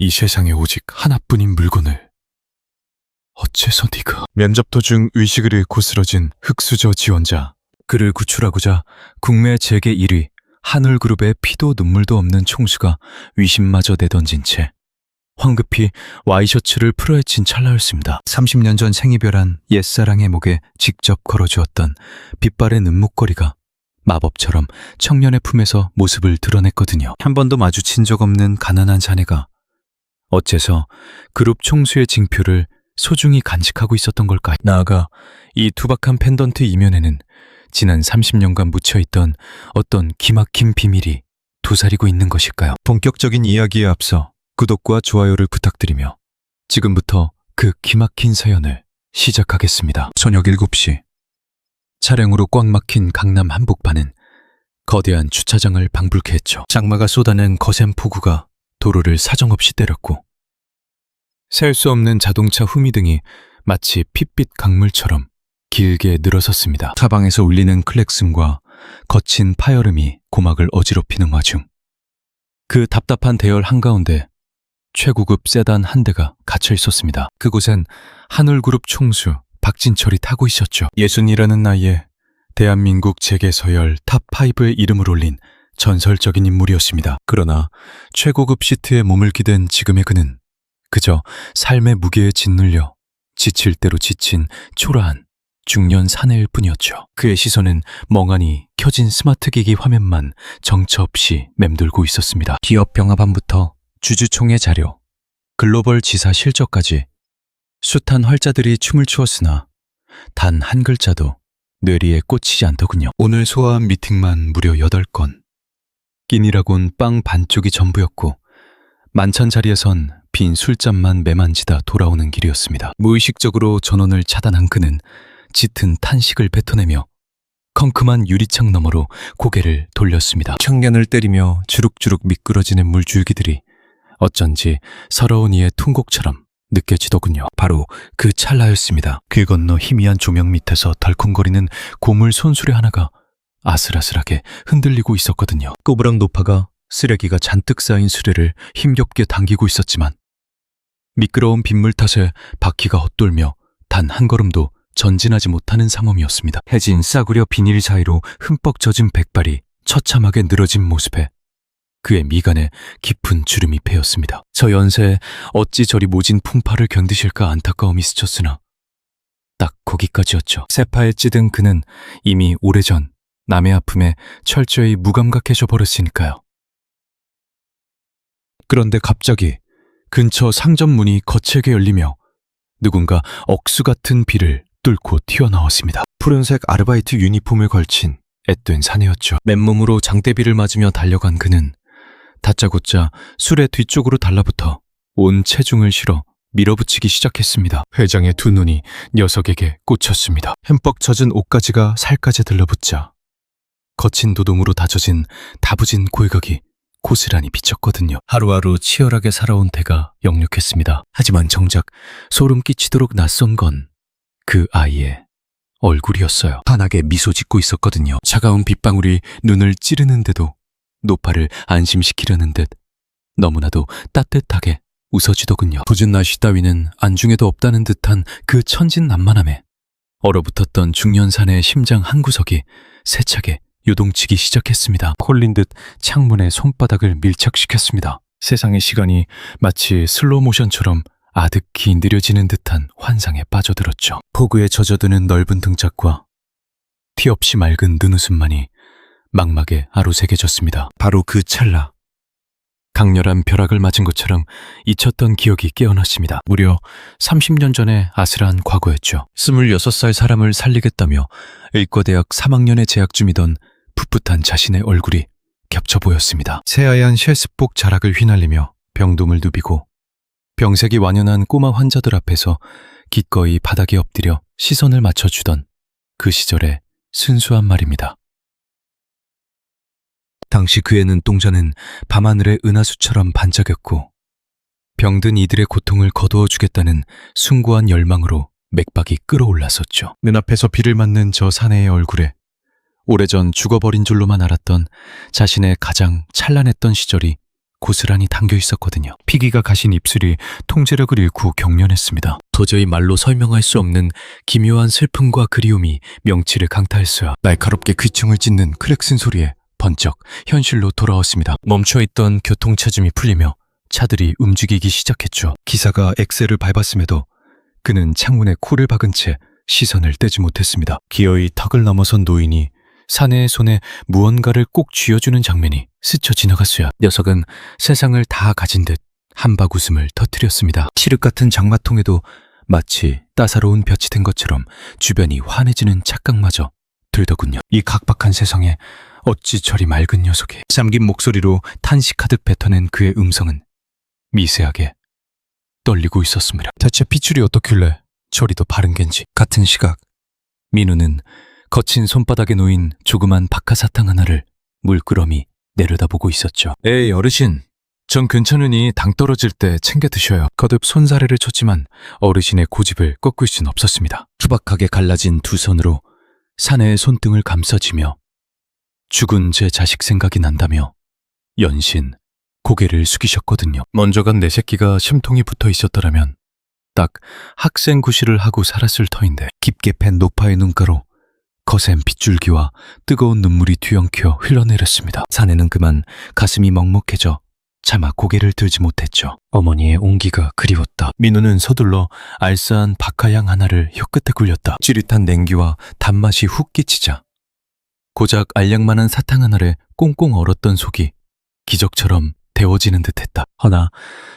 이 세상에 오직 하나뿐인 물건을 어째서 네가. 면접 도중 의식을 잃고 쓰러진 흑수저 지원자. 그를 구출하고자 국내 재계 1위 한울그룹의 피도 눈물도 없는 총수가 위신마저 내던진 채 황급히 와이셔츠를 풀어헤친 찰나였습니다. 30년 전 생이별한 옛사랑의 목에 직접 걸어주었던 빛발의 눈목걸이가 마법처럼 청년의 품에서 모습을 드러냈거든요. 한 번도 마주친 적 없는 가난한 자네가 어째서 그룹 총수의 징표를 소중히 간직하고 있었던 걸까요? 나아가 이 투박한 펜던트 이면에는 지난 30년간 묻혀있던 어떤 기막힌 비밀이 도사리고 있는 것일까요? 본격적인 이야기에 앞서 구독과 좋아요를 부탁드리며 지금부터 그 기막힌 사연을 시작하겠습니다. 저녁 7시 차량으로 꽉 막힌 강남 한복판은 거대한 주차장을 방불케 했죠. 장마가 쏟아낸 거센 폭우가 도로를 사정없이 때렸고 셀 수 없는 자동차 후미등이 마치 핏빛 강물처럼 길게 늘어섰습니다. 사방에서 울리는 클렉슨과 거친 파열음이 고막을 어지럽히는 와중 그 답답한 대열 한가운데 최고급 세단 한 대가 갇혀 있었습니다. 그곳엔 한울그룹 총수 박진철이 타고 있었죠. 60이라는 나이에 대한민국 재계 서열 탑5에 이름을 올린 전설적인 인물이었습니다. 그러나 최고급 시트에 몸을 기댄 지금의 그는 그저 삶의 무게에 짓눌려 지칠 대로 지친 초라한 중년 사내일 뿐이었죠. 그의 시선은 멍하니 켜진 스마트기기 화면만 정처 없이 맴돌고 있었습니다. 기업 병합안부터 주주총회 자료, 글로벌 지사 실적까지 숱한 활자들이 춤을 추었으나 단 한 글자도 뇌리에 꽂히지 않더군요. 오늘 소화한 미팅만 무려 8건. 끼니라곤 빵 반쪽이 전부였고 만찬 자리에선 빈 술잔만 매만지다 돌아오는 길이었습니다. 무의식적으로 전원을 차단한 그는 짙은 탄식을 뱉어내며 컴컴한 유리창 너머로 고개를 돌렸습니다. 청년을 때리며 주룩주룩 미끄러지는 물줄기들이 어쩐지 서러운 이의 퉁곡처럼 느껴지더군요. 바로 그 찰나였습니다. 길 건너 희미한 조명 밑에서 덜컹거리는 고물 손수레 하나가 아슬아슬하게 흔들리고 있었거든요. 꼬부랑 노파가 쓰레기가 잔뜩 쌓인 수레를 힘겹게 당기고 있었지만 미끄러운 빗물 탓에 바퀴가 헛돌며 단 한 걸음도 전진하지 못하는 상황이었습니다. 해진 싸구려 비닐 사이로 흠뻑 젖은 백발이 처참하게 늘어진 모습에 그의 미간에 깊은 주름이 패였습니다. 저 연세에 어찌 저리 모진 풍파를 견디실까 안타까움이 스쳤으나 딱 거기까지였죠. 세파에 찌든 그는 이미 오래전 남의 아픔에 철저히 무감각해져 버렸으니까요. 그런데 갑자기 근처 상점 문이 거칠게 열리며 누군가 억수 같은 비를 뚫고 튀어나왔습니다. 푸른색 아르바이트 유니폼을 걸친 앳된 사내였죠. 맨몸으로 장대비를 맞으며 달려간 그는 다짜고짜 술의 뒤쪽으로 달라붙어 온 체중을 실어 밀어붙이기 시작했습니다. 회장의 두 눈이 녀석에게 꽂혔습니다. 흠뻑 젖은 옷가지가 살까지 들러붙자 거친 도동으로 다져진 다부진 골격이 고스란히 비쳤거든요. 하루하루 치열하게 살아온 태가 역력했습니다. 하지만 정작 소름 끼치도록 낯선 건 그 아이의 얼굴이었어요. 환하게 미소 짓고 있었거든요. 차가운 빗방울이 눈을 찌르는데도 노파를 안심시키려는 듯 너무나도 따뜻하게 웃어주더군요. 궂은 날씨 따위는 안중에도 없다는 듯한 그 천진난만함에 얼어붙었던 중년 사내의 심장 한구석이 세차게 요동치기 시작했습니다. 홀린 듯 창문에 손바닥을 밀착시켰습니다. 세상의 시간이 마치 슬로모션처럼 아득히 느려지는 듯한 환상에 빠져들었죠. 폭우에 젖어드는 넓은 등짝과 티 없이 맑은 눈웃음만이 막막에 아로새겨졌습니다. 바로 그 찰나 강렬한 벼락을 맞은 것처럼 잊혔던 기억이 깨어났습니다. 무려 30년 전의 아슬한 과거였죠. 26살 사람을 살리겠다며 의과대학 3학년에 재학 중이던 풋풋한 자신의 얼굴이 겹쳐 보였습니다. 새하얀 쉘스복 자락을 휘날리며 병동을 누비고 병색이 완연한 꼬마 환자들 앞에서 기꺼이 바닥에 엎드려 시선을 맞춰주던 그 시절의 순수한 말입니다. 당시 그의 눈동자는 밤하늘의 은하수처럼 반짝였고 병든 이들의 고통을 거두어주겠다는 숭고한 열망으로 맥박이 끓어올랐었죠. 눈앞에서 비를 맞는 저 사내의 얼굴에 오래전 죽어버린 줄로만 알았던 자신의 가장 찬란했던 시절이 고스란히 담겨 있었거든요. 피기가 가신 입술이 통제력을 잃고 경련했습니다. 도저히 말로 설명할 수 없는 기묘한 슬픔과 그리움이 명치를 강타했어요. 날카롭게 귀청을 찢는 크랙슨 소리에 번쩍 현실로 돌아왔습니다. 멈춰있던 교통체증이 풀리며 차들이 움직이기 시작했죠. 기사가 엑셀을 밟았음에도 그는 창문에 코를 박은 채 시선을 떼지 못했습니다. 기어이 턱을 넘어선 노인이 사내의 손에 무언가를 꼭 쥐어주는 장면이 스쳐 지나갔어요. 녀석은 세상을 다 가진 듯 한박 웃음을 터뜨렸습니다. 칠흑 같은 장마통에도 마치 따사로운 볕이 든 것처럼 주변이 환해지는 착각마저 들더군요. 이 각박한 세상에 어찌 저리 맑은 녀석이. 잠긴 목소리로 탄식하듯 뱉어낸 그의 음성은 미세하게 떨리고 있었습니다. 대체 핏줄이 어떻길래 저리도 바른 겐지. 같은 시각 민우는 거친 손바닥에 놓인 조그만 박하사탕 하나를 물끄러미 내려다보고 있었죠. 에이 어르신, 전 괜찮으니 당 떨어질 때 챙겨 드셔요. 거듭 손사래를 쳤지만 어르신의 고집을 꺾을 순 없었습니다. 투박하게 갈라진 두 손으로 사내의 손등을 감싸지며 죽은 제 자식 생각이 난다며 연신 고개를 숙이셨거든요. 먼저 간 내 새끼가 심통이 붙어 있었더라면 딱 학생 구실을 하고 살았을 터인데. 깊게 팬 노파의 눈가로 거센 빗줄기와 뜨거운 눈물이 뒤엉켜 흘러내렸습니다. 사내는 그만 가슴이 먹먹해져 차마 고개를 들지 못했죠. 어머니의 온기가 그리웠다. 민우는 서둘러 알싸한 박하향 하나를 혀끝에 굴렸다. 찌릿한 냉기와 단맛이 훅 끼치자 고작 알약만한 사탕 하나를 꽁꽁 얼었던 속이 기적처럼 데워지는 듯했다. 허나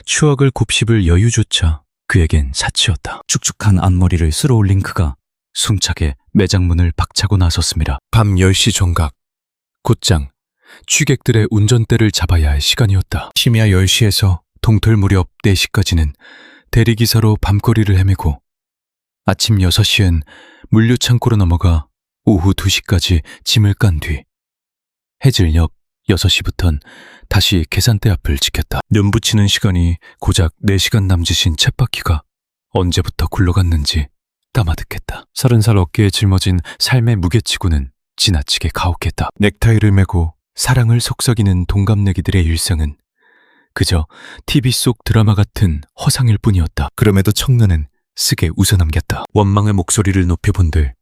추억을 곱씹을 여유조차 그에겐 사치였다. 축축한 앞머리를 쓸어올린 그가 숨차게 매장문을 박차고 나섰습니다. 밤 10시 정각. 곧장 취객들의 운전대를 잡아야 할 시간이었다. 심야 10시에서 동틀 무렵 4시까지는 대리기사로 밤거리를 헤매고 아침 6시엔 물류창고로 넘어가 오후 2시까지 짐을 깐 뒤 해질녘 6시부턴 다시 계산대 앞을 지켰다. 눈 붙이는 시간이 고작 4시간 남짓인 쳇바퀴가 언제부터 굴러갔는지 까마득했다. 30살 어깨에 짊어진 삶의 무게치고는 지나치게 가혹했다. 넥타이를 메고 사랑을 속삭이는 동갑내기들의 일상은 그저 TV 속 드라마 같은 허상일 뿐이었다. 그럼에도 청년은 쓰게 웃어넘겼다. 원망의 목소리를 높여본들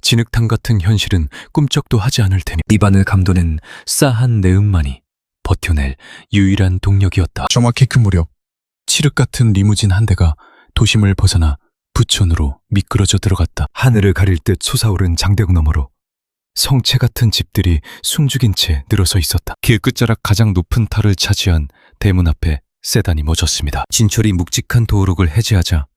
진흙탕 같은 현실은 꿈쩍도 하지 않을 테니 입안을 감도는 싸한 내음만이 버텨낼 유일한 동력이었다. 정확히 그 무렵 칠흑 같은 리무진 한 대가 도심을 벗어나 부촌으로 미끄러져 들어갔다. 하늘을 가릴 듯 솟아오른 장대국 너머로 성체 같은 집들이 숨죽인 채 늘어서 있었다. 길 끝자락 가장 높은 탈을 차지한 대문 앞에 세단이 멎었습니다. 진철이 묵직한 도어록을 해제하자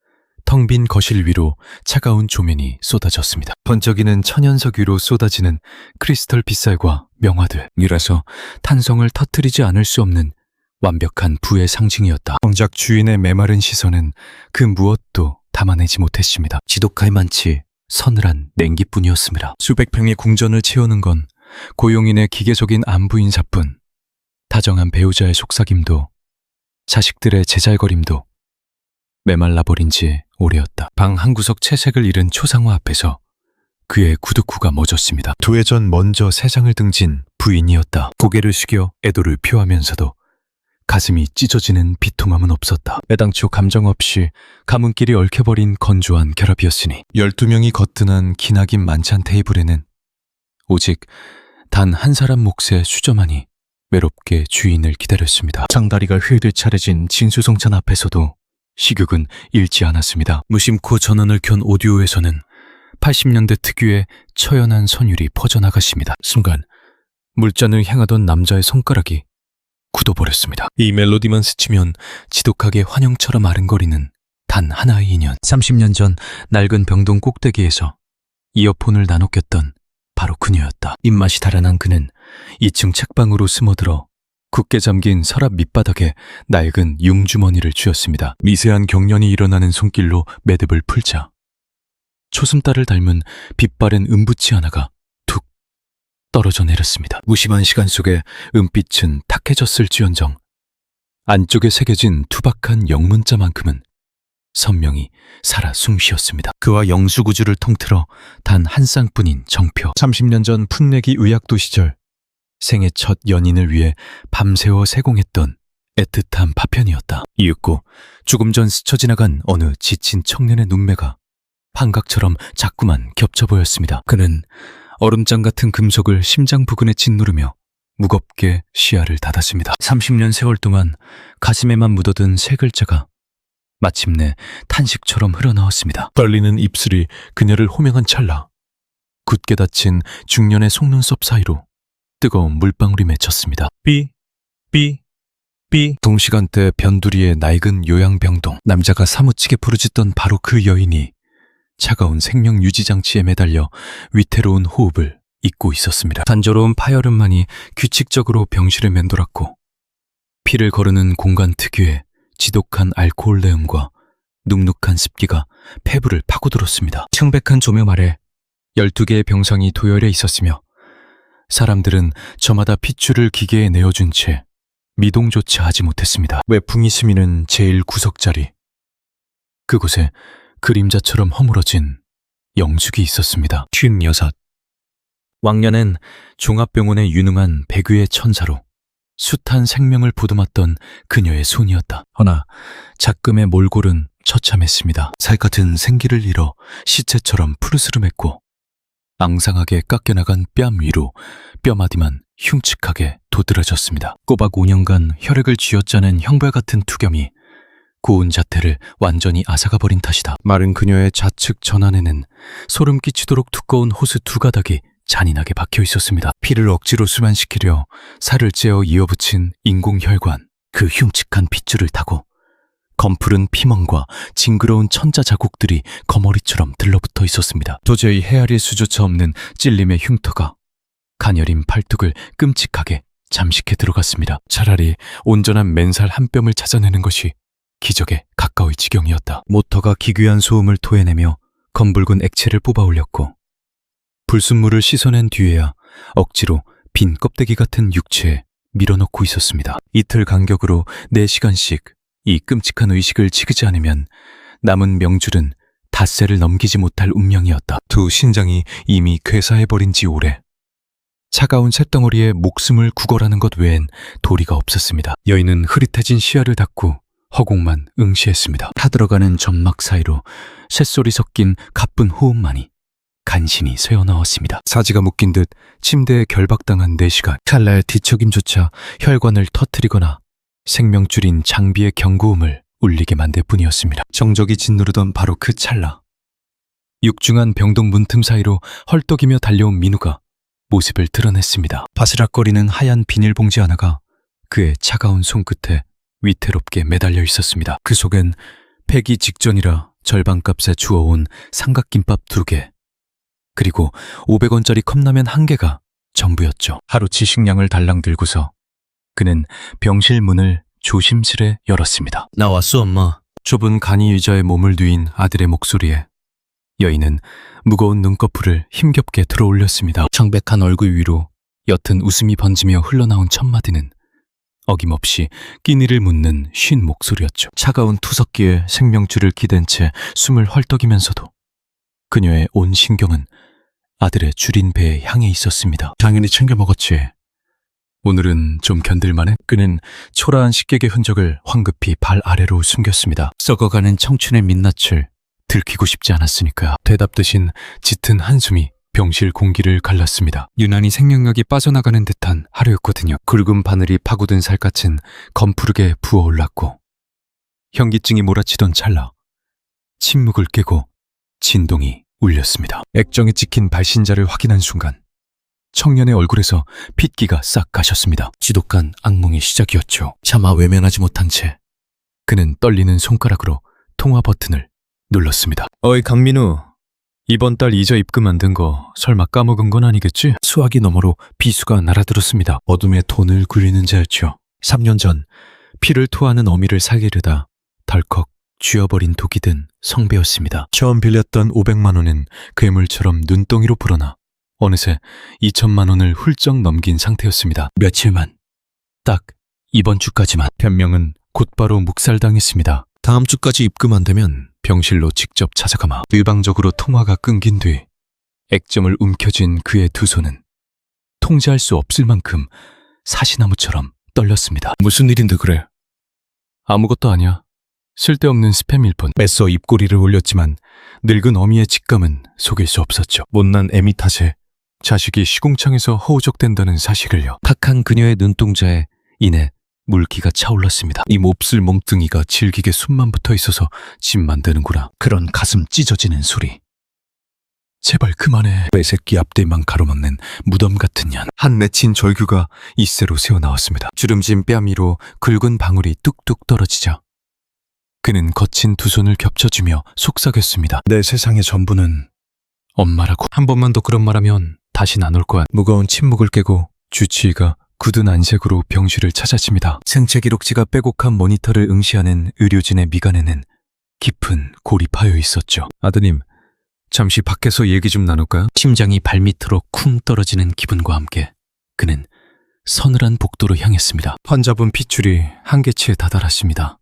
텅 빈 거실 위로 차가운 조명이 쏟아졌습니다. 번쩍이는 천연석 위로 쏟아지는 크리스털 빗살과 명화들이라서 탄성을 터뜨리지 않을 수 없는 완벽한 부의 상징이었다. 정작 주인의 메마른 시선은 그 무엇도 담아내지 못했습니다. 지독할 만치 서늘한 냉기뿐이었습니다. 수백 평의 궁전을 채우는 건 고용인의 기계적인 안부 인사뿐, 다정한 배우자의 속삭임도 자식들의 제잘거림도 메말라버린 지 오래였다. 방 한 구석 채색을 잃은 초상화 앞에서 그의 구두쿠가 멎었습니다. 2회 전 먼저 세상을 등진 부인이었다. 고개를 숙여 애도를 표하면서도 가슴이 찢어지는 비통함은 없었다. 애당초 감정 없이 가문끼리 얽혀버린 건조한 결합이었으니 12명이 거뜬한 기나긴 만찬 테이블에는 오직 단 한 사람 몫의 수저만이 외롭게 주인을 기다렸습니다. 장다리가 휘들 차려진 진수성찬 앞에서도 식욕은 잃지 않았습니다. 무심코 전원을 켠 오디오에서는 80년대 특유의 처연한 선율이 퍼져나갔습니다. 순간 물잔을 향하던 남자의 손가락이 굳어버렸습니다. 이 멜로디만 스치면 지독하게 환영처럼 아른거리는 단 하나의 인연. 30년 전 낡은 병동 꼭대기에서 이어폰을 나눠 꼈던 바로 그녀였다. 입맛이 달아난 그는 2층 책방으로 스며들어 굳게 잠긴 서랍 밑바닥에 낡은 융주머니를 쥐었습니다. 미세한 경련이 일어나는 손길로 매듭을 풀자 초슴달을 닮은 빛바랜 은붙이 하나가 툭 떨어져 내렸습니다. 무심한 시간 속에 은빛은 탁해졌을지언정 안쪽에 새겨진 투박한 영문자만큼은 선명히 살아 숨쉬었습니다. 그와 영수구주를 통틀어 단 한 쌍뿐인 정표. 30년 전 풋내기 의학도 시절 생애 첫 연인을 위해 밤새워 세공했던 애틋한 파편이었다. 이윽고 조금 전 스쳐 지나간 어느 지친 청년의 눈매가 판각처럼 자꾸만 겹쳐 보였습니다. 그는 얼음장 같은 금속을 심장 부근에 짓누르며 무겁게 시야를 닫았습니다. 30년 세월 동안 가슴에만 묻어든 세 글자가 마침내 탄식처럼 흘러나왔습니다. 떨리는 입술이 그녀를 호명한 찰나 굳게 닫힌 중년의 속눈썹 사이로 뜨거운 물방울이 맺혔습니다. 삐. 동시간대 변두리의 낡은 요양병동. 남자가 사무치게 부르짖던 바로 그 여인이 차가운 생명 유지 장치에 매달려 위태로운 호흡을 잇고 있었습니다. 단조로운 파열음만이 규칙적으로 병실을 맴돌았고 피를 거르는 공간 특유의 지독한 알코올 내음과 눅눅한 습기가 폐부를 파고들었습니다. 청백한 조명 아래 12개의 병상이 도열해 있었으며 사람들은 저마다 핏줄을 기계에 내어준 채 미동조차 하지 못했습니다. 외풍이 스미는 제일 구석자리. 그곳에 그림자처럼 허물어진 영숙이 있었습니다. 56. 왕년엔 종합병원의 유능한 백위의 천사로 숱한 생명을 보듬었던 그녀의 손이었다. 허나 작금의 몰골은 처참했습니다. 살갗은 생기를 잃어 시체처럼 푸르스름했고 앙상하게 깎여나간 뺨 위로 뼈마디만 흉측하게 도드라졌습니다. 꼬박 5년간 혈액을 쥐어짜낸 형벌 같은 투겸이 고운 자태를 완전히 앗아가버린 탓이다. 마른 그녀의 좌측 전안에는 소름 끼치도록 두꺼운 호스 2가닥이 잔인하게 박혀 있었습니다. 피를 억지로 수만시키려 살을 째어 이어붙인 인공혈관, 그 흉측한 핏줄을 타고 검푸른 피멍과 징그러운 천자 자국들이 거머리처럼 들러붙어 있었습니다. 도저히 헤아릴 수조차 없는 찔림의 흉터가 가녀린 팔뚝을 끔찍하게 잠식해 들어갔습니다. 차라리 온전한 맨살 한 뼘을 찾아내는 것이 기적에 가까울 지경이었다. 모터가 기괴한 소음을 토해내며 검붉은 액체를 뽑아 올렸고 불순물을 씻어낸 뒤에야 억지로 빈 껍데기 같은 육체에 밀어넣고 있었습니다. 이틀 간격으로 4시간씩 이 끔찍한 의식을 치르지 않으면 남은 명줄은 닷새를 넘기지 못할 운명이었다. 두 신장이 이미 괴사해버린 지 오래. 차가운 쇳덩어리에 목숨을 구걸하는 것 외엔 도리가 없었습니다. 여인은 흐릿해진 시야를 닫고 허공만 응시했습니다. 타들어가는 점막 사이로 쇳소리 섞인 가쁜 호흡만이 간신히 새어나왔습니다. 사지가 묶인 듯 침대에 결박당한 4시간. 찰나의 뒤척임조차 혈관을 터뜨리거나 생명줄인 장비의 경고음을 울리게 만들 뿐이었습니다. 정적이 짓누르던 바로 그 찰나. 육중한 병동 문틈 사이로 헐떡이며 달려온 민우가 모습을 드러냈습니다. 바스락거리는 하얀 비닐봉지 하나가 그의 차가운 손끝에 위태롭게 매달려 있었습니다. 그 속엔 폐기 직전이라 절반값에 주워온 삼각김밥 2개, 그리고 500원짜리 컵라면 1개가 전부였죠. 하루치 식량을 달랑 들고서 그는 병실 문을 조심스레 열었습니다. 나왔어, 엄마. 좁은 간이 의자에 몸을 뉘인 아들의 목소리에 여인은 무거운 눈꺼풀을 힘겹게 들어올렸습니다. 청백한 얼굴 위로 옅은 웃음이 번지며 흘러나온 첫 마디는 어김없이 끼니를 묻는 쉰 목소리였죠. 차가운 투석기에 생명줄을 기댄 채 숨을 헐떡이면서도 그녀의 온 신경은 아들의 줄인 배에 향해 있었습니다. 당연히 챙겨 먹었지. 오늘은 좀 견딜만해? 그는 초라한 식객의 흔적을 황급히 발 아래로 숨겼습니다. 썩어가는 청춘의 민낯을 들키고 싶지 않았으니까요. 대답 대신 짙은 한숨이 병실 공기를 갈랐습니다. 유난히 생명력이 빠져나가는 듯한 하루였거든요. 굵은 바늘이 파고든 살갗은 검푸르게 부어올랐고 현기증이 몰아치던 찰나 침묵을 깨고 진동이 울렸습니다. 액정에 찍힌 발신자를 확인한 순간 청년의 얼굴에서 핏기가 싹 가셨습니다. 지독한 악몽의 시작이었죠. 차마 외면하지 못한 채 그는 떨리는 손가락으로 통화 버튼을 눌렀습니다. 어이 강민우, 이번 달 이자 입금 안 된 거 설마 까먹은 건 아니겠지? 수화기 너머로 비수가 날아들었습니다. 어둠에 돈을 굴리는 자였죠. 3년 전 피를 토하는 어미를 살리려다 덜컥 쥐어버린 독이 든 성배였습니다. 처음 빌렸던 500만 원은 괴물처럼 눈덩이로 불어나 어느새 2천만 원을 훌쩍 넘긴 상태였습니다. 며칠만, 딱 이번 주까지만. 변명은 곧바로 묵살당했습니다. 다음 주까지 입금 안 되면 병실로 직접 찾아가마. 일방적으로 통화가 끊긴 뒤 액정을 움켜쥔 그의 두 손은 통제할 수 없을 만큼 사시나무처럼 떨렸습니다. 무슨 일인데 그래? 아무것도 아니야. 쓸데없는 스팸일 뿐. 애써 입꼬리를 올렸지만 늙은 어미의 직감은 속일 수 없었죠. 못난 애미 탓에 자식이 시궁창에서 허우적댄다는 사실을요. 탁한 그녀의 눈동자에 이내 물기가 차올랐습니다. 이 몹쓸 몸뚱이가 질기게 숨만 붙어 있어서 집 만드는구나. 그런 가슴 찢어지는 소리. 제발 그만해. 뇌새끼 앞뒤만 가로막는 무덤 같은 년. 한 맺힌 절규가 이새로 새어나왔습니다. 주름진 뺨 위로 굵은 방울이 뚝뚝 떨어지자 그는 거친 두 손을 겹쳐주며 속삭였습니다. 내 세상의 전부는 엄마라고. 한 번만 더 그런 말하면 다신 안 올 거야. 무거운 침묵을 깨고 주치의가 굳은 안색으로 병실을 찾아집니다. 생체 기록지가 빼곡한 모니터를 응시하는 의료진의 미간에는 깊은 골이 파여 있었죠. 아드님, 잠시 밖에서 얘기 좀 나눌까요? 심장이 발밑으로 쿵 떨어지는 기분과 함께 그는 서늘한 복도로 향했습니다. 환자분 핏줄이 한계치에 다다랐습니다.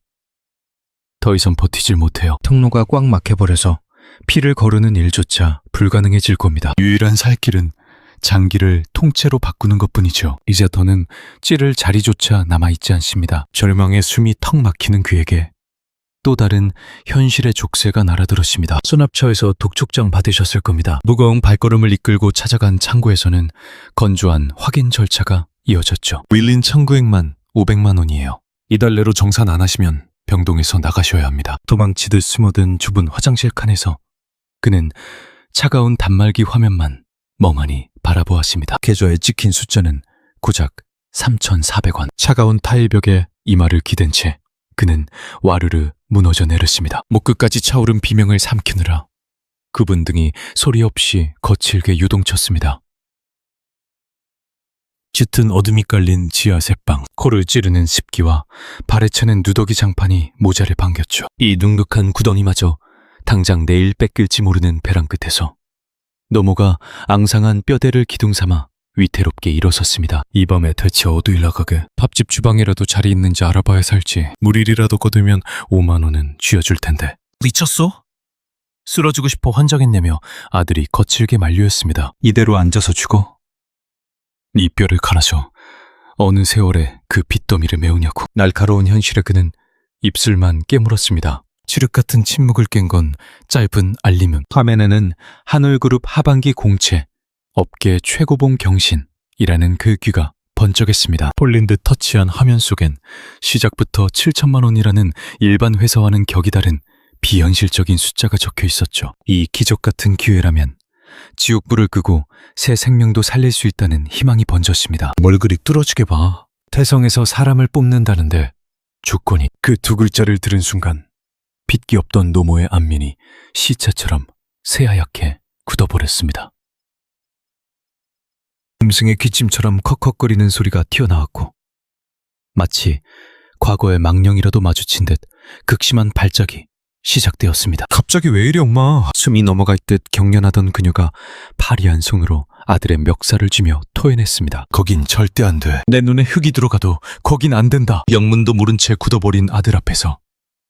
더 이상 버티질 못해요. 통로가 꽉 막혀버려서 피를 거르는 일조차 불가능해질 겁니다. 유일한 살 길은 장기를 통째로 바꾸는 것뿐이죠. 이제 더는 찌를 자리조차 남아있지 않습니다. 절망의 숨이 턱 막히는 그에게 또 다른 현실의 족쇄가 날아들었습니다. 수납처에서 독촉장 받으셨을 겁니다. 무거운 발걸음을 이끌고 찾아간 창고에서는 건조한 확인 절차가 이어졌죠. 윌린 청구액만 500만 원이에요. 이달 내로 정산 안 하시면 병동에서 나가셔야 합니다. 도망치듯 숨어든 좁은 화장실 칸에서 그는 차가운 단말기 화면만 멍하니 바라보았습니다. 계좌에 찍힌 숫자는 고작 3,400원. 차가운 타일벽에 이마를 기댄 채 그는 와르르 무너져 내렸습니다. 목끝까지 차오른 비명을 삼키느라 그분 등이 소리 없이 거칠게 유동쳤습니다. 짙은 어둠이 깔린 지하 새방, 코를 찌르는 습기와 발에 차는 누더기 장판이 모자를 반겼죠. 이 눅눅한 구덩이마저 당장 내일 뺏길지 모르는 벼랑 끝에서 노모가 앙상한 뼈대를 기둥 삼아 위태롭게 일어섰습니다. 이 밤에 대체 어디를 나가게? 밥집 주방이라도 자리 있는지 알아봐야 살지. 물일이라도 거두면 5만 원은 쥐어줄 텐데. 미쳤어? 쓰러지고 싶어 환장했내며 아들이 거칠게 만류했습니다. 이대로 앉아서 죽어? 이 뼈를 갈아서 어느 세월에 그 빚더미를 메우냐고. 날카로운 현실에 그는 입술만 깨물었습니다. 칠흑 같은 침묵을 깬 건 짧은 알림음. 화면에는 한올그룹 하반기 공채, 업계 최고봉 경신이라는 그 귀가 번쩍했습니다. 폴린 듯 터치한 화면 속엔 시작부터 7천만 원이라는 일반 회사와는 격이 다른 비현실적인 숫자가 적혀 있었죠. 이 기적 같은 기회라면 지옥불을 끄고 새 생명도 살릴 수 있다는 희망이 번졌습니다. 뭘 그리 뚫어지게 봐. 태성에서 사람을 뽑는다는데 주권이. 그 두 글자를 들은 순간 빚기 없던 노모의 안면이 시체처럼 새하얗게 굳어버렸습니다. 음승의 기침처럼 컥컥거리는 소리가 튀어나왔고 마치 과거의 망령이라도 마주친 듯 극심한 발작이 시작되었습니다. 갑자기 왜 이래 엄마? 숨이 넘어갈 듯 경련하던 그녀가 파리한 손으로 아들의 멱살을 쥐며 토해냈습니다. 거긴 절대 안 돼. 내 눈에 흙이 들어가도 거긴 안 된다. 영문도 모른 채 굳어버린 아들 앞에서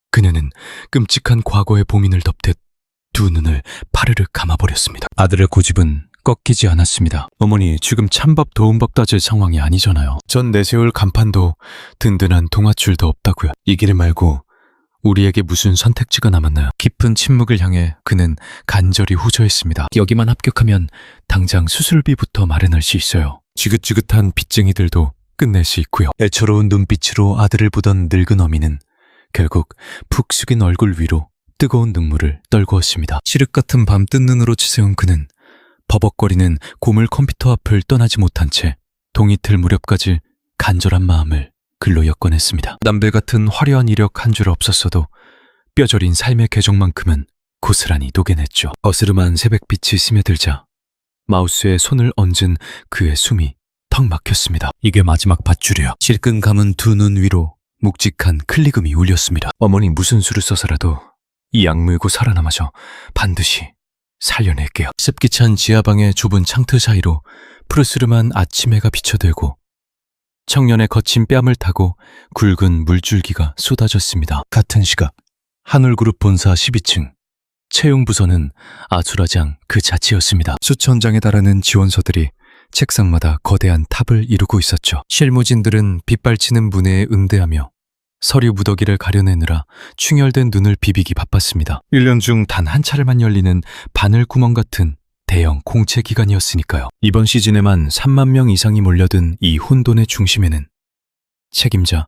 그녀는 끔찍한 과거의 봉인을 덮듯 두 눈을 파르르 감아버렸습니다. 아들의 고집은 꺾이지 않았습니다. 어머니, 지금 찬밥 더운 밥 따질 상황이 아니잖아요. 전 내세울 간판도 든든한 동아줄도 없다고요. 이 길을 말고 우리에게 무슨 선택지가 남았나요? 깊은 침묵을 향해 그는 간절히 호소했습니다. 여기만 합격하면 당장 수술비부터 마련할 수 있어요. 지긋지긋한 빚쟁이들도 끝낼 수 있고요. 애처로운 눈빛으로 아들을 보던 늙은 어미는 결국 푹 숙인 얼굴 위로 뜨거운 눈물을 떨구었습니다. 칠흑 같은 밤 뜬 눈으로 치세운 그는 버벅거리는 고물 컴퓨터 앞을 떠나지 못한 채 동이틀 무렵까지 간절한 마음을 글로 엮어냈습니다. 남배 같은 화려한 이력 한 줄 없었어도 뼈저린 삶의 궤적만큼은 고스란히 녹여냈죠. 어스름한 새벽빛이 스며들자 마우스에 손을 얹은 그의 숨이 턱 막혔습니다. 이게 마지막 밧줄이야. 질끈 감은 두 눈 위로 묵직한 클릭음이 울렸습니다. 어머니 무슨 수를 써서라도 이 약물고 살아남아서 반드시 살려낼게요. 습기 찬 지하방의 좁은 창틀 사이로 푸르스름한 아침 해가 비쳐들고 청년의 거친 뺨을 타고 굵은 물줄기가 쏟아졌습니다. 같은 시각 한올그룹 본사 12층 채용부서는 아수라장 그 자체였습니다. 수천 장에 달하는 지원서들이 책상마다 거대한 탑을 이루고 있었죠. 실무진들은 빗발치는 문해에 응대하며 서리 무더기를 가려내느라 충혈된 눈을 비비기 바빴습니다. 1년 중 단 한 차례만 열리는 바늘 구멍 같은 대형 공채 기간이었으니까요. 이번 시즌에만 3만 명 이상이 몰려든 이 혼돈의 중심에는 책임자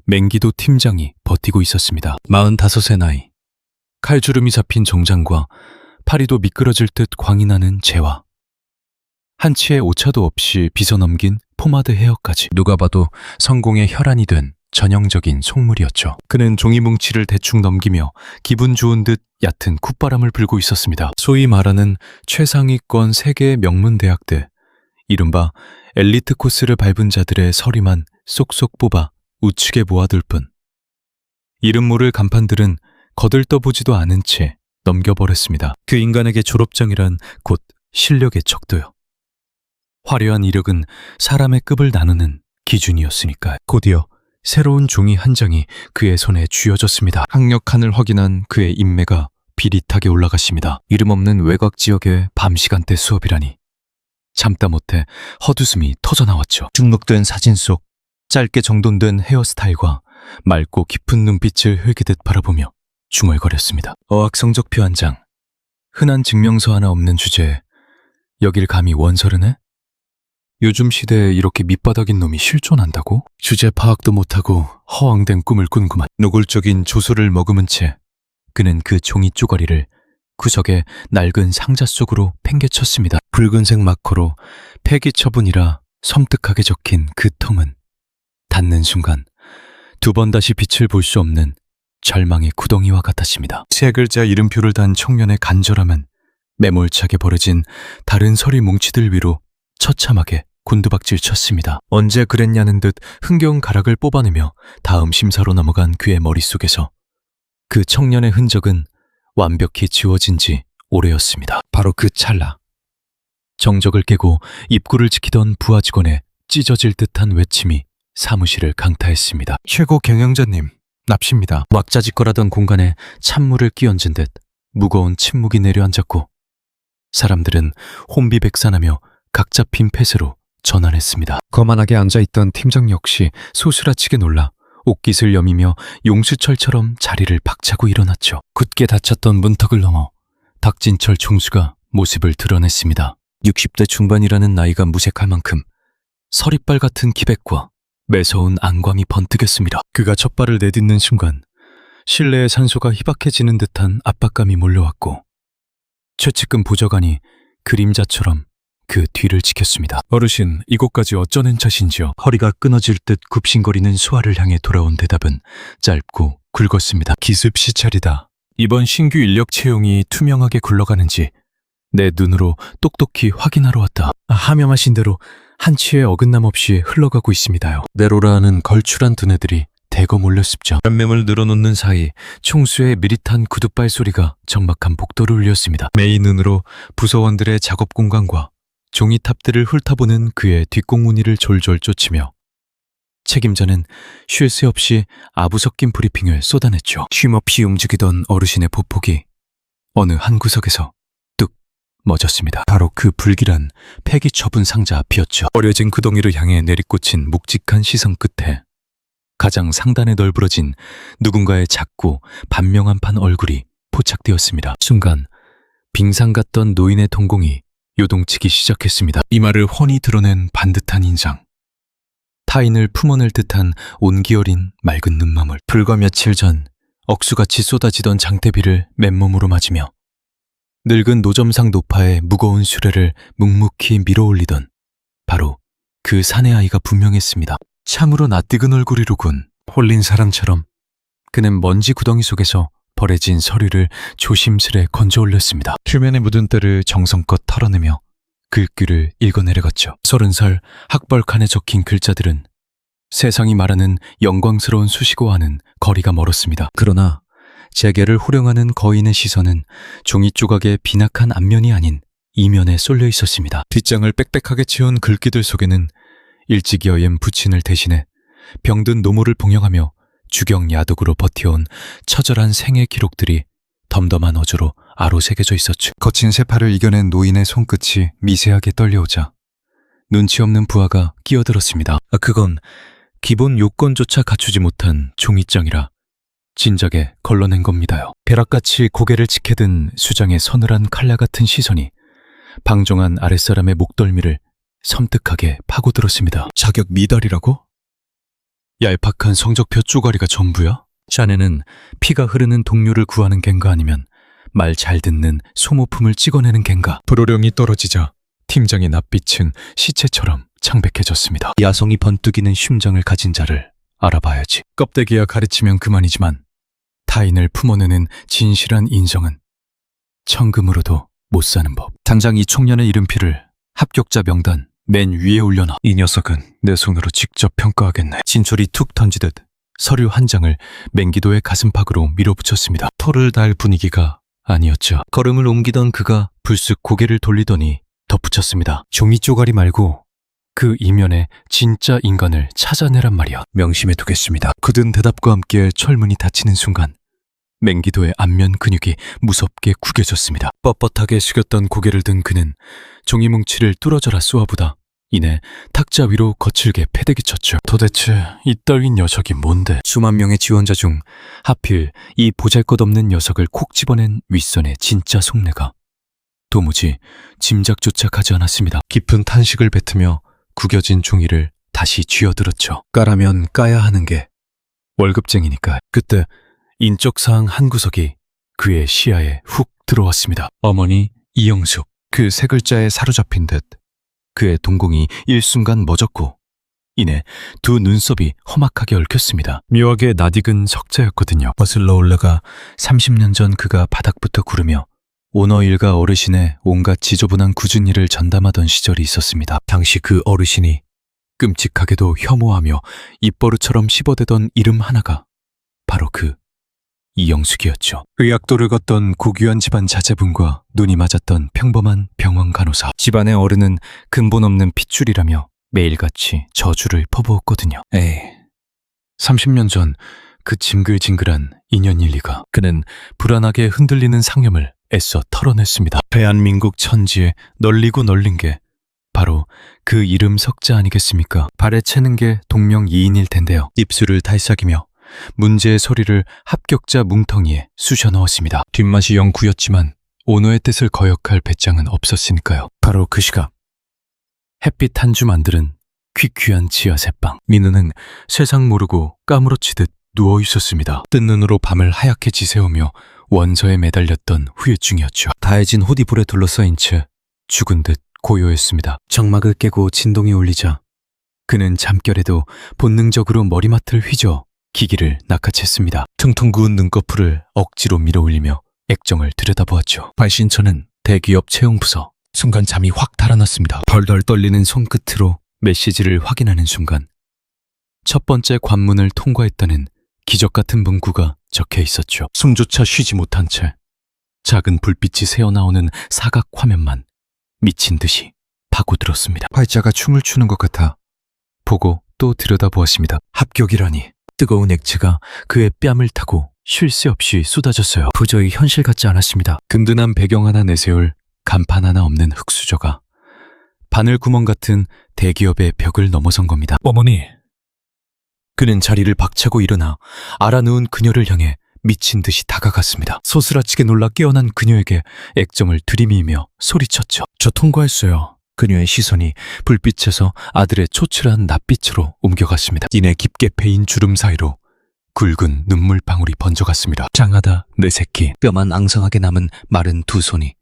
맹기도 팀장이 버티고 있었습니다. 45의 나이, 칼주름이 잡힌 정장과 파리도 미끄러질 듯 광이 나는 재화, 한치의 오차도 없이 빗어넘긴 포마드 헤어까지 누가 봐도 성공의 혈안이 된 전형적인 속물이었죠. 그는 종이 뭉치를 대충 넘기며 기분 좋은 듯 얕은 콧바람을 불고 있었습니다. 소위 말하는 최상위권 세계의 명문 대학들, 이른바 엘리트 코스를 밟은 자들의 서리만 쏙쏙 뽑아 우측에 모아둘 뿐. 이름 모를 간판들은 거들떠보지도 않은 채 넘겨버렸습니다. 그 인간에게 졸업장이란 곧 실력의 척도요. 화려한 이력은 사람의 급을 나누는 기준이었으니까. 곧이어 새로운 종이 한 장이 그의 손에 쥐어졌습니다. 학력칸을 확인한 그의 인매가 비릿하게 올라갔습니다. 이름 없는 외곽 지역의 밤 시간대 수업이라니. 참다 못해 헛웃음이 터져나왔죠. 중록된 사진 속 짧게 정돈된 헤어스타일과 맑고 깊은 눈빛을 흘기듯 바라보며 중얼거렸습니다. 어학 성적표 한 장, 흔한 증명서 하나 없는 주제에 여길 감히 원서를 해? 요즘 시대에 이렇게 밑바닥인 놈이 실존한다고? 주제 파악도 못하고 허황된 꿈을 꾼구만. 노골적인 조소를 머금은 채 그는 그 종이 쪼가리를 구석의 낡은 상자 속으로 팽개쳤습니다. 붉은색 마커로 폐기 처분이라 섬뜩하게 적힌 그 통은 닫는 순간 두 번 다시 빛을 볼 수 없는 절망의 구덩이와 같았습니다. 세 글자 이름표를 단 청년의 간절함은 매몰차게 버려진 다른 서리 뭉치들 위로 처참하게 곤두박질 쳤습니다. 언제 그랬냐는 듯 흥겨운 가락을 뽑아내며 다음 심사로 넘어간 그의 머릿속에서 그 청년의 흔적은 완벽히 지워진 지 오래였습니다. 바로 그 찰나, 정적을 깨고 입구를 지키던 부하 직원의 찢어질 듯한 외침이 사무실을 강타했습니다. 최고 경영자님, 납시입니다. 왁자지껄하던 공간에 찬물을 끼얹은 듯 무거운 침묵이 내려앉았고 사람들은 혼비백산하며 각 잡힌 폐쇄로 전환했습니다. 거만하게 앉아있던 팀장 역시 소스라치게 놀라 옷깃을 여미며 용수철처럼 자리를 박차고 일어났죠. 굳게 닫혔던 문턱을 넘어 닥진철 총수가 모습을 드러냈습니다. 60대 중반이라는 나이가 무색할 만큼 서리빨 같은 기백과 매서운 안광이 번뜩였습니다. 그가 첫 발을 내딛는 순간 실내의 산소가 희박해지는 듯한 압박감이 몰려왔고 최측근 보좌관이 그림자처럼 그 뒤를 지켰습니다. 어르신, 이곳까지 어쩌는 차신지요? 허리가 끊어질 듯 굽신거리는 수화를 향해 돌아온 대답은 짧고 굵었습니다. 기습 시찰이다. 이번 신규 인력 채용이 투명하게 굴러가는지 내 눈으로 똑똑히 확인하러 왔다. 하명하신 대로 한치의 어긋남 없이 흘러가고 있습니다요. 내로라 하는 걸출한 두뇌들이 대거 몰렸습죠. 연mem을 늘어놓는 사이 총수의 미릿한 구둣발 소리가 적막한 복도를 울렸습니다. 매이 눈으로 부서원들의 작업 공간과 종이탑들을 훑어보는 그의 뒷공무니를 졸졸 쫓으며 책임자는 쉴 새 없이 아부 섞인 브리핑을 쏟아냈죠. 쉼없이 움직이던 어르신의 보폭이 어느 한 구석에서 뚝 멎었습니다. 바로 그 불길한 폐기 처분 상자 앞이었죠. 버려진 구덩이를 향해 내리꽂힌 묵직한 시선 끝에 가장 상단에 널브러진 누군가의 작고 반명한 판 얼굴이 포착되었습니다. 순간 빙상 같던 노인의 동공이 요동치기 시작했습니다. 이마를 훤히 드러낸 반듯한 인상, 타인을 품어낼 듯한 온기 어린 맑은 눈망울, 불과 며칠 전 억수같이 쏟아지던 장대비를 맨몸으로 맞으며 늙은 노점상 노파의 무거운 수레를 묵묵히 밀어올리던 바로 그 사내 아이가 분명했습니다. 참으로 낯뜨은 얼굴이로군. 홀린 사람처럼 그는 먼지 구덩이 속에서 버려진 서류를 조심스레 건져 올렸습니다. 표면에 묻은 때를 정성껏 털어내며 글귀를 읽어내려갔죠. 30살 학벌 칸에 적힌 글자들은 세상이 말하는 영광스러운 수식어와는 거리가 멀었습니다. 그러나 재계를 호령하는 거인의 시선은 종이 조각의 빈약한 앞면이 아닌 이면에 쏠려 있었습니다. 뒷장을 빽빽하게 채운 글귀들 속에는 일찍여옌 부친을 대신해 병든 노모를 봉영하며 주경 야독으로 버텨온 처절한 생애 기록들이 덤덤한 어조로 아로 새겨져 있었죠. 거친 세파를 이겨낸 노인의 손끝이 미세하게 떨려오자 눈치 없는 부하가 끼어들었습니다. 그건 기본 요건조차 갖추지 못한 종이장이라 진작에 걸러낸 겁니다요. 벼락같이 고개를 치켜든 수장의 서늘한 칼날 같은 시선이 방종한 아랫사람의 목덜미를 섬뜩하게 파고들었습니다. 자격 미달이라고? 얄팍한 성적표 쪼가리가 전부야? 자네는 피가 흐르는 동료를 구하는 갱가 아니면 말 잘 듣는 소모품을 찍어내는 갱가. 불호령이 떨어지자 팀장의 낯빛은 시체처럼 창백해졌습니다. 야성이 번뜩이는 심장을 가진 자를 알아봐야지. 껍데기야 가르치면 그만이지만 타인을 품어내는 진실한 인정은 천금으로도 못 사는 법. 당장 이 청년의 이름표를 합격자 명단 맨 위에 올려놔. 이 녀석은 내 손으로 직접 평가하겠네. 진철이 툭 던지듯 서류 한 장을 맹기도의 가슴팍으로 밀어붙였습니다. 토를 달 분위기가 아니었죠. 걸음을 옮기던 그가 불쑥 고개를 돌리더니 덧붙였습니다. 종이 쪼가리 말고 그 이면에 진짜 인간을 찾아내란 말이야. 명심해 두겠습니다. 굳은 대답과 함께 철문이 닫히는 순간 맹기도의 안면 근육이 무섭게 구겨졌습니다. 뻣뻣하게 숙였던 고개를 든 그는 종이 뭉치를 뚫어져라 쏘아보다 이내 탁자 위로 거칠게 패대기 쳤죠. 도대체 이 떨긴 녀석이 뭔데? 수만 명의 지원자 중 하필 이 보잘것없는 녀석을 콕 집어낸 윗선의 진짜 속내가 도무지 짐작조차 가지 않았습니다. 깊은 탄식을 뱉으며 구겨진 종이를 다시 쥐어들었죠. 까라면 까야 하는 게 월급쟁이니까. 그때 인적사항 한 구석이 그의 시야에 훅 들어왔습니다. 어머니 이영숙. 그 세 글자에 사로잡힌 듯 그의 동공이 일순간 멎었고 이내 두 눈썹이 험악하게 얽혔습니다. 묘하게 낯익은 석자였거든요. 거슬러 올라가 30년 전 그가 바닥부터 구르며 오너 일가 어르신의 온갖 지저분한 굳은 일을 전담하던 시절이 있었습니다. 당시 그 어르신이 끔찍하게도 혐오하며 입버릇처럼 씹어대던 이름 하나가 바로 그 이영숙이었죠. 의학도를 걷던 고귀한 집안 자제분과 눈이 맞았던 평범한 병원 간호사. 집안의 어른은 근본 없는 핏줄이라며 매일같이 저주를 퍼부었거든요. 에이, 30년 전 그 징글징글한 인연일 리가. 그는 불안하게 흔들리는 상념을 애써 털어냈습니다. 대한민국 천지에 널리고 널린 게 바로 그 이름 석자 아니겠습니까? 발에 채는 게 동명이인일 텐데요. 입술을 달싹이며 문제의 소리를 합격자 뭉텅이에 쑤셔 넣었습니다. 뒷맛이 영 구였지만 오너의 뜻을 거역할 배짱은 없었으니까요. 바로 그 시각 햇빛 한 주 만드는 퀴퀴한 지하 새방. 민우는 세상 모르고 까무러치듯 누워 있었습니다. 뜬 눈으로 밤을 하얗게 지새우며 원서에 매달렸던 후유증이었죠. 다해진 호디불에 둘러싸인 채 죽은 듯 고요했습니다. 정막을 깨고 진동이 울리자 그는 잠결에도 본능적으로 머리맡을 휘저 기기를 낚아챘습니다. 퉁퉁 구운 눈꺼풀을 억지로 밀어올리며 액정을 들여다보았죠. 발신처는 대기업 채용부서. 순간 잠이 확 달아났습니다. 덜덜 떨리는 손끝으로 메시지를 확인하는 순간 첫 번째 관문을 통과했다는 기적같은 문구가 적혀 있었죠. 숨조차 쉬지 못한 채 작은 불빛이 새어나오는 사각 화면만 미친 듯이 파고들었습니다. 팔자가 춤을 추는 것 같아 보고 또 들여다보았습니다. 합격이라니. 뜨거운 액체가 그의 뺨을 타고 쉴 새 없이 쏟아졌어요. 도저히 현실 같지 않았습니다. 든든한 배경 하나 내세울 간판 하나 없는 흙수저가 바늘구멍 같은 대기업의 벽을 넘어선 겁니다. 어머니. 그는 자리를 박차고 일어나 알아누운 그녀를 향해 미친 듯이 다가갔습니다. 소스라치게 놀라 깨어난 그녀에게 액정을 들이밀며 소리쳤죠. 저 통과했어요. 그녀의 시선이 불빛에서 아들의 초췌한 낯빛으로 옮겨갔습니다. 이내 깊게 패인 주름 사이로 굵은 눈물방울이 번져갔습니다. 짱하다 내 새끼. 뼈만 앙상하게 남은 마른 두 손이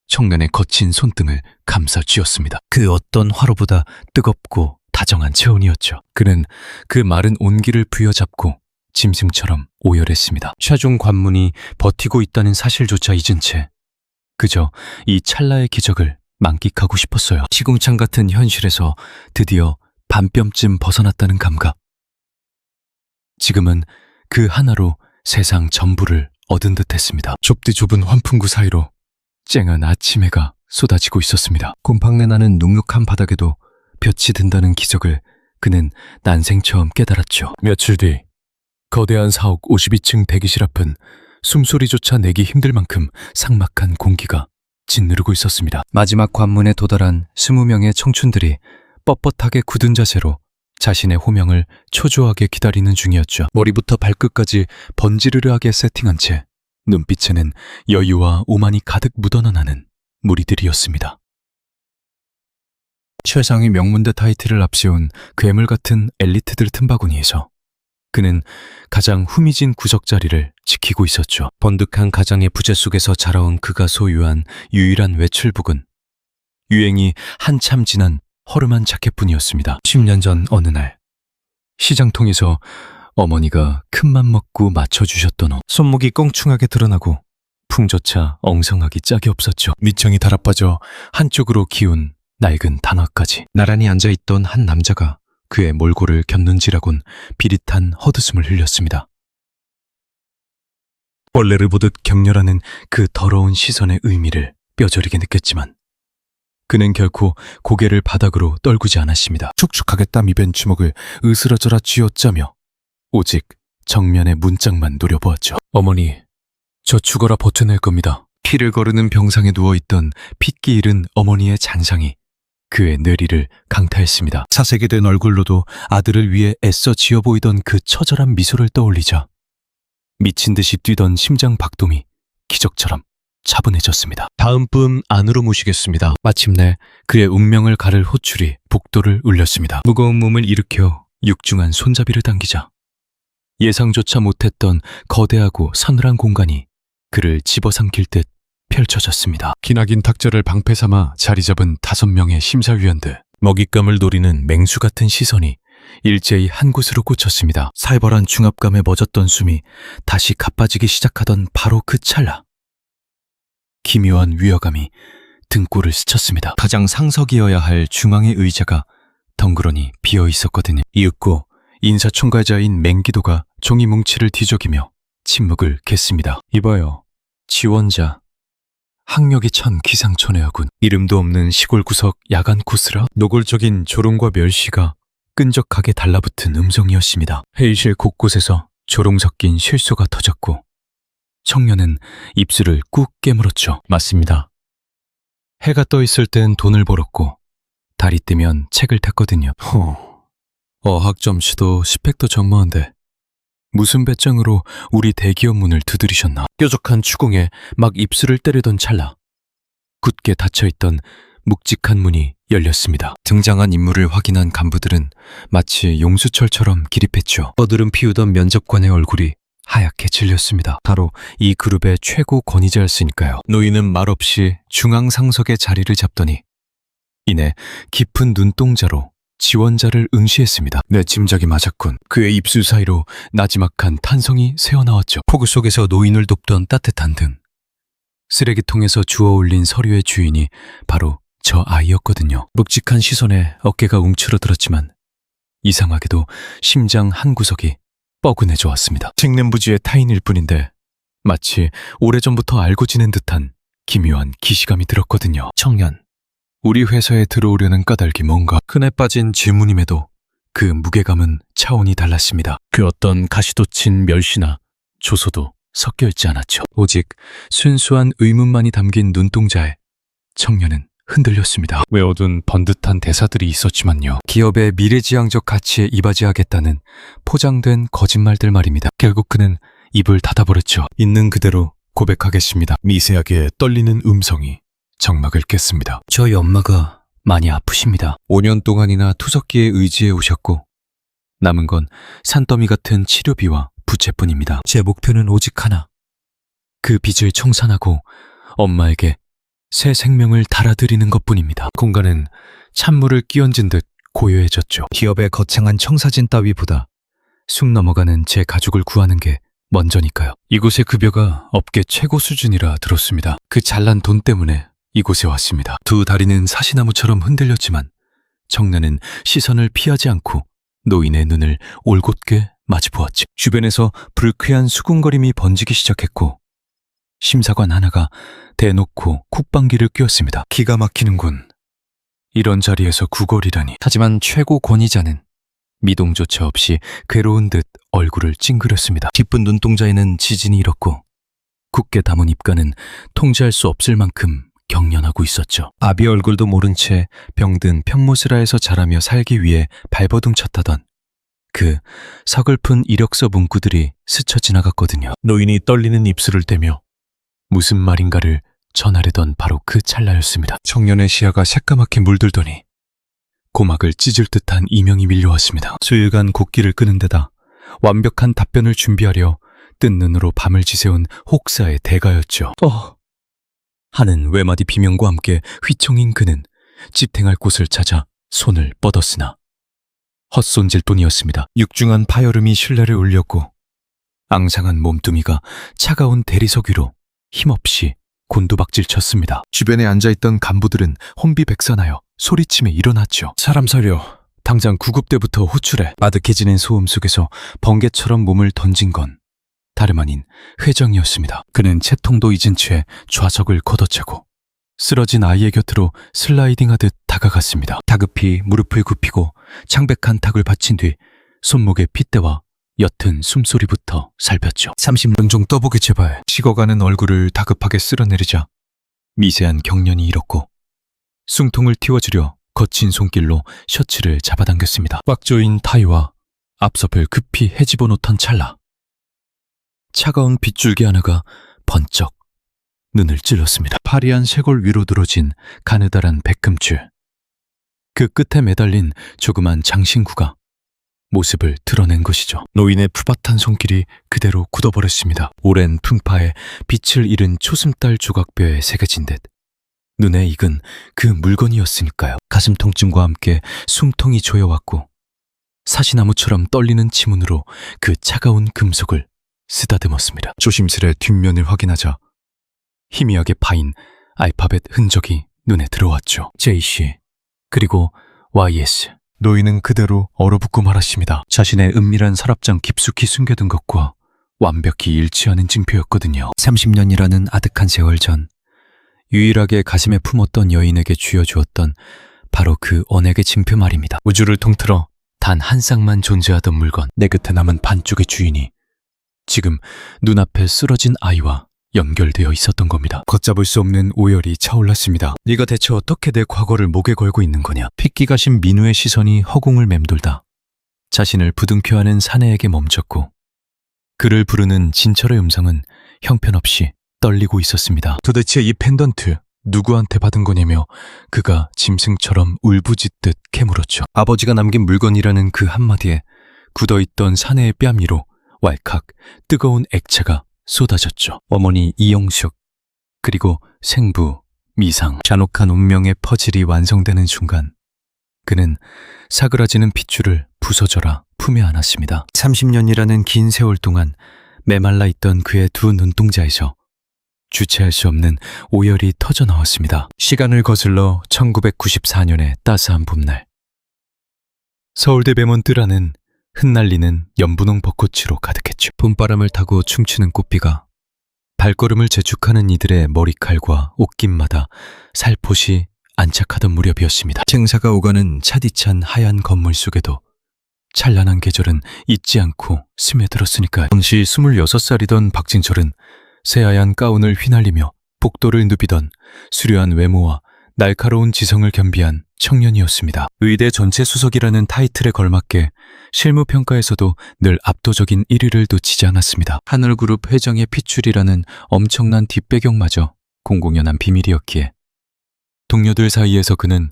청년의 거친 손등을 감싸 쥐었습니다. 그 어떤 화로보다 뜨겁고 다정한 체온이었죠. 그는 그 마른 온기를 부여잡고 짐승처럼 오열했습니다. 최종 관문이 버티고 있다는 사실조차 잊은 채 그저 이 찰나의 기적을 만끽하고 싶었어요. 시궁창 같은 현실에서 드디어 반뼘쯤 벗어났다는 감각. 지금은 그 하나로 세상 전부를 얻은 듯했습니다. 좁디 좁은 환풍구 사이로 쨍한 아침 해가 쏟아지고 있었습니다. 곰팡내 나는 눅눅한 바닥에도 볕이 든다는 기적을 그는 난생 처음 깨달았죠. 며칠 뒤 거대한 사옥 52층 대기실 앞은 숨소리조차 내기 힘들 만큼 삭막한 공기가 짓누르고 있었습니다. 마지막 관문에 도달한 20명의 청춘들이 뻣뻣하게 굳은 자세로 자신의 호명을 초조하게 기다리는 중이었죠. 머리부터 발끝까지 번지르르하게 세팅한 채 눈빛에는 여유와 오만이 가득 묻어나는 무리들이었습니다. 최상위 명문대 타이틀을 앞세운 괴물 같은 엘리트들 틈바구니에서 그는 가장 후미진 구석 자리를 지키고 있었죠. 번득한 가장의 부재 속에서 자라온 그가 소유한 유일한 외출복은 유행이 한참 지난 허름한 자켓뿐이었습니다. 10년 전 어느 날 시장통에서 어머니가 큰맘 먹고 맞춰주셨던 옷. 손목이 껑충하게 드러나고 풍조차 엉성하기 짝이 없었죠. 밑창이 달아빠져 한쪽으로 기운 낡은 단화까지. 나란히 앉아있던 한 남자가 그의 몰골을 곁눈질하곤 비릿한 헛웃음을 흘렸습니다. 벌레를 보듯 격렬하는 그 더러운 시선의 의미를 뼈저리게 느꼈지만 그는 결코 고개를 바닥으로 떨구지 않았습니다. 축축하게 땀이 밴 주먹을 으스러져라 쥐어짜며 오직 정면의 문짝만 노려보았죠. 어머니, 저 죽어라 버텨낼 겁니다. 피를 거르는 병상에 누워있던 핏기 잃은 어머니의 잔상이 그의 뇌리를 강타했습니다. 사색이 된 얼굴로도 아들을 위해 애써 지어 보이던 그 처절한 미소를 떠올리자 미친 듯이 뛰던 심장 박동이 기적처럼 차분해졌습니다. 다음 분 안으로 모시겠습니다. 마침내 그의 운명을 가를 호출이 복도를 울렸습니다. 무거운 몸을 일으켜 육중한 손잡이를 당기자 예상조차 못했던 거대하고 서늘한 공간이 그를 집어삼킬 듯 펼쳐졌습니다. 기나긴 탁자를 방패 삼아 자리 잡은 5명의 심사위원들. 먹잇감을 노리는 맹수 같은 시선이 일제히 한 곳으로 꽂혔습니다. 살벌한 중압감에 멎었던 숨이 다시 가빠지기 시작하던 바로 그 찰나. 기묘한 위화감이 등골을 스쳤습니다. 가장 상석이어야 할 중앙의 의자가 덩그러니 비어 있었거든요. 이윽고 인사총괄자인 맹기도가 종이 뭉치를 뒤적이며 침묵을 겠습니다. 이봐요. 지원자. 학력이 천 기상천외하군. 이름도 없는 시골 구석 야간 코스라 노골적인 조롱과 멸시가 끈적하게 달라붙은 음성이었습니다. 회의실 곳곳에서 조롱 섞인 실소가 터졌고 청년은 입술을 꾹 깨물었죠. 맞습니다. 해가 떠 있을 땐 돈을 벌었고 달이 뜨면 책을 탔거든요. 어학 점수도 스펙도 전무한데 무슨 배짱으로 우리 대기업 문을 두드리셨나. 뾰족한 추궁에 막 입술을 때리던 찰나 굳게 닫혀있던 묵직한 문이 열렸습니다. 등장한 인물을 확인한 간부들은 마치 용수철처럼 기립했죠. 떠들은 피우던 면접관의 얼굴이 하얗게 질렸습니다. 바로 이 그룹의 최고 권위자였으니까요. 노인은 말없이 중앙 상석의 자리를 잡더니 이내 깊은 눈동자로 지원자를 응시했습니다. 내 짐작이 맞았군. 그의 입술 사이로 나지막한 탄성이 새어나왔죠. 폭우 속에서 노인을 돕던 따뜻한 등. 쓰레기통에서 주워 올린 서류의 주인이 바로 저 아이였거든요. 묵직한 시선에 어깨가 움츠러들었지만 이상하게도 심장 한 구석이 뻐근해져 왔습니다. 책냄부지의 타인일 뿐인데 마치 오래전부터 알고 지낸 듯한 기묘한 기시감이 들었거든요. 청년. 우리 회사에 들어오려는 까닭이 뭔가. 흔해 빠진 질문임에도 그 무게감은 차원이 달랐습니다. 그 어떤 가시돋친 멸시나 조소도 섞여 있지 않았죠. 오직 순수한 의문만이 담긴 눈동자에 청년은 흔들렸습니다. 외워둔 번듯한 대사들이 있었지만요. 기업의 미래지향적 가치에 이바지하겠다는 포장된 거짓말들 말입니다. 결국 그는 입을 닫아버렸죠. 있는 그대로 고백하겠습니다. 미세하게 떨리는 음성이 정막을 깼습니다. 저희 엄마가 많이 아프십니다. 5년 동안이나 투석기에 의지해 오셨고 남은 건 산더미 같은 치료비와 부채뿐입니다. 제 목표는 오직 하나. 그 빚을 청산하고 엄마에게 새 생명을 달아드리는 것뿐입니다. 공간은 찬물을 끼얹은 듯 고요해졌죠. 기업의 거창한 청사진 따위보다 쑥 넘어가는 제 가족을 구하는 게 먼저니까요. 이곳의 급여가 업계 최고 수준이라 들었습니다. 그 잘난 돈 때문에 이곳에 왔습니다. 두 다리는 사시나무처럼 흔들렸지만 청년은 시선을 피하지 않고 노인의 눈을 올곧게 마주보았지. 주변에서 불쾌한 수군거림이 번지기 시작했고 심사관 하나가 대놓고 콧방귀를 뀌었습니다. 기가 막히는군. 이런 자리에서 구걸이라니. 하지만 최고 권위자는 미동조차 없이 괴로운 듯 얼굴을 찡그렸습니다. 깊은 눈동자에는 지진이 일었고 굳게 담은 입가는 통제할 수 없을 만큼 경련하고 있었죠. 아비 얼굴도 모른 채 병든 평모스라에서 자라며 살기 위해 발버둥 쳤다던 그 서글픈 이력서 문구들이 스쳐 지나갔거든요. 노인이 떨리는 입술을 떼며 무슨 말인가를 전하려던 바로 그 찰나였습니다. 청년의 시야가 새까맣게 물들더니 고막을 찢을 듯한 이명이 밀려왔습니다. 수일간 곡기를 끄는 데다 완벽한 답변을 준비하려 뜬 눈으로 밤을 지새운 혹사의 대가였죠. 하는 외마디 비명과 함께 휘청인 그는 집행할 곳을 찾아 손을 뻗었으나 헛손질 뿐이었습니다. 육중한 파여름이 신뢰를 울렸고 앙상한 몸뚱이가 차가운 대리석 위로 힘없이 곤두박질 쳤습니다. 주변에 앉아있던 간부들은 혼비백산하여 소리치며 일어났죠. 사람 살려, 당장 구급대부터 호출해. 아득해지는 소음 속에서 번개처럼 몸을 던진 건 다름 아닌 회정이었습니다. 그는 채통도 잊은 채 좌석을 걷어차고 쓰러진 아이의 곁으로 슬라이딩하듯 다가갔습니다. 다급히 무릎을 굽히고 창백한 탁을 받친 뒤 손목에 핏대와 옅은 숨소리부터 살폈죠. 30년 좀 떠보게 제발. 식어가는 얼굴을 다급하게 쓸어내리자 미세한 경련이 일었고 숨통을 틔워주려 거친 손길로 셔츠를 잡아당겼습니다. 꽉 조인 타이와 앞섭을 급히 헤집어 놓던 찰나 차가운 빗줄기 하나가 번쩍 눈을 찔렀습니다. 파리한 쇄골 위로 늘어진 가느다란 백금줄. 그 끝에 매달린 조그만 장신구가 모습을 드러낸 것이죠. 노인의 푸밭한 손길이 그대로 굳어버렸습니다. 오랜 풍파에 빛을 잃은 초슴달 조각뼈에 새겨진 듯 눈에 익은 그 물건이었으니까요. 가슴 통증과 함께 숨통이 조여왔고 사시나무처럼 떨리는 치문으로 그 차가운 금속을 쓰다듬었습니다. 조심스레 뒷면을 확인하자 희미하게 파인 알파벳 흔적이 눈에 들어왔죠. JC 그리고 YS. 노인은 그대로 얼어붙고 말았습니다. 자신의 은밀한 서랍장 깊숙이 숨겨둔 것과 완벽히 일치하는 징표였거든요. 30년이라는 아득한 세월 전 유일하게 가슴에 품었던 여인에게 쥐어주었던 바로 그 언액의 징표 말입니다. 우주를 통틀어 단 한 쌍만 존재하던 물건, 내 곁에 남은 반쪽의 주인이 지금 눈앞에 쓰러진 아이와 연결되어 있었던 겁니다. 걷잡을 수 없는 오열이 차올랐습니다. 네가 대체 어떻게 내 과거를 목에 걸고 있는 거냐? 핏기 가신 민우의 시선이 허공을 맴돌다 자신을 부둥켜 하는 사내에게 멈췄고 그를 부르는 진철의 음성은 형편없이 떨리고 있었습니다. 도대체 이 펜던트 누구한테 받은 거냐며 그가 짐승처럼 울부짖듯 캐물었죠. 아버지가 남긴 물건이라는 그 한마디에 굳어있던 사내의 뺨 위로 왈칵 뜨거운 액체가 쏟아졌죠. 어머니 이영숙 그리고 생부 미상. 잔혹한 운명의 퍼즐이 완성되는 순간 그는 사그라지는 핏줄을 부서져라 품에 안았습니다. 30년이라는 긴 세월 동안 메말라 있던 그의 두 눈동자에서 주체할 수 없는 오열이 터져나왔습니다. 시간을 거슬러 1994년의 따스한 봄날 서울대 배문 뜰 안은 흩날리는 연분홍 벚꽃으로 가득했죠. 봄바람을 타고 춤추는 꽃비가 발걸음을 재촉하는 이들의 머리칼과 옷깃마다 살포시 안착하던 무렵이었습니다. 쟁사가 오가는 차디찬 하얀 건물 속에도 찬란한 계절은 잊지 않고 스며들었으니까요. 당시 26살이던 박진철은 새하얀 가운을 휘날리며 복도를 누비던 수려한 외모와 날카로운 지성을 겸비한 청년이었습니다. 의대 전체 수석이라는 타이틀에 걸맞게 실무평가에서도 늘 압도적인 1위를 놓치지 않았습니다. 하늘그룹 회장의 핏줄이라는 엄청난 뒷배경마저 공공연한 비밀이었기에 동료들 사이에서 그는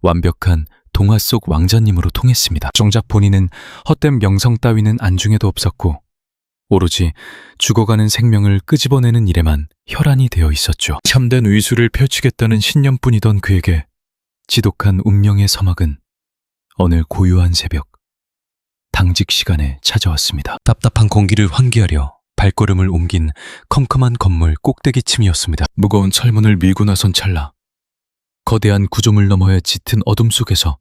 완벽한 동화 속 왕자님으로 통했습니다. 정작 본인은 헛된 명성 따위는 안중에도 없었고 오로지 죽어가는 생명을 끄집어내는 일에만 혈안이 되어 있었죠. 참된 의술을 펼치겠다는 신념뿐이던 그에게 지독한 운명의 서막은 어느 고요한 새벽 당직 시간에 찾아왔습니다. 답답한 공기를 환기하려 발걸음을 옮긴 컴컴한 건물 꼭대기층이었습니다. 무거운 철문을 밀고 나선 찰나 거대한 구조물 너머의 짙은 어둠 속에서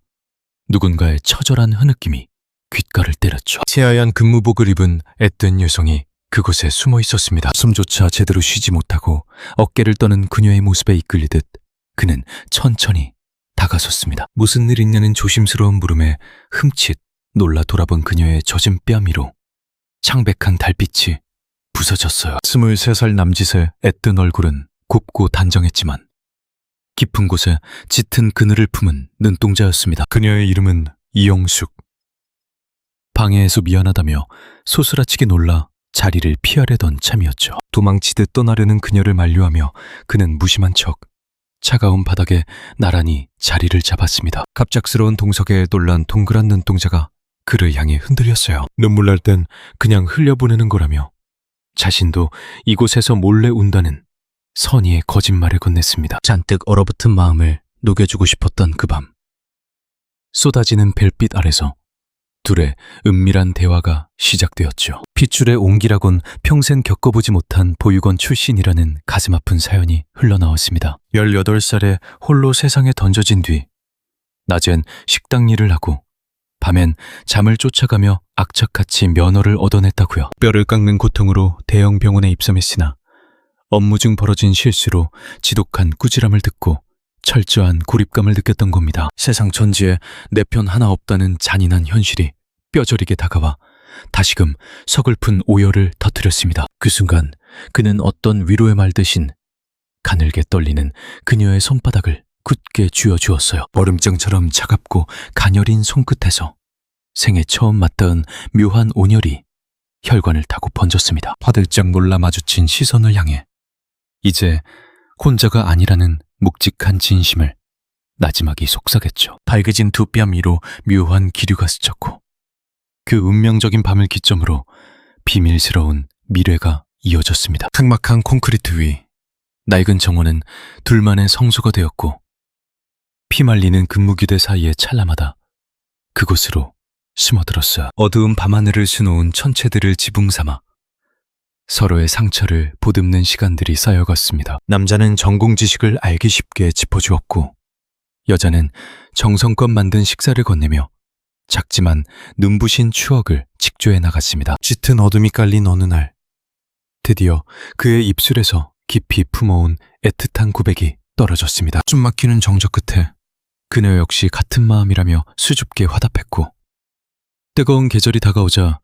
누군가의 처절한 흐느낌이 귓가를 때렸죠. 새하얀 근무복을 입은 앳된 여성이 그곳에 숨어 있었습니다. 숨조차 제대로 쉬지 못하고 어깨를 떠는 그녀의 모습에 이끌리듯 그는 천천히 다가섰습니다. 무슨 일 있냐는 조심스러운 물음에 흠칫 놀라 돌아본 그녀의 젖은 뺨 위로 창백한 달빛이 부서졌어요. 23살 남짓의 앳된 얼굴은 곱고 단정했지만 깊은 곳에 짙은 그늘을 품은 눈동자였습니다. 그녀의 이름은 이영숙. 방해해서 미안하다며 소스라치게 놀라 자리를 피하려던 참이었죠. 도망치듯 떠나려는 그녀를 만류하며 그는 무심한 척 차가운 바닥에 나란히 자리를 잡았습니다. 갑작스러운 동석에 놀란 동그란 눈동자가 그를 향해 흔들렸어요. 눈물 날 땐 그냥 흘려보내는 거라며 자신도 이곳에서 몰래 운다는 선의의 거짓말을 건넸습니다. 잔뜩 얼어붙은 마음을 녹여주고 싶었던 그 밤. 쏟아지는 별빛 아래서 둘의 은밀한 대화가 시작되었죠. 핏줄의 온기라곤 평생 겪어보지 못한 보육원 출신이라는 가슴 아픈 사연이 흘러나왔습니다. 18살에 홀로 세상에 던져진 뒤 낮엔 식당 일을 하고 밤엔 잠을 쫓아가며 악착같이 면허를 얻어냈다고요. 뼈를 깎는 고통으로 대형 병원에 입섬했으나 업무 중 벌어진 실수로 지독한 꾸지람을 듣고 철저한 고립감을 느꼈던 겁니다. 세상 천지에 내 편 하나 없다는 잔인한 현실이 뼈저리게 다가와 다시금 서글픈 오열을 터뜨렸습니다. 그 순간 그는 어떤 위로의 말 대신 가늘게 떨리는 그녀의 손바닥을 굳게 쥐어주었어요. 얼음장처럼 차갑고 가녀린 손끝에서 생애 처음 맞닿은 묘한 온열이 혈관을 타고 번졌습니다. 화들짝 놀라 마주친 시선을 향해 이제 혼자가 아니라는 묵직한 진심을 나지막이 속삭였죠. 발그진 두 뺨 위로 묘한 기류가 스쳤고 그 운명적인 밤을 기점으로 비밀스러운 미래가 이어졌습니다. 삭막한 콘크리트 위 낡은 정원은 둘만의 성소가 되었고 피말리는 근무기대 사이에 찰나마다 그곳으로 숨어들었어요. 어두운 밤하늘을 수놓은 천체들을 지붕 삼아 서로의 상처를 보듬는 시간들이 쌓여갔습니다. 남자는 전공 지식을 알기 쉽게 짚어주었고 여자는 정성껏 만든 식사를 건네며 작지만 눈부신 추억을 직조해 나갔습니다. 짙은 어둠이 깔린 어느 날 드디어 그의 입술에서 깊이 품어온 애틋한 고백이 떨어졌습니다. 숨막히는 정적 끝에 그녀 역시 같은 마음이라며 수줍게 화답했고 뜨거운 계절이 다가오자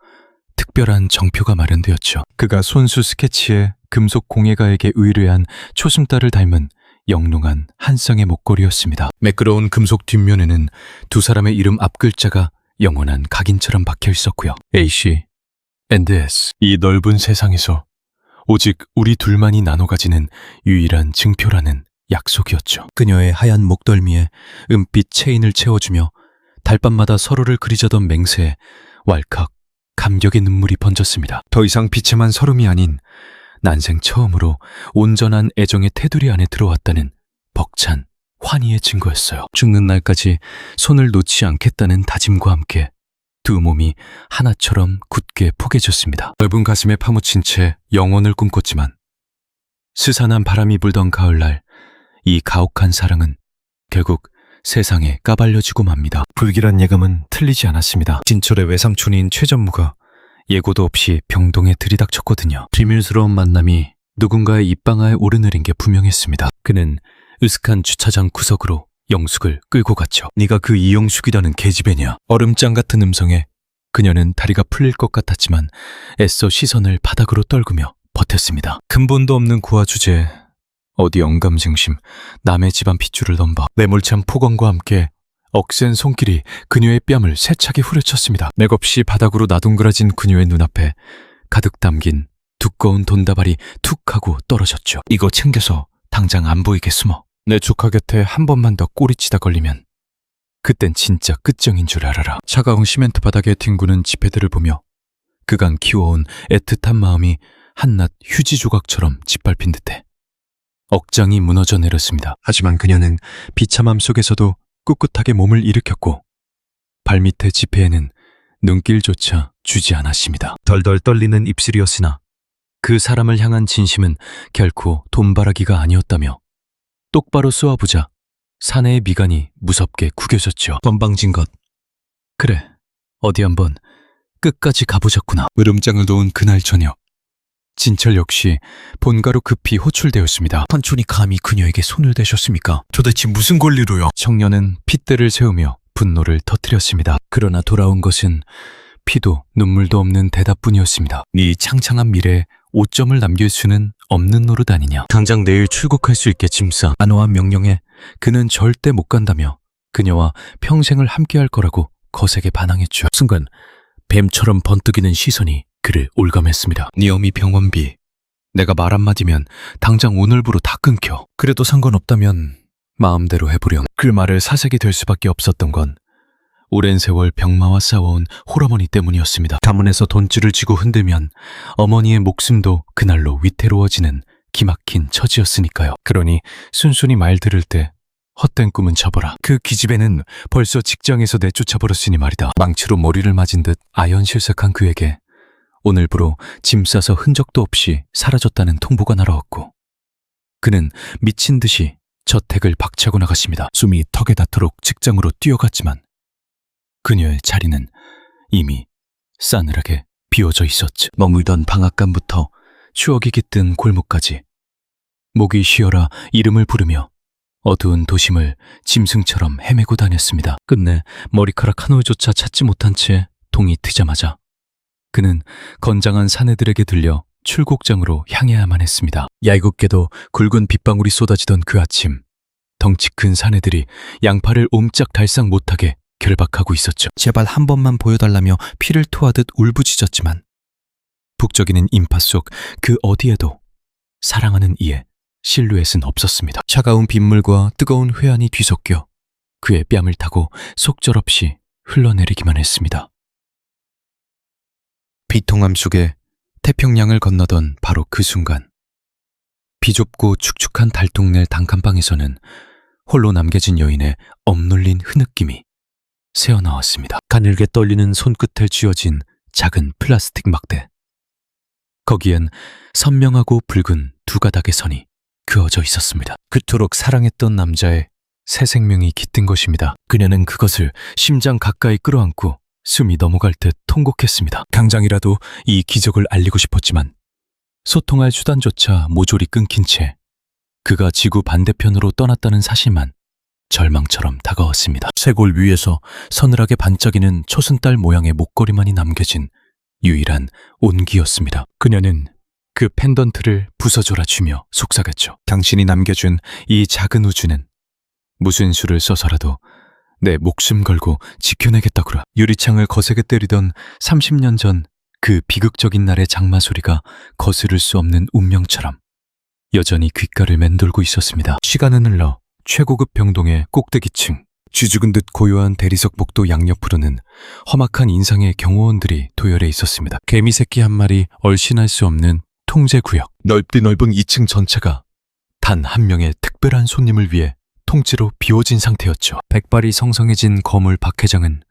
특별한 정표가 마련되었죠. 그가 손수 스케치에 금속 공예가에게 의뢰한 초승달을 닮은 영롱한 한 쌍의 목걸이였습니다. 매끄러운 금속 뒷면에는 두 사람의 이름 앞글자가 영원한 각인처럼 박혀 있었고요. AC and S. 이 넓은 세상에서 오직 우리 둘만이 나눠 가지는 유일한 증표라는 약속이었죠. 그녀의 하얀 목덜미에 은빛 체인을 채워주며 달밤마다 서로를 그리자던 맹세에 왈칵 감격의 눈물이 번졌습니다. 더 이상 비참한 서름이 아닌 난생 처음으로 온전한 애정의 테두리 안에 들어왔다는 벅찬 환희의 증거였어요. 죽는 날까지 손을 놓지 않겠다는 다짐과 함께 두 몸이 하나처럼 굳게 포개졌습니다. 넓은 가슴에 파묻힌 채 영혼을 꿈꿨지만 스산한 바람이 불던 가을날 이 가혹한 사랑은 결국 세상에 까발려지고 맙니다. 불길한 예감은 틀리지 않았습니다. 진철의 외삼촌인 최전무가 예고도 없이 병동에 들이닥쳤거든요. 비밀스러운 만남이 누군가의 입방아에 오르내린 게 분명했습니다. 그는 으슥한 주차장 구석으로 영숙을 끌고 갔죠. 네가 그 이영숙이라는 계집애냐. 얼음장 같은 음성에 그녀는 다리가 풀릴 것 같았지만 애써 시선을 바닥으로 떨구며 버텼습니다. 근본도 없는 구화 주제에 어디 영감증심 남의 집안 핏줄을 넘봐 매몰찬 폭언과 함께 억센 손길이 그녀의 뺨을 세차게 후려쳤습니다. 맥없이 바닥으로 나동그라진 그녀의 눈앞에 가득 담긴 두꺼운 돈다발이 툭 하고 떨어졌죠. 이거 챙겨서 당장 안 보이게 숨어. 내 조카 곁에 한 번만 더 꼬리치다 걸리면 그땐 진짜 끝장인 줄 알아라. 차가운 시멘트 바닥에 뒹구는 지폐들을 보며 그간 키워온 애틋한 마음이 한낱 휴지 조각처럼 짓밟힌 듯해 억장이 무너져 내렸습니다. 하지만 그녀는 비참함 속에서도 꿋꿋하게 몸을 일으켰고 발밑의 지폐에는 눈길조차 주지 않았습니다. 덜덜 떨리는 입술이었으나 그 사람을 향한 진심은 결코 돈바라기가 아니었다며 똑바로 쏘아보자 사내의 미간이 무섭게 구겨졌죠. 건방진 것. 그래, 어디 한번 끝까지 가보자꾸나. 으름장을 놓은 그날 저녁 진철 역시 본가로 급히 호출되었습니다. 삼촌이 감히 그녀에게 손을 대셨습니까? 도대체 무슨 권리로요? 청년은 핏대를 세우며 분노를 터뜨렸습니다. 그러나 돌아온 것은 피도 눈물도 없는 대답뿐이었습니다. 네 창창한 미래에 오점을 남길 수는 없는 노릇 아니냐. 당장 내일 출국할 수 있게 짐싸. 안호한 명령에 그는 절대 못 간다며 그녀와 평생을 함께할 거라고 거세게 반항했죠. 순간 뱀처럼 번뜩이는 시선이 그를 올감했습니다. 네 어미 병원비 내가 말 한마디면 당장 오늘부로 다 끊겨. 그래도 상관없다면 마음대로 해보렴. 그 말을 사색이 될 수밖에 없었던 건 오랜 세월 병마와 싸워온 홀어머니 때문이었습니다. 가문에서 돈줄을 쥐고 흔들면 어머니의 목숨도 그날로 위태로워지는 기막힌 처지였으니까요. 그러니 순순히 말 들을 때 헛된 꿈은 접어라. 그 기집애는 벌써 직장에서 내쫓아버렸으니 말이다. 망치로 머리를 맞은 듯 아연실색한 그에게 오늘부로 짐 싸서 흔적도 없이 사라졌다는 통보가 날아왔고 그는 미친 듯이 저택을 박차고 나갔습니다. 숨이 턱에 닿도록 직장으로 뛰어갔지만 그녀의 자리는 이미 싸늘하게 비워져 있었지. 머물던 방앗간부터 추억이 깃든 골목까지 목이 쉬어라 이름을 부르며 어두운 도심을 짐승처럼 헤매고 다녔습니다. 끝내 머리카락 한 올조차 찾지 못한 채 동이 트자마자 그는 건장한 사내들에게 들려 출곡장으로 향해야만 했습니다. 얄궂게도 굵은 빗방울이 쏟아지던 그 아침, 덩치 큰 사내들이 양팔을 옴짝달싹 못하게 결박하고 있었죠. 제발 한 번만 보여달라며 피를 토하듯 울부짖었지만 북적이는 인파 속 그 어디에도 사랑하는 이의 실루엣은 없었습니다. 차가운 빗물과 뜨거운 회한이 뒤섞여 그의 뺨을 타고 속절없이 흘러내리기만 했습니다. 비통함 속에 태평양을 건너던 바로 그 순간 비좁고 축축한 달동네 단칸방에서는 홀로 남겨진 여인의 억눌린 흐느낌이 새어나왔습니다. 가늘게 떨리는 손끝에 쥐어진 작은 플라스틱 막대. 거기엔 선명하고 붉은 두 가닥의 선이 그어져 있었습니다. 그토록 사랑했던 남자의 새 생명이 깃든 것입니다. 그녀는 그것을 심장 가까이 끌어안고 숨이 넘어갈 듯 통곡했습니다. 당장이라도 이 기적을 알리고 싶었지만 소통할 수단조차 모조리 끊긴 채 그가 지구 반대편으로 떠났다는 사실만 절망처럼 다가왔습니다. 쇄골 위에서 서늘하게 반짝이는 초승달 모양의 목걸이만이 남겨진 유일한 온기였습니다. 그녀는 그 펜던트를 부서져라 주며 속삭였죠. 당신이 남겨준 이 작은 우주는 무슨 수를 써서라도 내 목숨 걸고 지켜내겠다구라. 유리창을 거세게 때리던 30년 전 그 비극적인 날의 장마 소리가 거스를 수 없는 운명처럼 여전히 귓가를 맴돌고 있었습니다. 시간은 흘러 최고급 병동의 꼭대기층, 쥐죽은 듯 고요한 대리석 복도 양옆으로는 험악한 인상의 경호원들이 도열해 있었습니다. 개미 새끼 한 마리 얼씬할 수 없는 통제구역. 넓디 넓은 2층 전체가 단 한 명의 특별한 손님을 위해 통째로 비워진 상태였죠. 백발이 성성해진 거물 박 회장은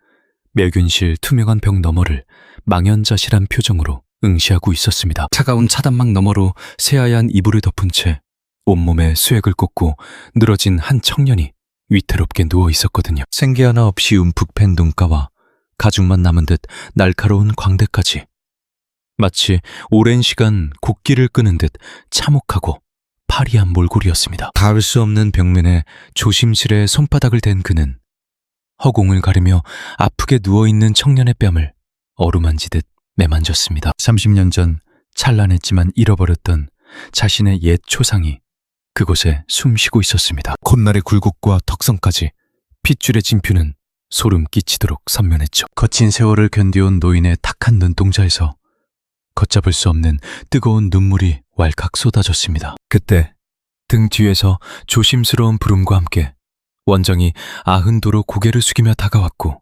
멸균실 투명한 벽 너머를 망연자실한 표정으로 응시하고 있었습니다. 차가운 차단막 너머로 새하얀 이불을 덮은 채 온몸에 수액을 꽂고 늘어진 한 청년이 위태롭게 누워 있었거든요. 생기 하나 없이 움푹 팬 눈가와 가죽만 남은 듯 날카로운 광대까지 마치 오랜 시간 곡기를 끄는 듯 참혹하고 파리한 몰골이었습니다. 닿을 수 없는 벽면에 조심스레 손바닥을 댄 그는 허공을 가리며 아프게 누워있는 청년의 뺨을 어루만지듯 매만졌습니다. 30년 전 찬란했지만 잃어버렸던 자신의 옛 초상이 그곳에 숨쉬고 있었습니다. 콧날의 굴곡과 턱선까지 핏줄의 진표는 소름 끼치도록 선명했죠. 거친 세월을 견디온 노인의 탁한 눈동자에서 걷잡을 수 없는 뜨거운 눈물이 왈칵 쏟아졌습니다. 그때 등 뒤에서 조심스러운 부름과 함께 원정이 아흔도로 고개를 숙이며 다가왔고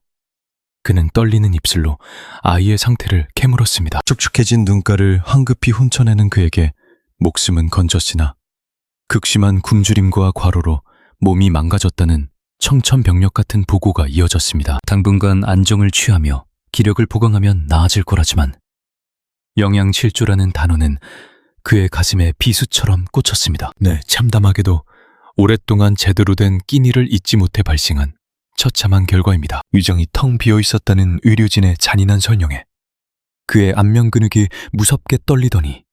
그는 떨리는 입술로 아이의 상태를 캐물었습니다. 축축해진 눈가를 황급히 훔쳐내는 그에게 목숨은 건졌으나 극심한 굶주림과 과로로 몸이 망가졌다는 청천벽력 같은 보고가 이어졌습니다. 당분간 안정을 취하며 기력을 보강하면 나아질 거라지만 영양실조라는 단어는 그의 가슴에 비수처럼 꽂혔습니다. 네, 참담하게도 오랫동안 제대로 된 끼니를 잊지 못해 발생한 처참한 결과입니다. 위정이 텅 비어 있었다는 의료진의 잔인한 설명에 그의 안면 근육이 무섭게 떨리더니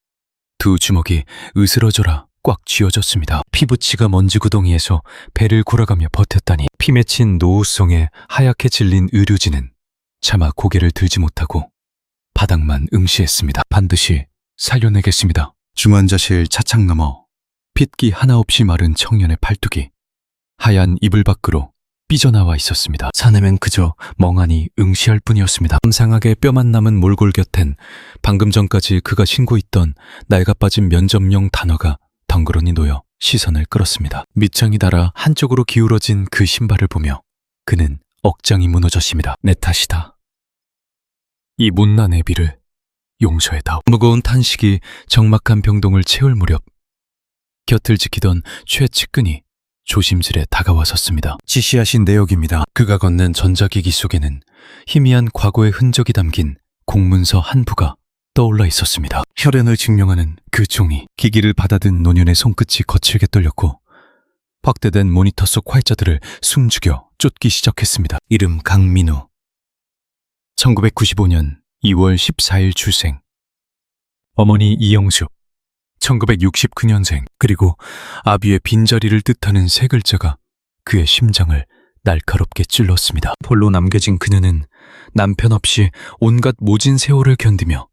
두 주먹이 으스러져라 꽉 쥐어졌습니다. 피부치가 먼지 구덩이에서 배를 골아가며 버텼다니 피 맺힌 노후성에 하얗게 질린 의료진은 차마 고개를 들지 못하고 바닥만 응시했습니다. 반드시 살려내겠습니다. 중환자실 차창 너머 핏기 하나 없이 마른 청년의 팔뚝이 하얀 이불 밖으로 삐져나와 있었습니다. 사내는 그저 멍하니 응시할 뿐이었습니다. 감상하게 뼈만 남은 몰골 곁엔 방금 전까지 그가 신고있던 낡아 빠진 면접용 단어가 덩그러니 놓여 시선을 끌었습니다. 밑창이 달아 한쪽으로 기울어진 그 신발을 보며 그는 억장이 무너졌습니다. 내 탓이다. 이 못난 애비를 용서해다오. 무거운 탄식이 적막한 병동을 채울 무렵 곁을 지키던 최측근이 조심스레 다가와 섰습니다. 지시하신 내역입니다. 그가 건넨 전자기기 속에는 희미한 과거의 흔적이 담긴 공문서 한 부가 떠올라 있었습니다. 혈연을 증명하는 그 종이. 기기를 받아든 노년의 손끝이 거칠게 떨렸고 확대된 모니터 속 활자들을 숨죽여 쫓기 시작했습니다. 이름 강민우. 1995년 2월 14일 출생. 어머니 이영숙. 1969년생. 그리고 아비의 빈자리를 뜻하는 세 글자가 그의 심장을 날카롭게 찔렀습니다. 홀로 남겨진 그녀는 남편 없이 온갖 모진 세월을 견디며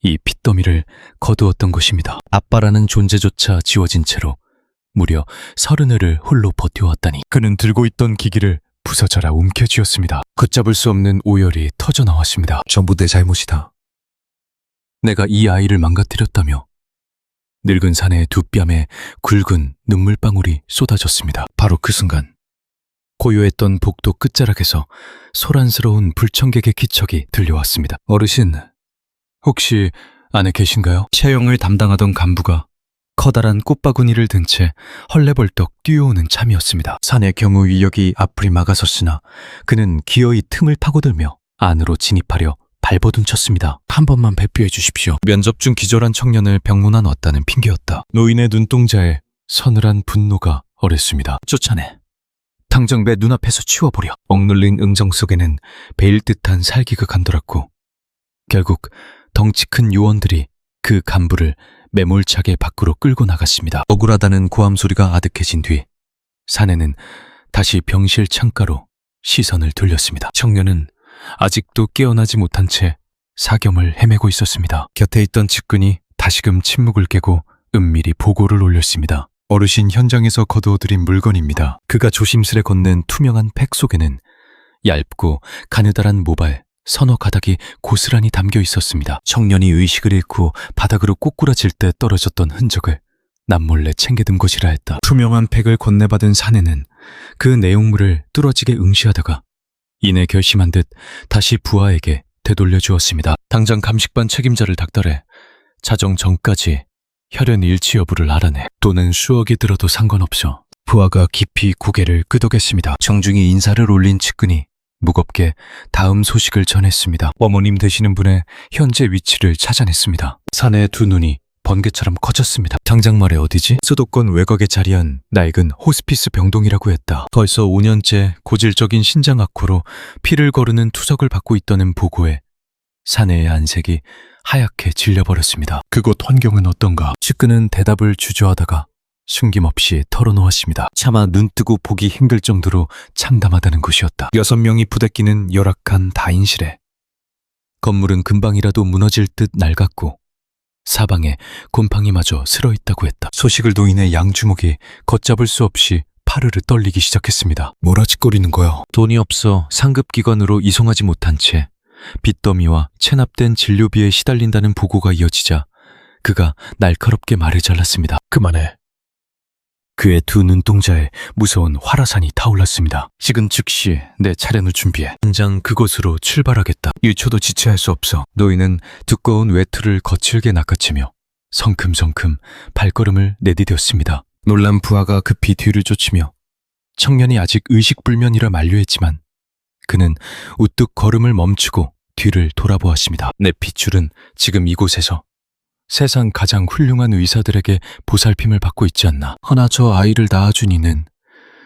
이 핏더미를 거두었던 것입니다. 아빠라는 존재조차 지워진 채로 무려 30회를 홀로 버텨왔다니. 그는 들고 있던 기기를 부서져라 움켜쥐었습니다. 걷잡을 수 없는 오열이 터져나왔습니다. 전부 내 잘못이다. 내가 이 아이를 망가뜨렸다며 늙은 사내의 두 뺨에 굵은 눈물방울이 쏟아졌습니다. 바로 그 순간 고요했던 복도 끝자락에서 소란스러운 불청객의 기척이 들려왔습니다. 어르신, 혹시 안에 계신가요? 채용을 담당하던 간부가 커다란 꽃바구니를 든 채 헐레벌떡 뛰어오는 참이었습니다. 사내 경우 위력이 앞을 막아섰으나 그는 기어이 틈을 파고들며 안으로 진입하려 발버둥쳤습니다. 한 번만 배표해 주십시오. 면접 중 기절한 청년을 병문안 왔다는 핑계였다. 노인의 눈동자에 서늘한 분노가 어렸습니다. 쫓아내. 당장 내 눈앞에서 치워버려. 억눌린 응정 속에는 베일 듯한 살기가 감돌았고 결국 덩치 큰 요원들이 그 간부를 매몰차게 밖으로 끌고 나갔습니다. 억울하다는 고함 소리가 아득해진 뒤 사내는 다시 병실 창가로 시선을 돌렸습니다. 청년은 아직도 깨어나지 못한 채 사경을 헤매고 있었습니다. 곁에 있던 측근이 다시금 침묵을 깨고 은밀히 보고를 올렸습니다. 어르신 현장에서 거두어들인 물건입니다. 그가 조심스레 건넨 투명한 팩 속에는 얇고 가느다란 모발 서너 가닥이 고스란히 담겨 있었습니다. 청년이 의식을 잃고 바닥으로 꼬꾸라질 때 떨어졌던 흔적을 남몰래 챙겨든 것이라 했다. 투명한 팩을 건네받은 사내는 그 내용물을 뚫어지게 응시하다가 이내 결심한 듯 다시 부하에게 되돌려 주었습니다. 당장 감식반 책임자를 닥달해 자정 전까지 혈연 일치 여부를 알아내. 돈은 수억이 들어도 상관없어. 부하가 깊이 고개를 끄덕였습니다. 정중히 인사를 올린 측근이 무겁게 다음 소식을 전했습니다. 어머님 되시는 분의 현재 위치를 찾아냈습니다. 사내의 두 눈이 번개처럼 커졌습니다. 당장 말해 어디지? 수도권 외곽에 자리한 낡은 호스피스 병동이라고 했다. 벌써 5년째 고질적인 신장 악화로 피를 거르는 투석을 받고 있다는 보고에 사내의 안색이 하얗게 질려버렸습니다. 그곳 환경은 어떤가? 측근은 대답을 주저하다가 숨김없이 털어놓았습니다. 차마 눈뜨고 보기 힘들 정도로 참담하다는 곳이었다. 6명이 부대끼는 열악한 다인실에 건물은 금방이라도 무너질 듯 낡았고 사방에 곰팡이마저 슬어있다고 했다. 소식을 노인의 양주먹이 걷잡을 수 없이 파르르 떨리기 시작했습니다. 뭐라짓거리는 거야? 돈이 없어 상급기관으로 이송하지 못한 채 빚더미와 체납된 진료비에 시달린다는 보고가 이어지자 그가 날카롭게 말을 잘랐습니다. 그만해. 그의 두 눈동자에 무서운 화라산이 타올랐습니다. 지금 즉시 내 차량을 준비해. 당장 그곳으로 출발하겠다. 1초도 지체할 수 없어. 노인은 두꺼운 외투를 거칠게 낚아채며 성큼성큼 발걸음을 내디뎠습니다. 놀란 부하가 급히 뒤를 쫓으며 청년이 아직 의식불면이라 만류했지만 그는 우뚝 걸음을 멈추고 뒤를 돌아보았습니다. 내 핏줄은 지금 이곳에서 세상 가장 훌륭한 의사들에게 보살핌을 받고 있지 않나. 허나 저 아이를 낳아준 이는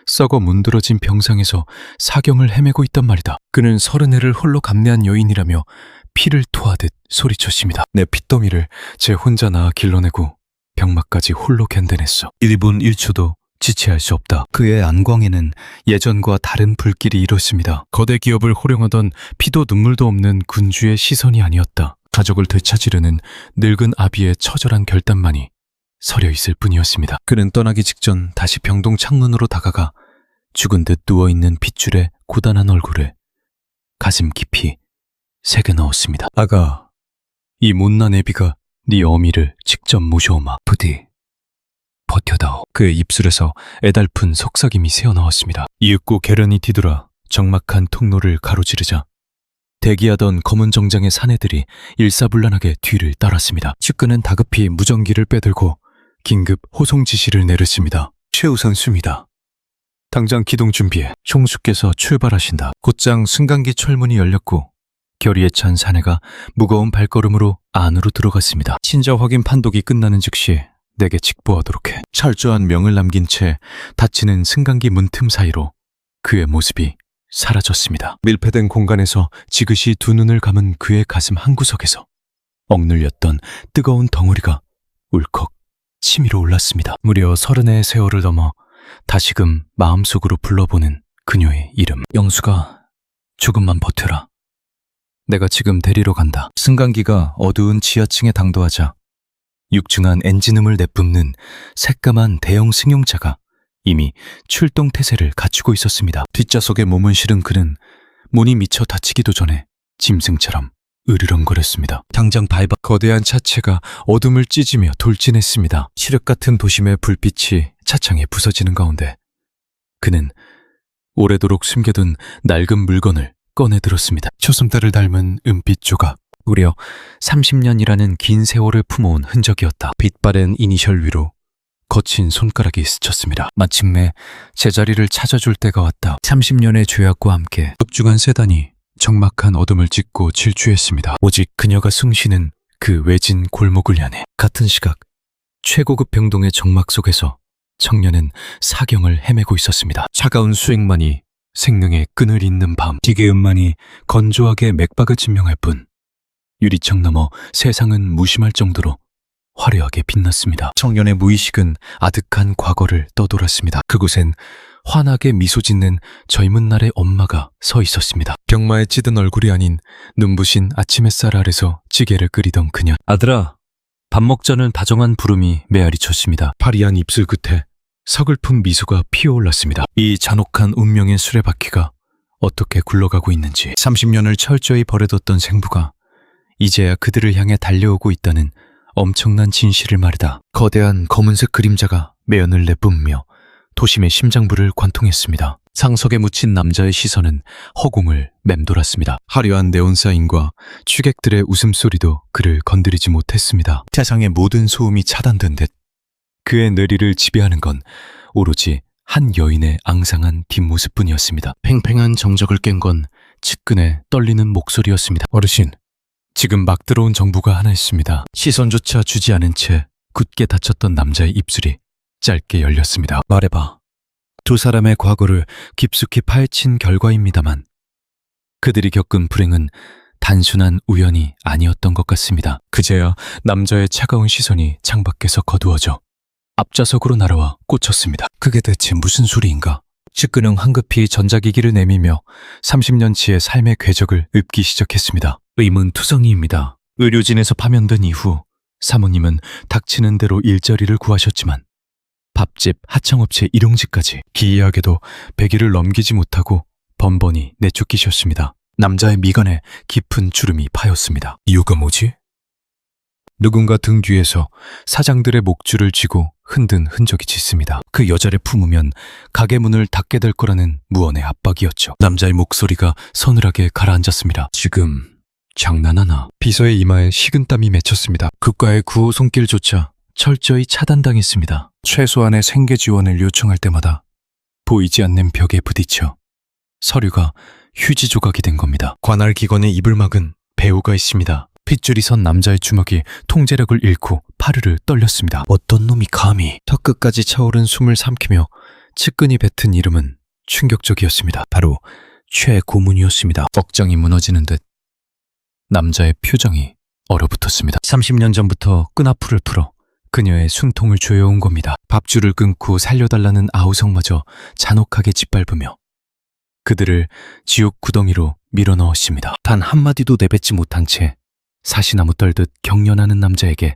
썩어 문드러진 병상에서 사경을 헤매고 있단 말이다. 그는 30회를 홀로 감내한 여인이라며 피를 토하듯 소리쳤습니다. 내 핏더미를 제 혼자 낳아 길러내고 병막까지 홀로 견뎌냈어. 1분 1초도 지체할 수 없다. 그의 안광에는 예전과 다른 불길이 일었습니다. 거대 기업을 호령하던 피도 눈물도 없는 군주의 시선이 아니었다. 가족을 되찾으려는 늙은 아비의 처절한 결단만이 서려 있을 뿐이었습니다. 그는 떠나기 직전 다시 병동 창문으로 다가가 죽은 듯 누워있는 핏줄의 고단한 얼굴을 가슴 깊이 새겨 넣었습니다. 아가, 이 못난 애비가 네 어미를 직접 모셔오마. 부디 버텨다오. 그의 입술에서 애달픈 속삭임이 새어나왔습니다. 이윽고 계련이 뒤돌아 적막한 통로를 가로지르자 대기하던 검은 정장의 사내들이 일사불란하게 뒤를 따랐습니다. 측근은 다급히 무전기를 빼들고 긴급 호송 지시를 내렸습니다. 최우선 수입니다. 당장 기동 준비해. 총수께서 출발하신다. 곧장 승강기 철문이 열렸고 결의에 찬 사내가 무거운 발걸음으로 안으로 들어갔습니다. 친자 확인 판독이 끝나는 즉시 내게 직보하도록 해. 철저한 명을 남긴 채 닫히는 승강기 문틈 사이로 그의 모습이 사라졌습니다. 밀폐된 공간에서 지그시 두 눈을 감은 그의 가슴 한구석에서 억눌렸던 뜨거운 덩어리가 울컥 치밀어 올랐습니다. 무려 30의 세월을 넘어 다시금 마음속으로 불러보는 그녀의 이름. 영수가 조금만 버텨라. 내가 지금 데리러 간다. 승강기가 어두운 지하층에 당도하자 육중한 엔진음을 내뿜는 새까만 대형 승용차가 이미 출동 태세를 갖추고 있었습니다. 뒷좌석에 몸을 실은 그는 문이 미쳐 닫히기도 전에 짐승처럼 으르렁거렸습니다. 당장 밟아. 거대한 차체가 어둠을 찢으며 돌진했습니다. 칠흑 같은 도심의 불빛이 차창에 부서지는 가운데 그는 오래도록 숨겨둔 낡은 물건을 꺼내들었습니다. 초승달을 닮은 은빛 조각. 무려 30년이라는 긴 세월을 품어온 흔적이었다. 빛바랜 이니셜 위로 거친 손가락이 스쳤습니다. 마침내 제자리를 찾아줄 때가 왔다. 30년의 죄악과 함께 급중한 세단이 적막한 어둠을 찢고 질주했습니다. 오직 그녀가 숨쉬는 그 외진 골목을 향해 같은 시각 최고급 병동의 정막 속에서 청년은 사경을 헤매고 있었습니다. 차가운 수액만이 생명의 끈을 잇는 밤, 기계음만이 건조하게 맥박을 증명할 뿐 유리창 너머 세상은 무심할 정도로 화려하게 빛났습니다. 청년의 무의식은 아득한 과거를 떠돌았습니다. 그곳엔 환하게 미소 짓는 젊은 날의 엄마가 서 있었습니다. 병마에 찌든 얼굴이 아닌 눈부신 아침 햇살 아래서 찌개를 끓이던 그녀. 아들아, 밥 먹자는 다정한 부름이 메아리 쳤습니다. 파리한 입술 끝에 서글픈 미소가 피어올랐습니다. 이 잔혹한 운명의 수레바퀴가 어떻게 굴러가고 있는지 30년을 철저히 버려뒀던 생부가 이제야 그들을 향해 달려오고 있다는 엄청난 진실을 말이다. 거대한 검은색 그림자가 매연을 내뿜으며 도심의 심장부를 관통했습니다. 상석에 묻힌 남자의 시선은 허공을 맴돌았습니다. 화려한 네온사인과 취객들의 웃음소리도 그를 건드리지 못했습니다. 세상의 모든 소음이 차단된 듯 그의 뇌리를 지배하는 건 오로지 한 여인의 앙상한 뒷모습뿐이었습니다. 팽팽한 정적을 깬 건 측근의 떨리는 목소리였습니다. 어르신, 지금 막 들어온 정보가 하나 있습니다. 시선조차 주지 않은 채 굳게 닫혔던 남자의 입술이 짧게 열렸습니다. 말해봐. 두 사람의 과거를 깊숙이 파헤친 결과입니다만 그들이 겪은 불행은 단순한 우연이 아니었던 것 같습니다. 그제야 남자의 차가운 시선이 창밖에서 거두어져 앞좌석으로 날아와 꽂혔습니다. 그게 대체 무슨 소리인가? 측근은 황급히 전자기기를 내밀며 30년치의 삶의 궤적을 읊기 시작했습니다. 의문투성이입니다. 의료진에서 파면된 이후 사모님은 닥치는 대로 일자리를 구하셨지만 밥집, 하청업체 일용직까지 기이하게도 100일을 넘기지 못하고 번번이 내쫓기셨습니다. 남자의 미간에 깊은 주름이 파였습니다. 이유가 뭐지? 누군가 등 뒤에서 사장들의 목줄을 쥐고 흔든 흔적이 짙습니다. 그 여자를 품으면 가게 문을 닫게 될 거라는 무언의 압박이었죠. 남자의 목소리가 서늘하게 가라앉았습니다. 지금 장난하나? 비서의 이마에 식은땀이 맺혔습니다. 국가의 구호 손길조차 철저히 차단당했습니다. 최소한의 생계 지원을 요청할 때마다 보이지 않는 벽에 부딪혀 서류가 휴지 조각이 된 겁니다. 관할 기관의 입을 막은 배우가 있습니다. 핏줄이 선 남자의 주먹이 통제력을 잃고 파르르 떨렸습니다. 어떤 놈이 감히. 턱끝까지 차오른 숨을 삼키며 측근이 뱉은 이름은 충격적이었습니다. 바로 최 고문이었습니다. 억장이 무너지는 듯 남자의 표정이 얼어붙었습니다. 30년 전부터 끈앞풀을 풀어 그녀의 숨통을 조여온 겁니다. 밥줄을 끊고 살려달라는 아우성마저 잔혹하게 짓밟으며 그들을 지옥 구덩이로 밀어넣었습니다. 단 한마디도 내뱉지 못한 채 사시나무 떨듯 경련하는 남자에게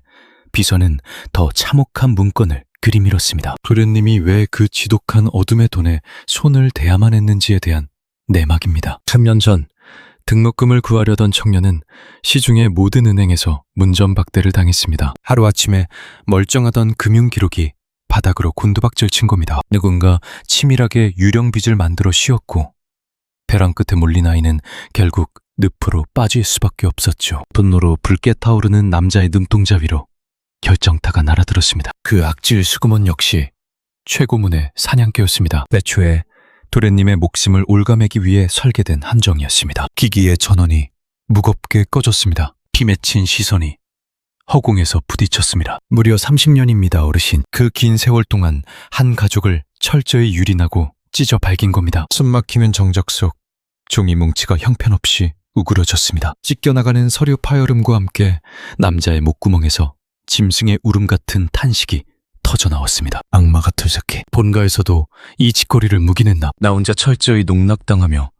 비서는 더 참혹한 문건을 들이밀었습니다. 도련님이 왜 그 지독한 어둠의 돈에 손을 대야만 했는지에 대한 내막입니다. 3년 전 등록금을 구하려던 청년은 시중의 모든 은행에서 문전박대를 당했습니다. 하루아침에 멀쩡하던 금융기록이 바닥으로 곤두박질 친 겁니다. 누군가 치밀하게 유령 빚을 만들어 씌웠고 벼랑 끝에 몰린 아이는 결국 늪으로 빠질 수밖에 없었죠. 분노로 붉게 타오르는 남자의 눈동자 위로 결정타가 날아들었습니다. 그 악질 수구먼 역시 최고문의 사냥개였습니다. 애초에 도련님의 목숨을 올가매기 위해 설계된 함정이었습니다. 기기의 전원이 무겁게 꺼졌습니다. 피 맺힌 시선이 허공에서 부딪혔습니다. 무려 30년입니다, 어르신. 그 긴 세월 동안 한 가족을 철저히 유린하고 찢어 밝힌 겁니다. 숨막히는 정적 속 종이 뭉치가 형편없이 우그러졌습니다. 찢겨나가는 서류 파열음과 함께 남자의 목구멍에서 짐승의 울음 같은 탄식이 터져나왔습니다. 악마 같은 새끼. 본가에서도 이 짓거리를 묵인했나? 나 혼자 철저히 농락당하며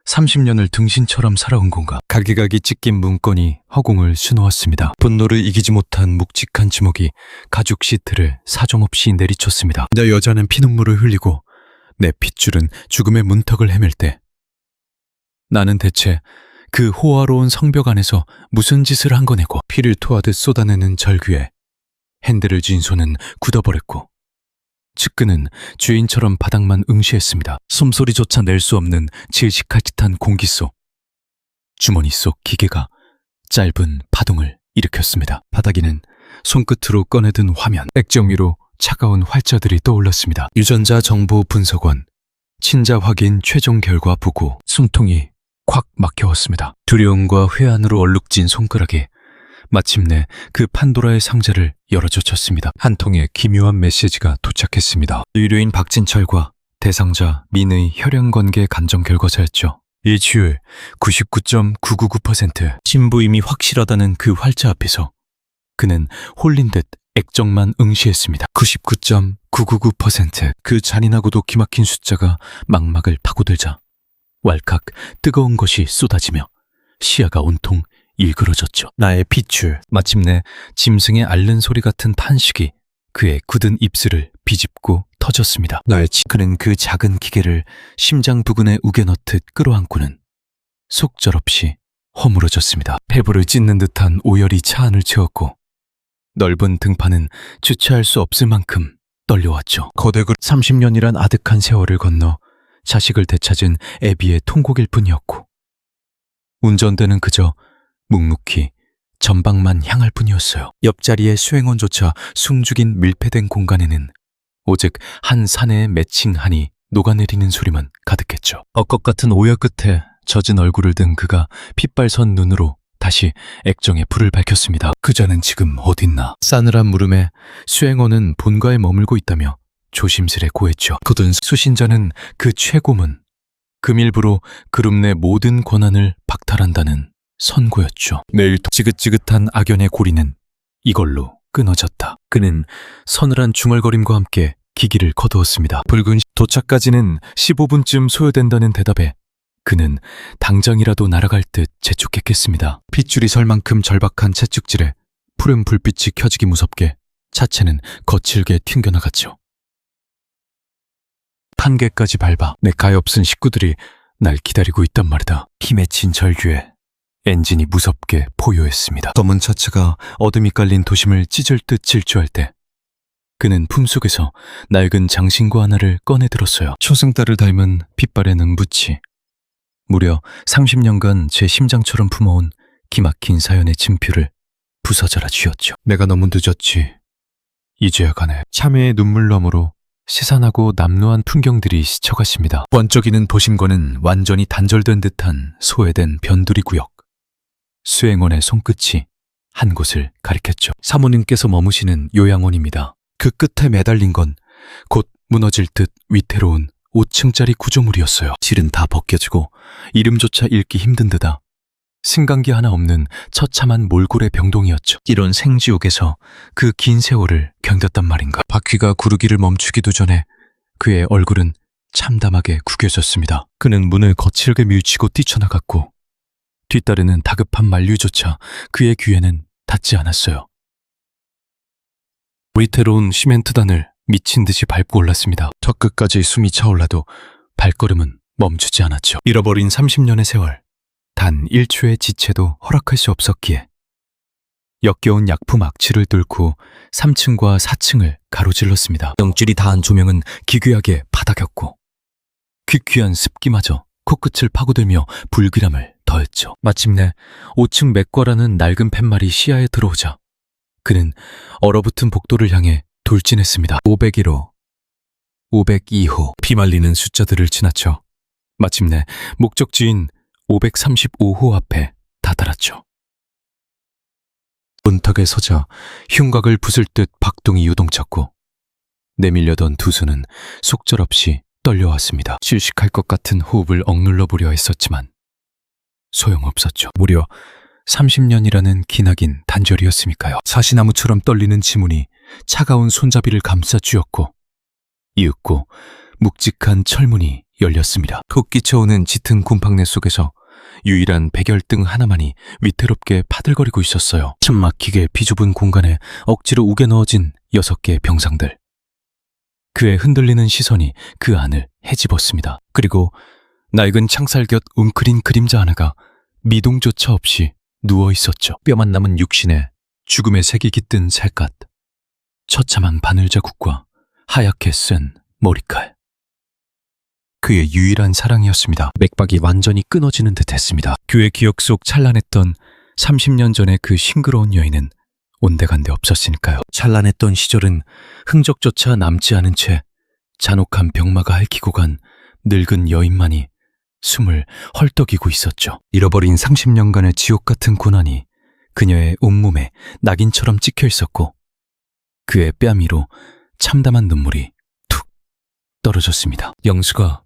30년을 등신처럼 살아온 건가? 갈기갈기 찢긴 문건이 허공을 수놓았습니다. 분노를 이기지 못한 묵직한 주먹이 가죽 시트를 사정없이 내리쳤습니다. 내 여자는 피눈물을 흘리고 내 핏줄은 죽음의 문턱을 헤맬 때 나는 대체 그 호화로운 성벽 안에서 무슨 짓을 한 거냐고. 피를 토하듯 쏟아내는 절규에 핸들을 쥔 손은 굳어버렸고 측근은 주인처럼 바닥만 응시했습니다. 숨소리조차 낼 수 없는 질식할 듯한 공기 속 주머니 속 기계가 짧은 파동을 일으켰습니다. 바닥에는 손끝으로 꺼내든 화면, 액정 위로 차가운 활자들이 떠올랐습니다. 유전자 정보 분석원, 친자 확인 최종 결과 보고. 숨통이 콱 막혀왔습니다. 두려움과 회한으로 얼룩진 손가락이 마침내 그 판도라의 상자를 열어젖혔습니다. 한 통의 기묘한 메시지가 도착했습니다. 의료인 박진철과 대상자 민의 혈연관계 간정 결과서였죠. 일치율 99.999%. 신부임이 확실하다는 그 활자 앞에서 그는 홀린 듯 액정만 응시했습니다. 99.999%. 그 잔인하고도 기막힌 숫자가 망막을 파고들자 왈칵 뜨거운 것이 쏟아지며 시야가 온통 일그러졌죠. 나의 핏줄. 마침내 짐승의 앓는 소리 같은 탄식이 그의 굳은 입술을 비집고 터졌습니다. 그는 그 작은 기계를 심장 부근에 우겨넣듯 끌어안고는 속절없이 허물어졌습니다. 폐부를 찢는 듯한 오열이 차 안을 채웠고 넓은 등판은 주체할 수 없을 만큼 떨려왔죠. 거대굴 30년이란 아득한 세월을 건너 자식을 되찾은 애비의 통곡일 뿐이었고 운전대는 그저 묵묵히 전방만 향할 뿐이었어요. 옆자리의 수행원조차 숨죽인 밀폐된 공간에는 오직 한 사내의 맺힌한이 녹아내리는 소리만 가득했죠. 엇것 같은 오열 끝에 젖은 얼굴을 든 그가 핏발선 눈으로 다시 액정에 불을 밝혔습니다. 그자는 지금 어딨나? 싸늘한 물음에 수행원은 본가에 머물고 있다며 조심스레 고했죠. 거둔 수신자는 그 최고문, 금일부로 그룹 내 모든 권한을 박탈한다는 선고였죠. 매일 지긋지긋한 악연의 고리는 이걸로 끊어졌다. 그는 서늘한 중얼거림과 함께 기기를 거두었습니다. 붉은 도착까지는 15분쯤 소요된다는 대답에 그는 당장이라도 날아갈 듯 재촉했겠습니다. 핏줄이 설 만큼 절박한 채찍질에 푸른 불빛이 켜지기 무섭게 차체는 거칠게 튕겨나갔죠. 판계까지 밟아 내 가엾은 식구들이 날 기다리고 있단 말이다. 힘맺힌 절규에 엔진이 무섭게 포효했습니다. 검은 차체가 어둠이 깔린 도심을 찢을 듯 질주할 때 그는 품속에서 낡은 장신구 하나를 꺼내 들었어요. 초승달을 닮은 핏발의 눈붙이 무려 30년간 제 심장처럼 품어온 기막힌 사연의 진표를 부서져라 쥐었죠. 내가 너무 늦었지. 이제야 가네. 참회의 눈물 너머로 시산하고 남루한 풍경들이 스쳐갔습니다. 번쩍이는 도심과는 완전히 단절된 듯한 소외된 변두리 구역. 수행원의 손끝이 한 곳을 가리켰죠. 사모님께서 머무시는 요양원입니다. 그 끝에 매달린 건 곧 무너질 듯 위태로운 5층짜리 구조물이었어요. 실은 다 벗겨지고 이름조차 읽기 힘든 데다 승강기 하나 없는 처참한 몰골의 병동이었죠. 이런 생지옥에서 그 긴 세월을 견뎠단 말인가. 바퀴가 구르기를 멈추기도 전에 그의 얼굴은 참담하게 구겨졌습니다. 그는 문을 거칠게 밀치고 뛰쳐나갔고 뒤따르는 다급한 만류조차 그의 귀에는 닿지 않았어요. 위태로운 시멘트단을 미친 듯이 밟고 올랐습니다. 턱 끝까지 숨이 차올라도 발걸음은 멈추지 않았죠. 잃어버린 30년의 세월, 단 1초의 지체도 허락할 수 없었기에 역겨운 약품 악취를 뚫고 3층과 4층을 가로질렀습니다. 영질이 다한 조명은 기괴하게 바닥였고 귀퀴한 습기마저 코끝을 파고들며 불길함을 더했죠. 마침내 5층 맥과라는 낡은 팻말이 시야에 들어오자 그는 얼어붙은 복도를 향해 돌진했습니다. 501호, 502호, 피말리는 숫자들을 지나쳐 마침내 목적지인 535호 앞에 다다랐죠. 문턱에 서자 흉곽을 부술 듯 박동이 요동쳤고 내밀려던 두 손은 속절없이 떨려왔습니다. 질식할 것 같은 호흡을 억눌러 보려 했었지만 소용없었죠. 무려 30년이라는 기나긴 단절이었으니까요. 사시나무처럼 떨리는 지문이 차가운 손잡이를 감싸 쥐었고 이윽고 묵직한 철문이 열렸습니다. 훅 끼쳐오는 짙은 곰팡내 속에서 유일한 백열등 하나만이 위태롭게 파들거리고 있었어요. 참막히게 비좁은 공간에 억지로 우겨 넣어진 6개의 병상들. 그의 흔들리는 시선이 그 안을 헤집었습니다. 그리고 낡은 창살 곁 웅크린 그림자 하나가 미동조차 없이 누워 있었죠. 뼈만 남은 육신에 죽음의 색이 깃든 살갗, 처참한 바늘 자국과 하얗게 쓴 머리칼. 그의 유일한 사랑이었습니다. 맥박이 완전히 끊어지는 듯 했습니다. 그의 기억 속 찬란했던 30년 전의 그 싱그러운 여인은 온데간데 없었으니까요. 찬란했던 시절은 흔적조차 남지 않은 채 잔혹한 병마가 핥히고 간 늙은 여인만이 숨을 헐떡이고 있었죠. 잃어버린 30년간의 지옥 같은 고난이 그녀의 온몸에 낙인처럼 찍혀 있었고 그의 뺨 위로 참담한 눈물이 툭 떨어졌습니다. 영수가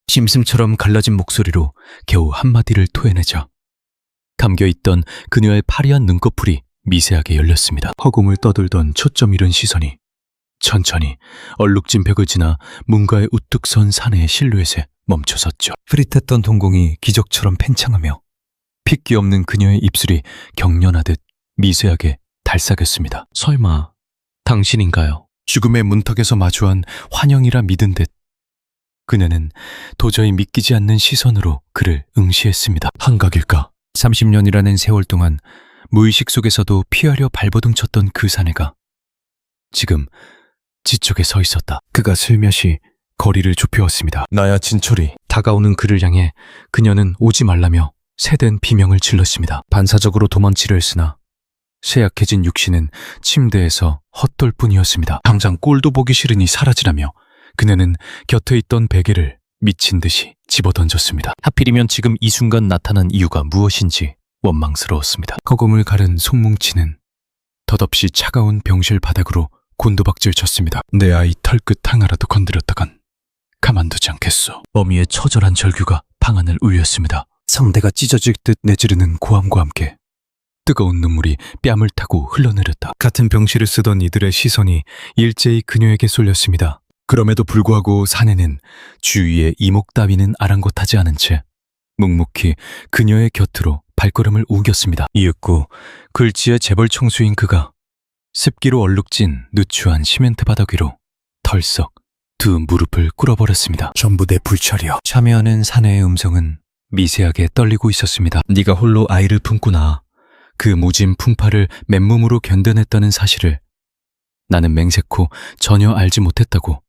짐승처럼 갈라진 목소리로 겨우 한마디를 토해내자 감겨있던 그녀의 파리한 눈꺼풀이 미세하게 열렸습니다. 허공을 떠돌던 초점 잃은 시선이 천천히 얼룩진 벽을 지나 문가의 우뚝 선 사내의 실루엣에 멈춰섰죠. 흐릿했던 동공이 기적처럼 팽창하며 핏기 없는 그녀의 입술이 경련하듯 미세하게 달싹였습니다. 설마 당신인가요? 죽음의 문턱에서 마주한 환영이라 믿은 듯 그녀는 도저히 믿기지 않는 시선으로 그를 응시했습니다. 한각일까? 30년이라는 세월 동안 무의식 속에서도 피하려 발버둥 쳤던 그 사내가 지금 지쪽에 서 있었다. 그가 슬며시 거리를 좁혀왔습니다. 나야 진철이. 다가오는 그를 향해 그녀는 오지 말라며 새된 비명을 질렀습니다. 반사적으로 도망치려 했으나 쇠약해진 육신은 침대에서 헛돌 뿐이었습니다. 당장 꼴도 보기 싫으니 사라지라며 그녀는 곁에 있던 베개를 미친 듯이 집어던졌습니다. 하필이면 지금 이 순간 나타난 이유가 무엇인지 원망스러웠습니다. 거공을 가른 손뭉치는 덧없이 차가운 병실 바닥으로 곤두박질 쳤습니다. 내 아이 털끝 하나라도 건드렸다간 가만두지 않겠소. 어미의 처절한 절규가 방안을 울렸습니다. 성대가 찢어질 듯 내지르는 고함과 함께 뜨거운 눈물이 뺨을 타고 흘러내렸다. 같은 병실을 쓰던 이들의 시선이 일제히 그녀에게 쏠렸습니다. 그럼에도 불구하고 사내는 주위에 이목 따위는 아랑곳하지 않은 채 묵묵히 그녀의 곁으로 발걸음을 우겼습니다. 이윽고 글지의 재벌 총수인 그가 습기로 얼룩진 누추한 시멘트 바닥 위로 털썩 두 무릎을 꿇어버렸습니다. 전부 내 불찰이야. 참여하는 사내의 음성은 미세하게 떨리고 있었습니다. 네가 홀로 아이를 품구나. 그 무진 풍파를 맨몸으로 견뎌냈다는 사실을 나는 맹세코 전혀 알지 못했다고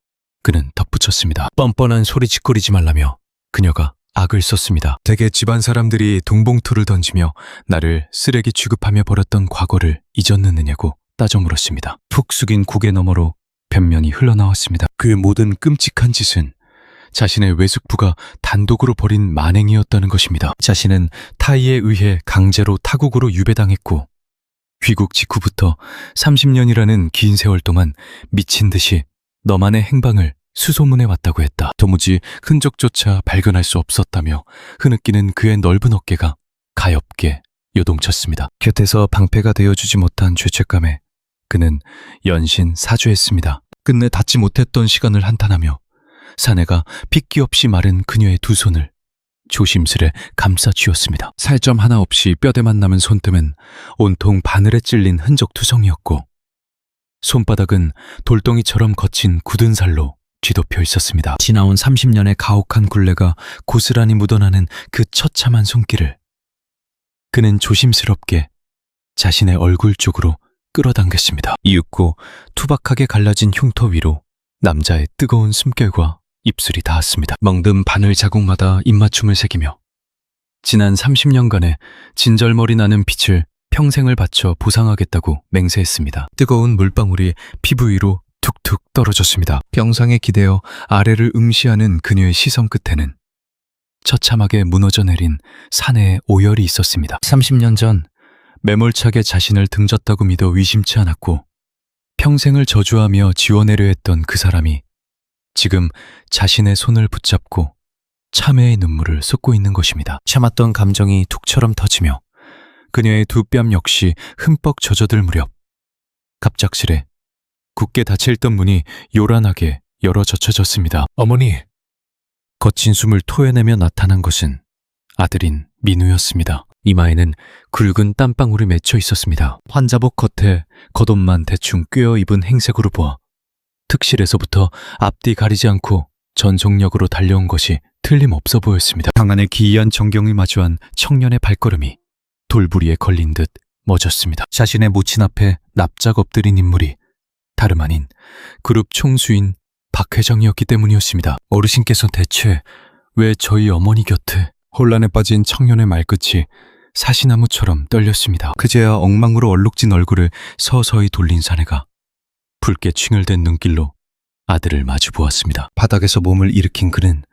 그는 덧붙였습니다. 뻔뻔한 소리짓거리지 말라며 그녀가 악을 썼습니다. 대개 집안 사람들이 동봉투를 던지며 나를 쓰레기 취급하며 벌었던 과거를 잊었느냐고 따져 물었습니다. 푹 숙인 고개 너머로 변명이 흘러나왔습니다. 그 모든 끔찍한 짓은 자신의 외숙부가 단독으로 벌인 만행이었다는 것입니다. 자신은 타이에 의해 강제로 타국으로 유배당했고 귀국 직후부터 30년이라는 긴 세월 동안 미친 듯이 너만의 행방을 수소문해 왔다고 했다. 도무지 흔적조차 발견할 수 없었다며 흐느끼는 그의 넓은 어깨가 가엾게 요동쳤습니다. 곁에서 방패가 되어주지 못한 죄책감에 그는 연신 사죄했습니다. 끝내 닿지 못했던 시간을 한탄하며 사내가 핏기 없이 마른 그녀의 두 손을 조심스레 감싸 쥐었습니다. 살점 하나 없이 뼈대만 남은 손등은 온통 바늘에 찔린 흔적 투성이었고 손바닥은 돌덩이처럼 거친 굳은 살로 뒤덮여 있었습니다. 지나온 30년의 가혹한 굴레가 고스란히 묻어나는 그 처참한 손길을 그는 조심스럽게 자신의 얼굴 쪽으로 끌어당겼습니다. 이윽고 투박하게 갈라진 흉터 위로 남자의 뜨거운 숨결과 입술이 닿았습니다. 멍든 바늘 자국마다 입맞춤을 새기며 지난 30년간의 진절머리 나는 빛을 평생을 바쳐 보상하겠다고 맹세했습니다. 뜨거운 물방울이 피부 위로 툭툭 떨어졌습니다. 병상에 기대어 아래를 응시하는 그녀의 시선 끝에는 처참하게 무너져 내린 사내의 오열이 있었습니다. 30년 전 매몰차게 자신을 등졌다고 믿어 의심치 않았고 평생을 저주하며 지워내려 했던 그 사람이 지금 자신의 손을 붙잡고 참회의 눈물을 쏟고 있는 것입니다. 참았던 감정이 툭처럼 터지며 그녀의 두 뺨 역시 흠뻑 젖어들 무렵 갑작스레 굳게 닫혀있던 문이 요란하게 열어 젖혀졌습니다. 어머니! 거친 숨을 토해내며 나타난 것은 아들인 민우였습니다. 이마에는 굵은 땀방울이 맺혀 있었습니다. 환자복 겉에 겉옷만 대충 꿰어 입은 행색으로 보아 특실에서부터 앞뒤 가리지 않고 전속력으로 달려온 것이 틀림없어 보였습니다. 방 안에 기이한 전경을 마주한 청년의 발걸음이 돌부리에 걸린 듯 멎었습니다. 자신의 모친 앞에 납작 엎드린 인물이 다름 아닌 그룹 총수인 박 회장이었기 때문이었습니다. 어르신께서 대체 왜 저희 어머니 곁에? 혼란에 빠진 청년의 말끝이 사시나무처럼 떨렸습니다. 그제야 엉망으로 얼룩진 얼굴을 서서히 돌린 사내가 붉게 충혈된 눈길로 아들을 마주 보았습니다. 바닥에서 몸을 일으킨 그는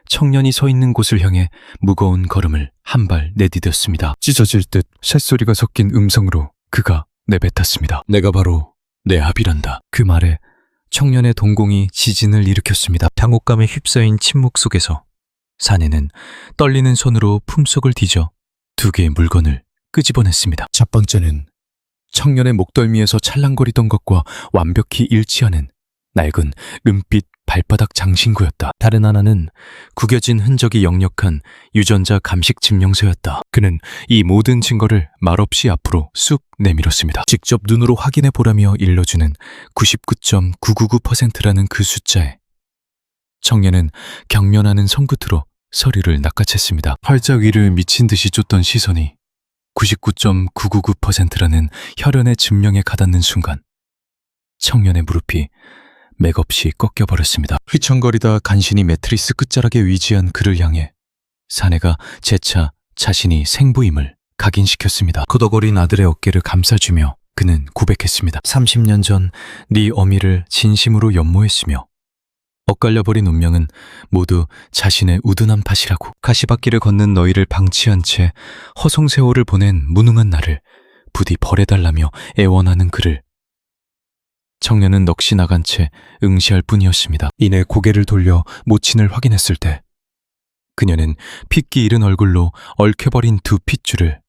청년이 서 있는 곳을 향해 무거운 걸음을 한 발 내디뎠습니다. 찢어질 듯 쇳소리가 섞인 음성으로 그가 내뱉었습니다. 내가 바로 내 아비란다. 그 말에 청년의 동공이 지진을 일으켰습니다. 당혹감에 휩싸인 침묵 속에서 사내는 떨리는 손으로 품속을 뒤져 두 개의 물건을 끄집어냈습니다. 첫 번째는 청년의 목덜미에서 찰랑거리던 것과 완벽히 일치하는 낡은 은빛 발바닥 장신구였다. 다른 하나는 구겨진 흔적이 역력한 유전자 감식 증명서였다. 그는 이 모든 증거를 말없이 앞으로 쑥 내밀었습니다. 직접 눈으로 확인해 보라며 일러주는 99.999%라는 그 숫자에 청년은 경련하는 손끝으로 서리를 낚아챘습니다. 활짝 위를 미친 듯이 쫓던 시선이 99.999%라는 혈연의 증명에 가닿는 순간 청년의 무릎이 맥없이 꺾여버렸습니다. 휘청거리다 간신히 매트리스 끝자락에 위지한 그를 향해 사내가 재차 자신이 생부임을 각인시켰습니다. 고덕어린 아들의 어깨를 감싸주며 그는 고백했습니다. 30년 전 네 어미를 진심으로 연모했으며 엇갈려버린 운명은 모두 자신의 우둔한 탓이라고. 가시밭길을 걷는 너희를 방치한 채 허송세월을 보낸 무능한 나를 부디 벌해달라며 애원하는 그를 청년은 넋이 나간 채 응시할 뿐이었습니다. 이내 고개를 돌려 모친을 확인했을 때 그녀는 핏기 잃은 얼굴로 얽혀버린 두 핏줄을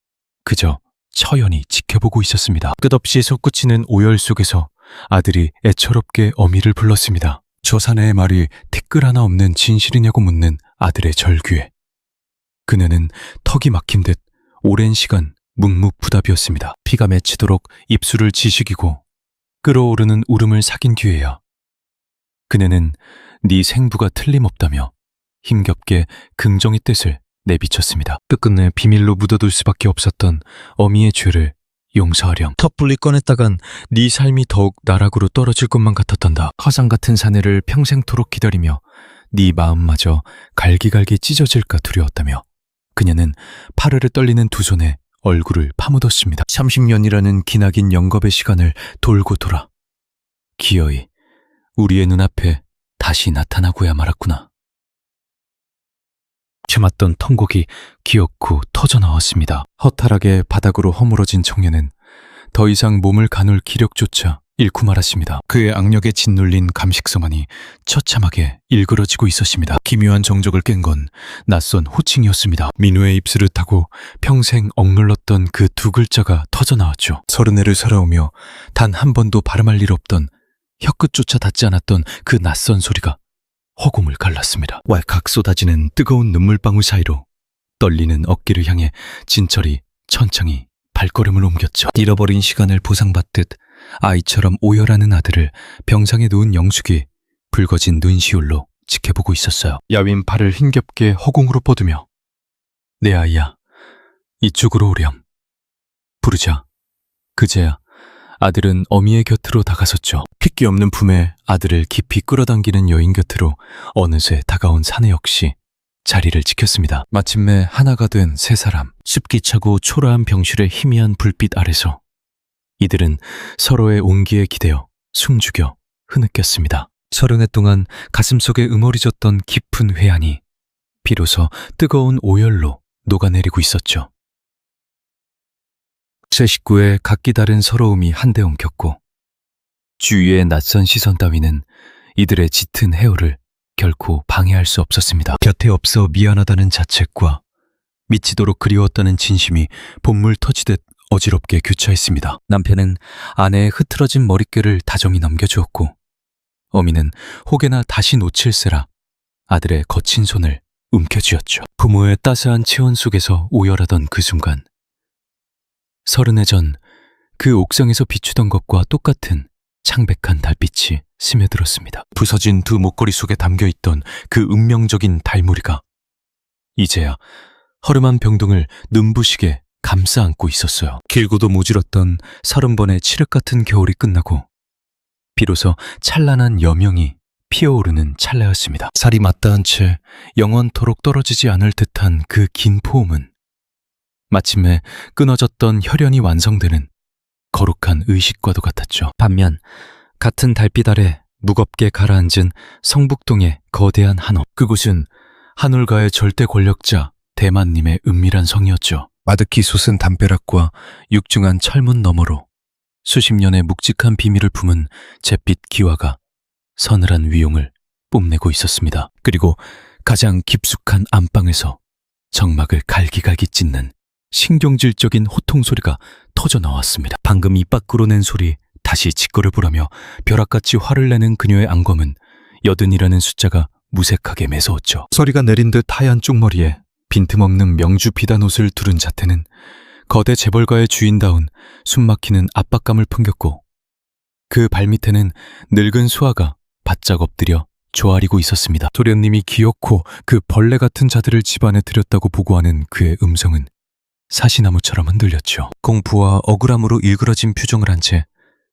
그저 처연히 지켜보고 있었습니다. 끝없이 솟구치는 오열 속에서 아들이 애처롭게 어미를 불렀습니다. 저 사내의 말이 티끌 하나 없는 진실이냐고 묻는 아들의 절규에 그녀는 턱이 막힌 듯 오랜 시간 묵묵부답이었습니다. 피가 맺히도록 입술을 지식이고 끓어오르는 울음을 삭인 뒤에야 그녀는 네 생부가 틀림없다며 힘겹게 긍정의 뜻을 내비쳤습니다. 끝끝내 비밀로 묻어둘 수밖에 없었던 어미의 죄를 용서하렴. 섣불리 꺼냈다간 네 삶이 더욱 나락으로 떨어질 것만 같았단다. 화상 같은 사내를 평생토록 기다리며 네 마음마저 갈기갈기 찢어질까 두려웠다며 그녀는 파르르 떨리는 두 손에 얼굴을 파묻었습니다. 30년이라는 기나긴 영겁의 시간을 돌고 돌아 기어이 우리의 눈앞에 다시 나타나고야 말았구나. 참았던 턴곡이 기어코 터져나왔습니다. 허탈하게 바닥으로 허물어진 청년은 더 이상 몸을 가눌 기력조차 잃고 말았습니다. 그의 악력에 짓눌린 감식서만이 처참하게 일그러지고 있었습니다. 기묘한 정적을 깬 건 낯선 호칭이었습니다. 민우의 입술을 타고 평생 억눌렀던 그 두 글자가 터져나왔죠. 30해를 살아오며 단 한 번도 발음할 일 없던 혀끝조차 닿지 않았던 그 낯선 소리가 허공을 갈랐습니다. 왈칵 쏟아지는 뜨거운 눈물방울 사이로 떨리는 어깨를 향해 진철이 천천히 발걸음을 옮겼죠. 잃어버린 시간을 보상받듯 아이처럼 오열하는 아들을 병상에 누운 영숙이 붉어진 눈시울로 지켜보고 있었어요. 야윈 팔을 힘겹게 허공으로 뻗으며 내 아이야, 이쪽으로 오렴. 부르자 그제야 아들은 어미의 곁으로 다가섰죠. 핏기 없는 품에 아들을 깊이 끌어당기는 여인 곁으로 어느새 다가온 사내 역시 자리를 지켰습니다. 마침내 하나가 된 세 사람, 습기차고 초라한 병실의 희미한 불빛 아래서 이들은 서로의 온기에 기대어 숨죽여 흐느꼈습니다. 30해 동안 가슴속에 응어리졌던 깊은 회한이 비로소 뜨거운 오열로 녹아내리고 있었죠. 세 식구의 각기 다른 서러움이 한데 엉켰고 주위의 낯선 시선 따위는 이들의 짙은 해오를 결코 방해할 수 없었습니다. 곁에 없어 미안하다는 자책과 미치도록 그리웠다는 진심이 본물 터지듯 어지럽게 교차했습니다. 남편은 아내의 흐트러진 머릿결을 다정히 넘겨주었고 어미는 혹여나 다시 놓칠세라 아들의 거친 손을 움켜쥐었죠. 부모의 따스한 체온 속에서 오열하던 그 순간 30해 전 그 옥상에서 비추던 것과 똑같은 창백한 달빛이 스며들었습니다. 부서진 두 목걸이 속에 담겨있던 그 운명적인 달무리가 이제야 허름한 병동을 눈부시게 감싸 안고 있었어요. 길고도 모질었던 30번의 칠흑 같은 겨울이 끝나고 비로소 찬란한 여명이 피어오르는 찰나였습니다. 살이 맞닿은 채 영원토록 떨어지지 않을 듯한 그 긴 포옹은 마침내 끊어졌던 혈연이 완성되는 거룩한 의식과도 같았죠. 반면 같은 달빛 아래 무겁게 가라앉은 성북동의 거대한 한옥. 그곳은 한울가의 절대 권력자 대만님의 은밀한 성이었죠. 아득히 솟은 담벼락과 육중한 철문 너머로 수십 년의 묵직한 비밀을 품은 잿빛 기와가 서늘한 위용을 뽐내고 있었습니다. 그리고 가장 깊숙한 안방에서 정막을 갈기갈기 찢는 신경질적인 호통 소리가 터져 나왔습니다. 방금 입 밖으로 낸 소리 다시 직거를 보라며 벼락같이 화를 내는 그녀의 안검은 80이라는 숫자가 무색하게 매서웠죠. 소리가 내린 듯 하얀 쪽머리에 빈틈없는 명주 비단 옷을 두른 자태는 거대 재벌가의 주인다운 숨막히는 압박감을 풍겼고 그 발밑에는 늙은 수아가 바짝 엎드려 조아리고 있었습니다. 도련님이 기어코 그 벌레 같은 자들을 집안에 들였다고 보고하는 그의 음성은 사시나무처럼 흔들렸죠. 공부와 억울함으로 일그러진 표정을 한 채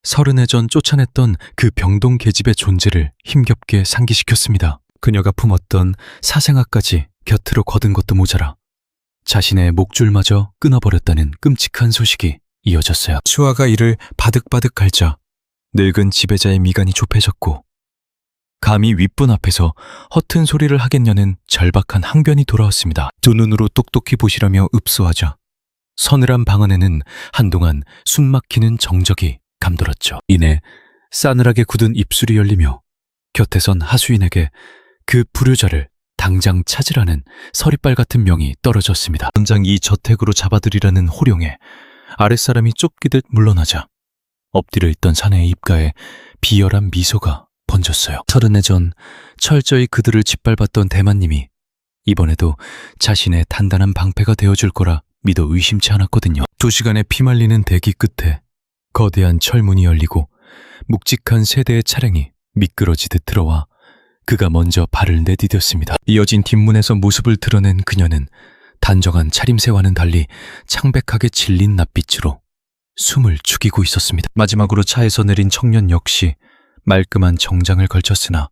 30해 전 쫓아냈던 그 병동 계집의 존재를 힘겹게 상기시켰습니다. 그녀가 품었던 사생아까지 곁으로 거둔 것도 모자라 자신의 목줄마저 끊어버렸다는 끔찍한 소식이 이어졌어요. 수아가 이를 바득바득 갈자 늙은 지배자의 미간이 좁혀졌고 감히 윗분 앞에서 허튼 소리를 하겠냐는 절박한 항변이 돌아왔습니다. 두 눈으로 똑똑히 보시라며 읍소하자 서늘한 방 안에는 한동안 숨막히는 정적이 감돌았죠. 이내 싸늘하게 굳은 입술이 열리며 곁에선 하수인에게 그 불효자를 당장 찾으라는 서리빨 같은 명이 떨어졌습니다. 당장 이 저택으로 잡아들이라는 호령에 아랫사람이 쫓기듯 물러나자 엎드려 있던 사내의 입가에 비열한 미소가 번졌어요. 30해 전 철저히 그들을 짓밟았던 대만님이 이번에도 자신의 단단한 방패가 되어줄 거라 믿어 의심치 않았거든요. 2시간의 피말리는 대기 끝에 거대한 철문이 열리고 묵직한 세대의 차량이 미끄러지듯 들어와 그가 먼저 발을 내디뎠습니다. 이어진 뒷문에서 모습을 드러낸 그녀는 단정한 차림새와는 달리 창백하게 질린 낯빛으로 숨을 죽이고 있었습니다. 마지막으로 차에서 내린 청년 역시 말끔한 정장을 걸쳤으나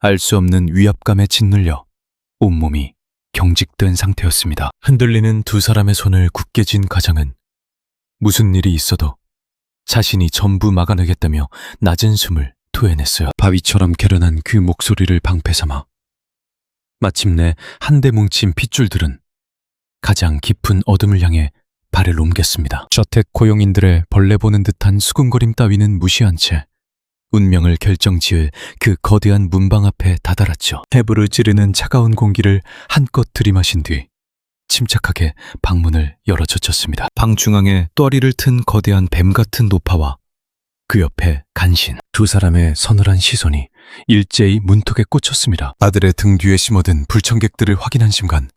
알 수 없는 위압감에 짓눌려 온몸이 경직된 상태였습니다. 흔들리는 두 사람의 손을 굳게 쥔 가장은 무슨 일이 있어도 자신이 전부 막아내겠다며 낮은 숨을 토해냈어요. 바위처럼 결연한 그 목소리를 방패 삼아 마침내 한데 뭉친 핏줄들은 가장 깊은 어둠을 향해 발을 옮겼습니다. 저택 고용인들의 벌레 보는 듯한 수군거림 따위는 무시한 채 운명을 결정지을 그 거대한 문방 앞에 다다랐죠. 해부를 찌르는 차가운 공기를 한껏 들이마신 뒤 침착하게 방문을 열어젖혔습니다. 방 중앙에 또아리를 튼 거대한 뱀 같은 노파와 그 옆에 간신, 두 사람의 서늘한 시선이 일제히 문턱에 꽂혔습니다. 아들의 등 뒤에 심어든 불청객들을 확인한 순간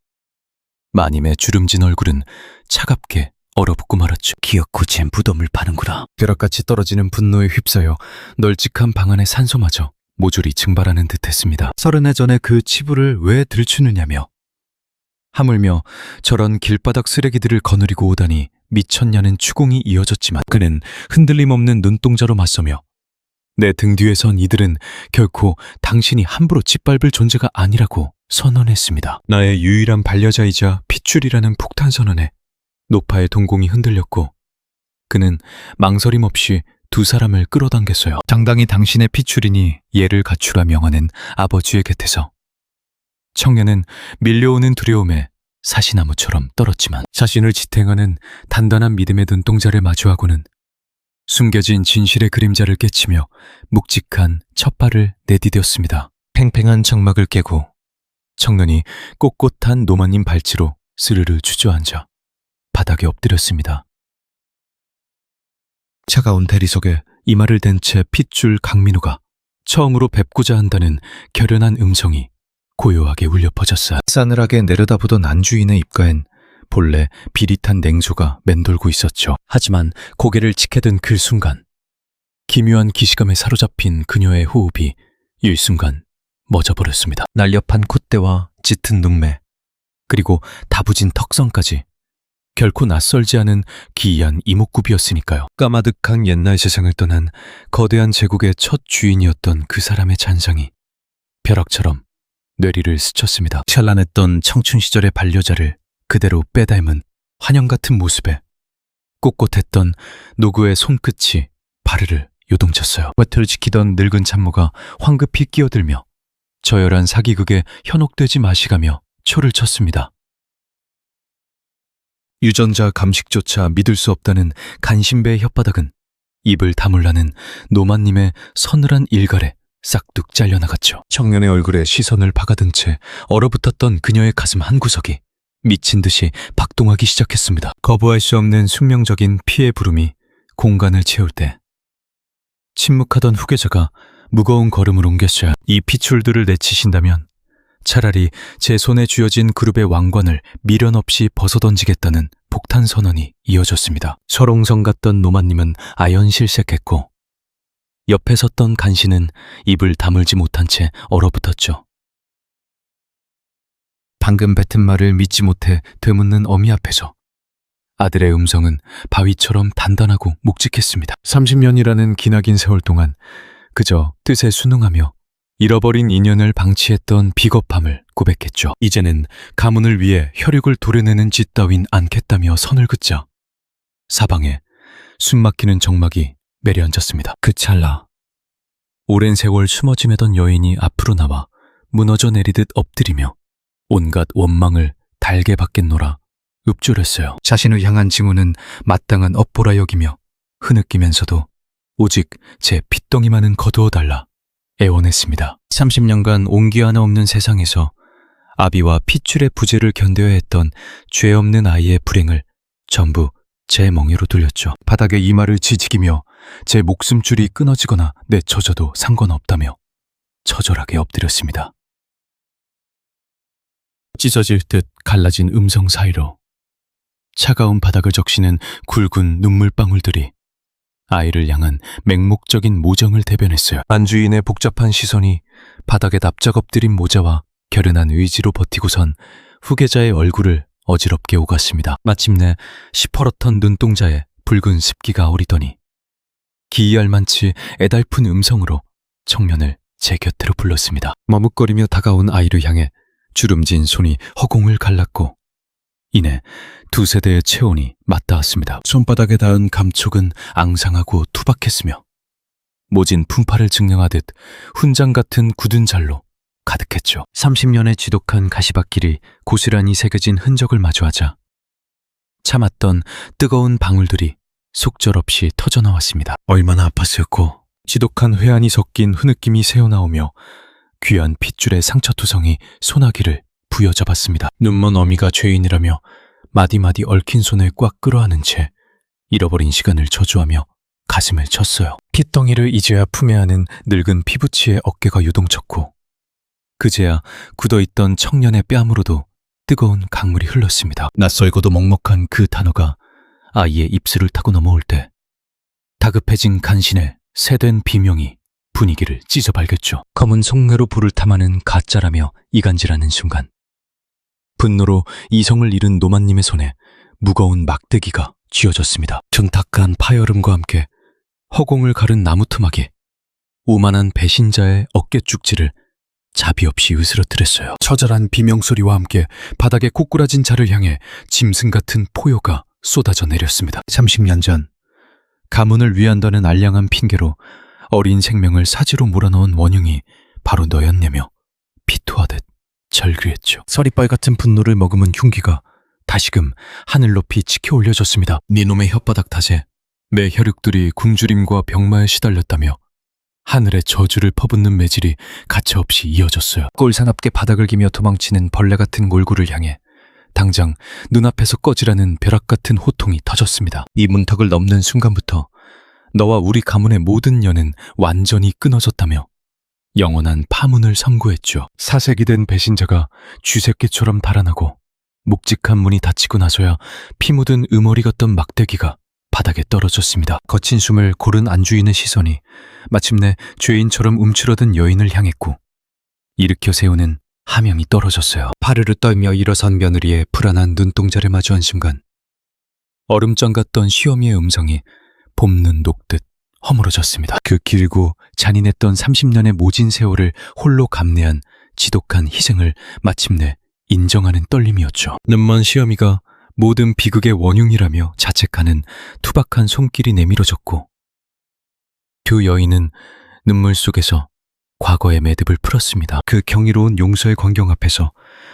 마님의 주름진 얼굴은 차갑게 얼어붙고 말았죠. 기어코 제 무덤을 파는구나. 벼락같이 떨어지는 분노에 휩싸여 널찍한 방 안의 산소마저 모조리 증발하는 듯했습니다. 30해 전에 그 치부를 왜 들추느냐며 하물며 저런 길바닥 쓰레기들을 거느리고 오다니 미쳤냐는 추궁이 이어졌지만 그는 흔들림 없는 눈동자로 맞서며 내 등 뒤에 선 이들은 결코 당신이 함부로 짓밟을 존재가 아니라고 선언했습니다. 나의 유일한 반려자이자 핏줄이라는 폭탄 선언에 노파의 동공이 흔들렸고 그는 망설임 없이 두 사람을 끌어당겼어요. 당당히 당신의 핏줄이니 예를 갖추라 명하는 아버지의 곁에서 청년은 밀려오는 두려움에 사시나무처럼 떨었지만 자신을 지탱하는 단단한 믿음의 눈동자를 마주하고는 숨겨진 진실의 그림자를 깨치며 묵직한 첫 발을 내디뎠습니다. 팽팽한 장막을 깨고 청년이 꼿꼿한 노마님 발치로 스르르 주저앉아 바닥에 엎드렸습니다. 차가운 대리석에 이마를 댄 채 핏줄 강민호가 처음으로 뵙고자 한다는 결연한 음성이 고요하게 울려 퍼졌어요. 싸늘하게 내려다보던 안주인의 입가엔 본래 비릿한 냉소가 맴돌고 있었죠. 하지만 고개를 치켜든 그 순간 기묘한 기시감에 사로잡힌 그녀의 호흡이 일순간 멎어버렸습니다. 날렵한 콧대와 짙은 눈매 그리고 다부진 턱선까지 결코 낯설지 않은 기이한 이목구비였으니까요. 까마득한 옛날 세상을 떠난 거대한 제국의 첫 주인이었던 그 사람의 잔상이 벼락처럼 뇌리를 스쳤습니다. 찬란했던 청춘 시절의 반려자를 그대로 빼닮은 환영 같은 모습에 꼿꼿했던 노구의 손끝이 바르르 요동쳤어요. 웨터를 지키던 늙은 참모가 황급히 끼어들며 저열한 사기극에 현혹되지 마시가며 초를 쳤습니다. 유전자 감식조차 믿을 수 없다는 간신배의 혓바닥은 입을 다물라는 노마님의 서늘한 일갈에 싹둑 잘려나갔죠. 청년의 얼굴에 시선을 박아든 채 얼어붙었던 그녀의 가슴 한구석이 미친 듯이 박동하기 시작했습니다. 거부할 수 없는 숙명적인 피의 부름이 공간을 채울 때 침묵하던 후계자가 무거운 걸음을 옮겼어야 이 핏줄들을 내치신다면 차라리 제 손에 쥐어진 그룹의 왕관을 미련 없이 벗어던지겠다는 폭탄 선언이 이어졌습니다. 설옹성 같던 노마님은 아연실색했고 옆에 섰던 간신은 입을 다물지 못한 채 얼어붙었죠. 방금 뱉은 말을 믿지 못해 되묻는 어미 앞에서 아들의 음성은 바위처럼 단단하고 묵직했습니다. 30년이라는 기나긴 세월 동안 그저 뜻에 순응하며 잃어버린 인연을 방치했던 비겁함을 고백했죠. 이제는 가문을 위해 혈육을 도려내는 짓 따윈 않겠다며 선을 긋자 사방에 숨막히는 정막이 내려앉았습니다. 그 찰나 오랜 세월 숨어 지내던 여인이 앞으로 나와 무너져 내리듯 엎드리며 온갖 원망을 달게 받겠노라 읊조렸어요. 자신을 향한 징후는 마땅한 업보라 여기며 흐느끼면서도 오직 제 핏덩이만은 거두어달라 애원했습니다. 30년간 온기 하나 없는 세상에서 아비와 핏줄의 부재를 견뎌야 했던 죄 없는 아이의 불행을 전부 제 멍에로 돌렸죠. 바닥에 이마를 지지기며 제 목숨줄이 끊어지거나 내쳐져도 상관없다며 처절하게 엎드렸습니다. 찢어질 듯 갈라진 음성 사이로 차가운 바닥을 적시는 굵은 눈물방울들이 아이를 향한 맹목적인 모정을 대변했어요. 안주인의 복잡한 시선이 바닥에 납작 엎드린 모자와 결연한 의지로 버티고선 후계자의 얼굴을 어지럽게 오갔습니다. 마침내 시퍼렇던 눈동자에 붉은 습기가 어리더니 기이할만치 애달픈 음성으로 청년을 제 곁으로 불렀습니다. 머뭇거리며 다가온 아이를 향해 주름진 손이 허공을 갈랐고 이내 두 세대의 체온이 맞닿았습니다. 손바닥에 닿은 감촉은 앙상하고 투박했으며 모진 품팔을 증명하듯 훈장 같은 굳은 잘로 가득했죠. 30년의 지독한 가시밭길이 고스란히 새겨진 흔적을 마주하자 참았던 뜨거운 방울들이 속절없이 터져나왔습니다. 얼마나 아팠을꼬. 지독한 회한이 섞인 흐느낌이 새어나오며 귀한 핏줄의 상처투성이 소나기를 부여잡았습니다. 눈먼 어미가 죄인이라며 마디마디 얽힌 손을 꽉 끌어안은 채 잃어버린 시간을 저주하며 가슴을 쳤어요. 핏덩이를 이제야 품에 안은 늙은 피부치의 어깨가 요동쳤고 그제야 굳어있던 청년의 뺨으로도 뜨거운 강물이 흘렀습니다. 낯설고도 먹먹한 그 단어가 아이의 입술을 타고 넘어올 때 다급해진 간신의 새된 비명이 분위기를 찢어발겼죠. 검은 속내로 불을 탐하는 가짜라며 이간질하는 순간 분노로 이성을 잃은 노마님의 손에 무거운 막대기가 쥐어졌습니다. 둔탁한 파열음과 함께 허공을 가른 나무 토막이 오만한 배신자의 어깨 쭉지를 자비 없이 으스러뜨렸어요. 처절한 비명소리와 함께 바닥에 꼬꾸라진 자를 향해 짐승 같은 포효가 쏟아져 내렸습니다. 30년 전 가문을 위한다는 알량한 핑계로 어린 생명을 사지로 몰아넣은 원흉이 바로 너였냐며 비토하듯 절규했죠. 서리빨 같은 분노를 머금은 흉기가 다시금 하늘 높이 치켜 올려졌습니다. 니놈의 혓바닥 탓에 내 혈육들이 굶주림과 병마에 시달렸다며 하늘에 저주를 퍼붓는 매질이 가차없이 이어졌어요. 꼴사납게 바닥을 기며 도망치는 벌레 같은 몰구를 향해 당장 눈앞에서 꺼지라는 벼락 같은 호통이 터졌습니다. 이 문턱을 넘는 순간부터 너와 우리 가문의 모든 연은 완전히 끊어졌다며 영원한 파문을 선고했죠. 사색이 된 배신자가 쥐새끼처럼 달아나고 묵직한 문이 닫히고 나서야 피 묻은 음어리 같던 막대기가 바닥에 떨어졌습니다. 거친 숨을 고른 안주인의 시선이 마침내 죄인처럼 움츠러든 여인을 향했고 일으켜 세우는 하명이 떨어졌어요. 파르르 떨며 일어선 며느리의 불안한 눈동자를 마주한 순간 얼음장 같던 시어미의 음성이 봄눈 녹듯 허물어졌습니다. 그 길고 잔인했던 30년의 모진 세월을 홀로 감내한 지독한 희생을 마침내 인정하는 떨림이었죠. 눈먼 시어미가 모든 비극의 원흉이라며 자책하는 투박한 손길이 내밀어졌고 두 여인은 눈물 속에서 과거의 매듭을 풀었습니다. 그 경이로운 용서의 광경 앞에서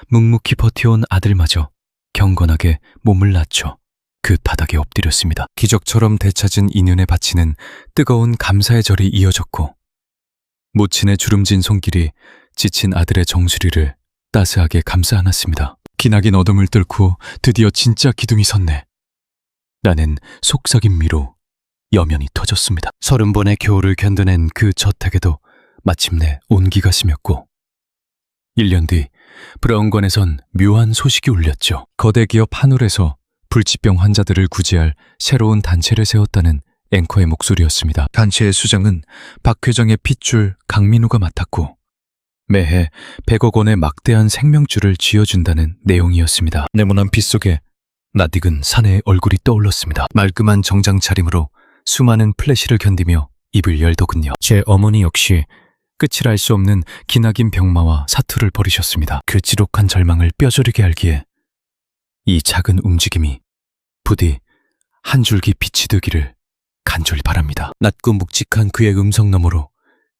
묵묵히 버텨온 아들마저 경건하게 몸을 낮춰 그 바닥에 엎드렸습니다. 기적처럼 되찾은 인연에 바치는 뜨거운 감사의 절이 이어졌고 모친의 주름진 손길이 지친 아들의 정수리를 따스하게 감싸 안았습니다. 기나긴 어둠을 뚫고 드디어 진짜 기둥이 섰네. 나는 속삭임 미로 여면이 터졌습니다. 30번의 겨울을 견뎌낸 그 저택에도 마침내 온기가 심었고 1년 뒤 브라운관에선 묘한 소식이 울렸죠. 거대 기업 한울에서 불치병 환자들을 구제할 새로운 단체를 세웠다는 앵커의 목소리였습니다. 단체의 수장은 박 회장의 핏줄 강민우가 맡았고 매해 100억 원의 막대한 생명줄을 쥐어준다는 내용이었습니다. 네모난 빛 속에 낯익은 사내의 얼굴이 떠올랐습니다. 말끔한 정장 차림으로 수많은 플래시를 견디며 입을 열더군요. 제 어머니 역시 끝을 알 수 없는 기나긴 병마와 사투를 벌이셨습니다. 그 지독한 절망을 뼈저리게 알기에 이 작은 움직임이 부디 한 줄기 빛이 되기를 간절히 바랍니다. 낮고 묵직한 그의 음성 너머로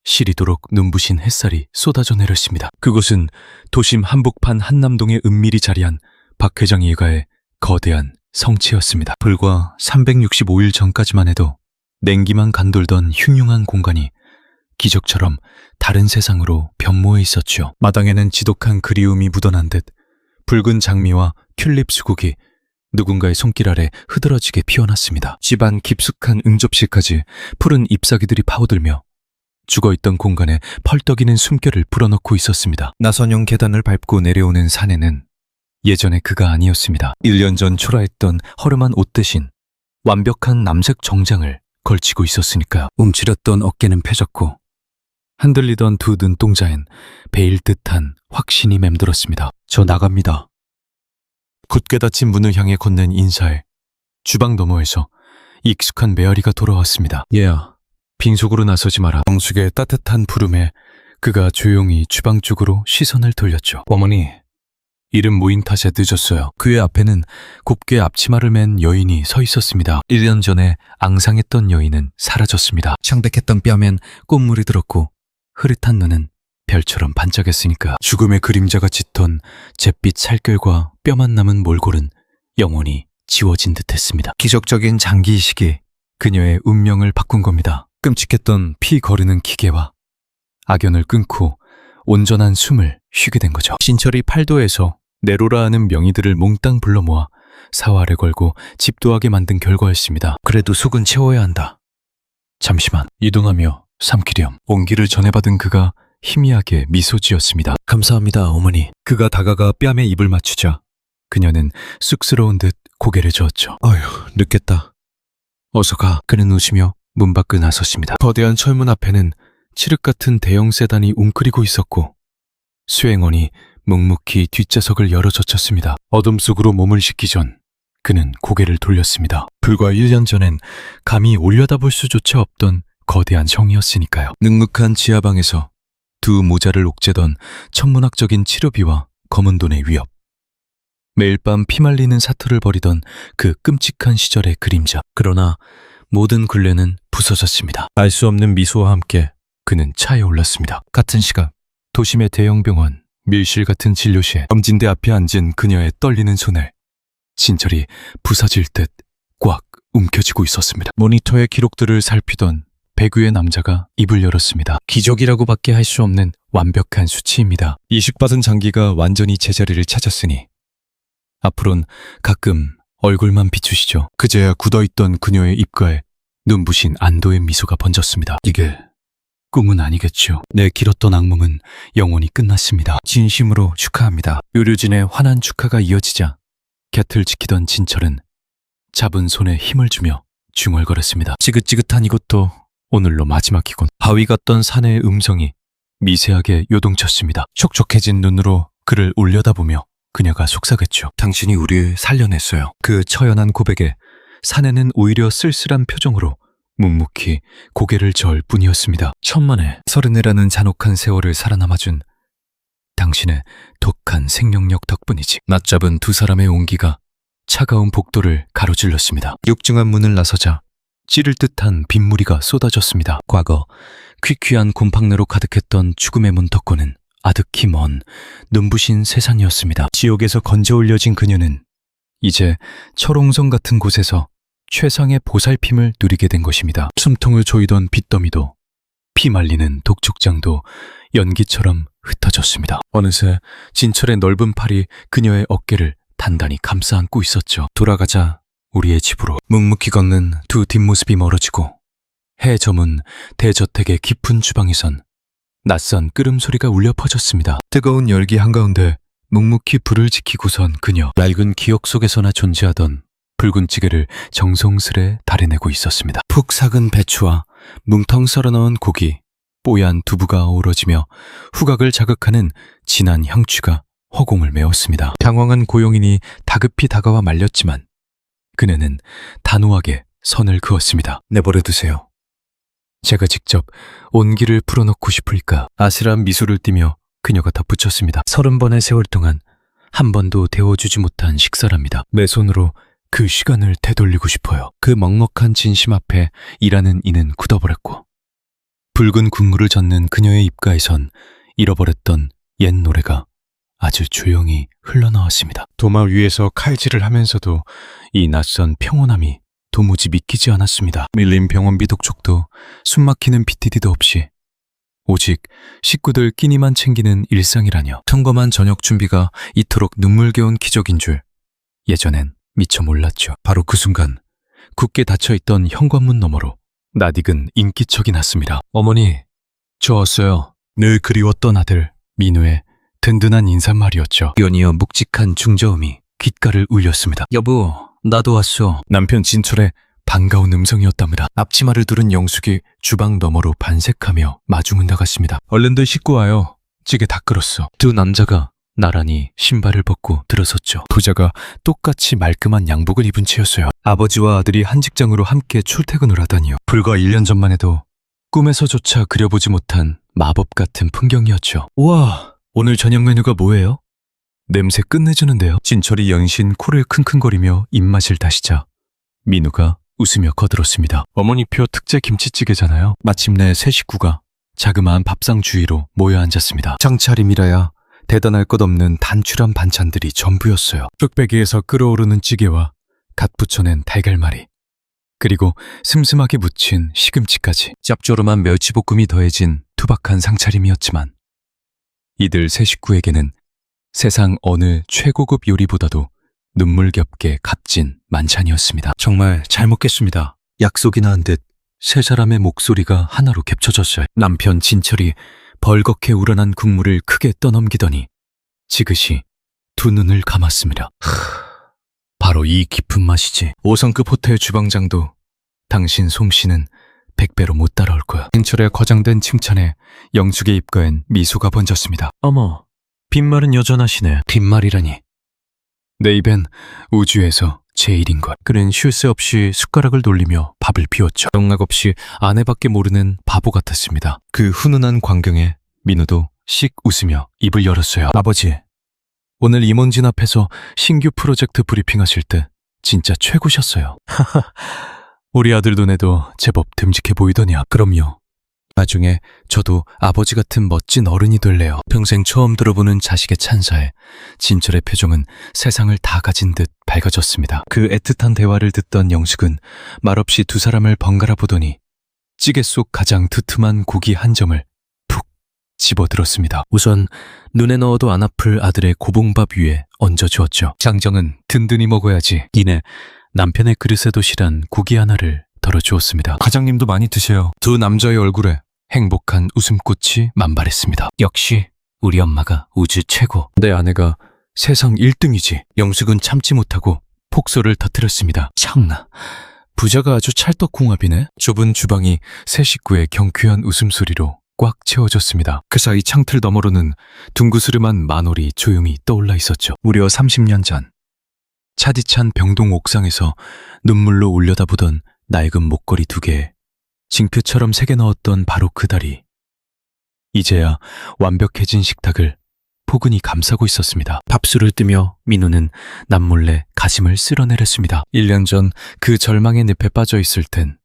시리도록 눈부신 햇살이 쏟아져 내렸습니다. 그곳은 도심 한복판 한남동에 은밀히 자리한 박 회장 일가의 거대한 성체였습니다. 불과 365일 전까지만 해도 냉기만 간돌던 흉흉한 공간이 기적처럼 다른 세상으로 변모해 있었죠. 마당에는 지독한 그리움이 묻어난 듯 붉은 장미와 튤립 수국이 누군가의 손길 아래 흐드러지게 피어났습니다. 집안 깊숙한 응접실까지 푸른 잎사귀들이 파고들며 죽어있던 공간에 펄떡이는 숨결을 불어넣고 있었습니다. 나선형 계단을 밟고 내려오는 산에는 예전의 그가 아니었습니다. 1년 전 초라했던 허름한 옷 대신 완벽한 남색 정장을 걸치고 있었으니까요. 움츠렸던 어깨는 펴졌고 흔들리던 두 눈동자엔 베일 듯한 확신이 맴돌았습니다. 저 나갑니다. 굳게 닫힌 문을 향해 건넨 인사에 주방 너머에서 익숙한 메아리가 돌아왔습니다. 얘야, 빈속으로 나서지 마라. 정숙의 따뜻한 부름에 그가 조용히 주방 쪽으로 시선을 돌렸죠. 어머니, 이름 모인 탓에 늦었어요. 그의 앞에는 곱게 앞치마를 맨 여인이 서 있었습니다. 1년 전에 앙상했던 여인은 사라졌습니다. 창백했던 뺨엔 꽃물이 들었고 흐릿한 눈은 별처럼 반짝였으니까 죽음의 그림자가 짙던 잿빛 살결과 뼈만 남은 몰골은 영원히 지워진 듯했습니다. 기적적인 장기이식이 그녀의 운명을 바꾼 겁니다. 끔찍했던 피 거르는 기계와 악연을 끊고 온전한 숨을 쉬게 된 거죠. 신철이 팔도에서 네로라 하는 명의들을 몽땅 불러 모아 사활에 걸고 집도하게 만든 결과였습니다. 그래도 속은 채워야 한다. 잠시만 이동하며 삼키렴. 온기를 전해받은 그가 희미하게 미소 지었습니다. 감사합니다, 어머니. 그가 다가가 뺨에 입을 맞추자 그녀는 쑥스러운 듯 고개를 저었죠. 어휴, 늦겠다. 어서 가. 그는 웃으며 문 밖을 나섰습니다. 거대한 철문 앞에는 칠흑 같은 대형 세단이 웅크리고 있었고 수행원이 묵묵히 뒷좌석을 열어젖혔습니다. 어둠 속으로 몸을 싣기 전 그는 고개를 돌렸습니다. 불과 1년 전엔 감히 올려다볼 수조차 없던 거대한 성이었으니까요. 눅눅한 지하방에서 두 모자를 옥죄던 천문학적인 치료비와 검은 돈의 위협. 매일 밤 피말리는 사투를 벌이던 그 끔찍한 시절의 그림자. 그러나 모든 굴레는 부서졌습니다. 알 수 없는 미소와 함께 그는 차에 올랐습니다. 같은 시각 도심의 대형 병원, 밀실 같은 진료실, 검진대 앞에 앉은 그녀의 떨리는 손을 진철이 부서질 듯 꽉 움켜쥐고 있었습니다. 모니터의 기록들을 살피던 배구의 남자가 입을 열었습니다. 기적이라고밖에 할 수 없는 완벽한 수치입니다. 이식받은 장기가 완전히 제자리를 찾았으니 앞으론 가끔 얼굴만 비추시죠. 그제야 굳어있던 그녀의 입가에 눈부신 안도의 미소가 번졌습니다. 이게 꿈은 아니겠죠. 내 길었던 악몽은 영원히 끝났습니다. 진심으로 축하합니다. 의료진의 환한 축하가 이어지자 곁을 지키던 진철은 잡은 손에 힘을 주며 중얼거렸습니다. 지긋지긋한 이것도 오늘로 마지막이군. 바위 같던 사내의 음성이 미세하게 요동쳤습니다. 촉촉해진 눈으로 그를 올려다보며 그녀가 속삭였죠. 당신이 우리를 살려냈어요. 그 처연한 고백에 사내는 오히려 쓸쓸한 표정으로 묵묵히 고개를 저을 뿐이었습니다. 천만에 34라는 잔혹한 세월을 살아남아준 당신의 독한 생명력 덕분이지. 낮잡은 두 사람의 온기가 차가운 복도를 가로질렀습니다. 육중한 문을 나서자 찌를 듯한 빗무리가 쏟아졌습니다. 과거 퀴퀴한 곰팡내로 가득했던 죽음의 문턱권은 아득히 먼 눈부신 세상이었습니다. 지옥에서 건져 올려진 그녀는 이제 철옹성 같은 곳에서 최상의 보살핌을 누리게 된 것입니다. 숨통을 조이던 빚더미도 피말리는 독촉장도 연기처럼 흩어졌습니다. 어느새 진철의 넓은 팔이 그녀의 어깨를 단단히 감싸 안고 있었죠. 돌아가자 우리의 집으로. 묵묵히 걷는 두 뒷모습이 멀어지고 해 저문 대저택의 깊은 주방에선 낯선 끓음 소리가 울려 퍼졌습니다. 뜨거운 열기 한가운데 묵묵히 불을 지키고선 그녀. 낡은 기억 속에서나 존재하던 붉은 찌개를 정성스레 달여내고 있었습니다. 푹 삭은 배추와 뭉텅 썰어 넣은 고기, 뽀얀 두부가 어우러지며 후각을 자극하는 진한 향취가 허공을 메웠습니다. 당황한 고용인이 다급히 다가와 말렸지만 그녀는 단호하게 선을 그었습니다. 내버려 두세요. 제가 직접 온기를 풀어놓고 싶으니까. 아슬한 미소를 띠며 그녀가 덧붙였습니다. 30번의 세월 동안 한 번도 데워주지 못한 식사랍니다. 내 손으로 그 시간을 되돌리고 싶어요. 그 먹먹한 진심 앞에 일하는 이는 굳어버렸고 붉은 국물을 젓는 그녀의 입가에선 잃어버렸던 옛 노래가 아주 조용히 흘러나왔습니다. 도마 위에서 칼질을 하면서도 이 낯선 평온함이 도무지 믿기지 않았습니다. 밀린 병원비 독촉도 숨막히는 BTD도 없이 오직 식구들 끼니만 챙기는 일상이라뇨. 평범한 저녁 준비가 이토록 눈물겨운 기적인 줄 예전엔 미처 몰랐죠. 바로 그 순간 굳게 닫혀있던 현관문 너머로 낯익은 인기척이 났습니다. 어머니, 저 왔어요. 늘 그리웠던 아들 민우의 든든한 인사말이었죠. 연이어 묵직한 중저음이 귓가를 울렸습니다. 여보, 나도 왔어. 남편 진철의 반가운 음성이었답니다. 앞치마를 두른 영숙이 주방 너머로 반색하며 마중을 나갔습니다. 얼른들 씻고 와요. 찌개 다 끓었어. 두 남자가 나란히 신발을 벗고 들어섰죠. 부자가 똑같이 말끔한 양복을 입은 채였어요. 아버지와 아들이 한 직장으로 함께 출퇴근을 하다니요. 불과 1년 전만 해도 꿈에서조차 그려보지 못한 마법 같은 풍경이었죠. 우와, 오늘 저녁 메뉴가 뭐예요? 냄새 끝내주는데요. 진철이 연신 코를 킁킁거리며 입맛을 다시자 민우가 웃으며 거들었습니다. 어머니표 특제 김치찌개잖아요. 마침내 세 식구가 자그마한 밥상 주위로 모여 앉았습니다. 장차림이라야 대단할 것 없는 단출한 반찬들이 전부였어요. 뚝배기에서 끓어오르는 찌개와 갓 부쳐낸 달걀말이, 그리고 슴슴하게 묻힌 시금치까지 짭조름한 멸치볶음이 더해진 투박한 상차림이었지만 이들 세 식구에게는 세상 어느 최고급 요리보다도 눈물겹게 값진 만찬이었습니다. 정말 잘 먹겠습니다. 약속이나 한 듯 세 사람의 목소리가 하나로 겹쳐졌어요. 남편 진철이 벌겋게 우러난 국물을 크게 떠넘기더니 지그시 두 눈을 감았습니다. 바로 이 깊은 맛이지. 5성급 호텔 주방장도 당신 솜씨는 100배로 못 따라올 거야. 인철의 과장된 칭찬에 영숙의 입가엔 미소가 번졌습니다. 어머, 빈말은 여전하시네. 빈말이라니. 내 입엔 우주에서 제일인걸. 그는 쉴 새 없이 숟가락을 돌리며 밥을 비웠죠. 영락 없이 아내밖에 모르는 바보 같았습니다. 그 훈훈한 광경에 민우도 씩 웃으며 입을 열었어요. 아버지, 오늘 임원진 앞에서 신규 프로젝트 브리핑하실 때 진짜 최고셨어요. 우리 아들 눈에도 제법 듬직해 보이더냐. 그럼요. 나중에 저도 아버지 같은 멋진 어른이 될래요. 평생 처음 들어보는 자식의 찬사에 진철의 표정은 세상을 다 가진 듯 밝아졌습니다. 그 애틋한 대화를 듣던 영숙은 말없이 두 사람을 번갈아 보더니 찌개 속 가장 두툼한 고기 한 점을 푹 집어들었습니다. 우선 눈에 넣어도 안 아플 아들의 고봉밥 위에 얹어주었죠. 장정은 든든히 먹어야지. 이내 남편의 그릇에도 실한 고기 하나를 덜어주었습니다. 과장님도 많이 드세요. 두 남자의 얼굴에 행복한 웃음꽃이 만발했습니다. 역시 우리 엄마가 우주 최고. 내 아내가 세상 1등이지. 영숙은 참지 못하고 폭소를 터뜨렸습니다. 참나, 부자가 아주 찰떡궁합이네. 좁은 주방이 세 식구의 경쾌한 웃음소리로 꽉 채워졌습니다. 그 사이 창틀 너머로는 둥그스름한 만월이 조용히 떠올라 있었죠. 무려 30년 전 차디찬 병동 옥상에서 눈물로 올려다보던 낡은 목걸이 2개에 징표처럼 새겨 넣었던 바로 그 다리. 이제야 완벽해진 식탁을 포근히 감싸고 있었습니다. 밥술을 뜨며 민우는 남몰래 가심을 쓸어내렸습니다. 1년 전 그 절망의 늪에 빠져 있을 땐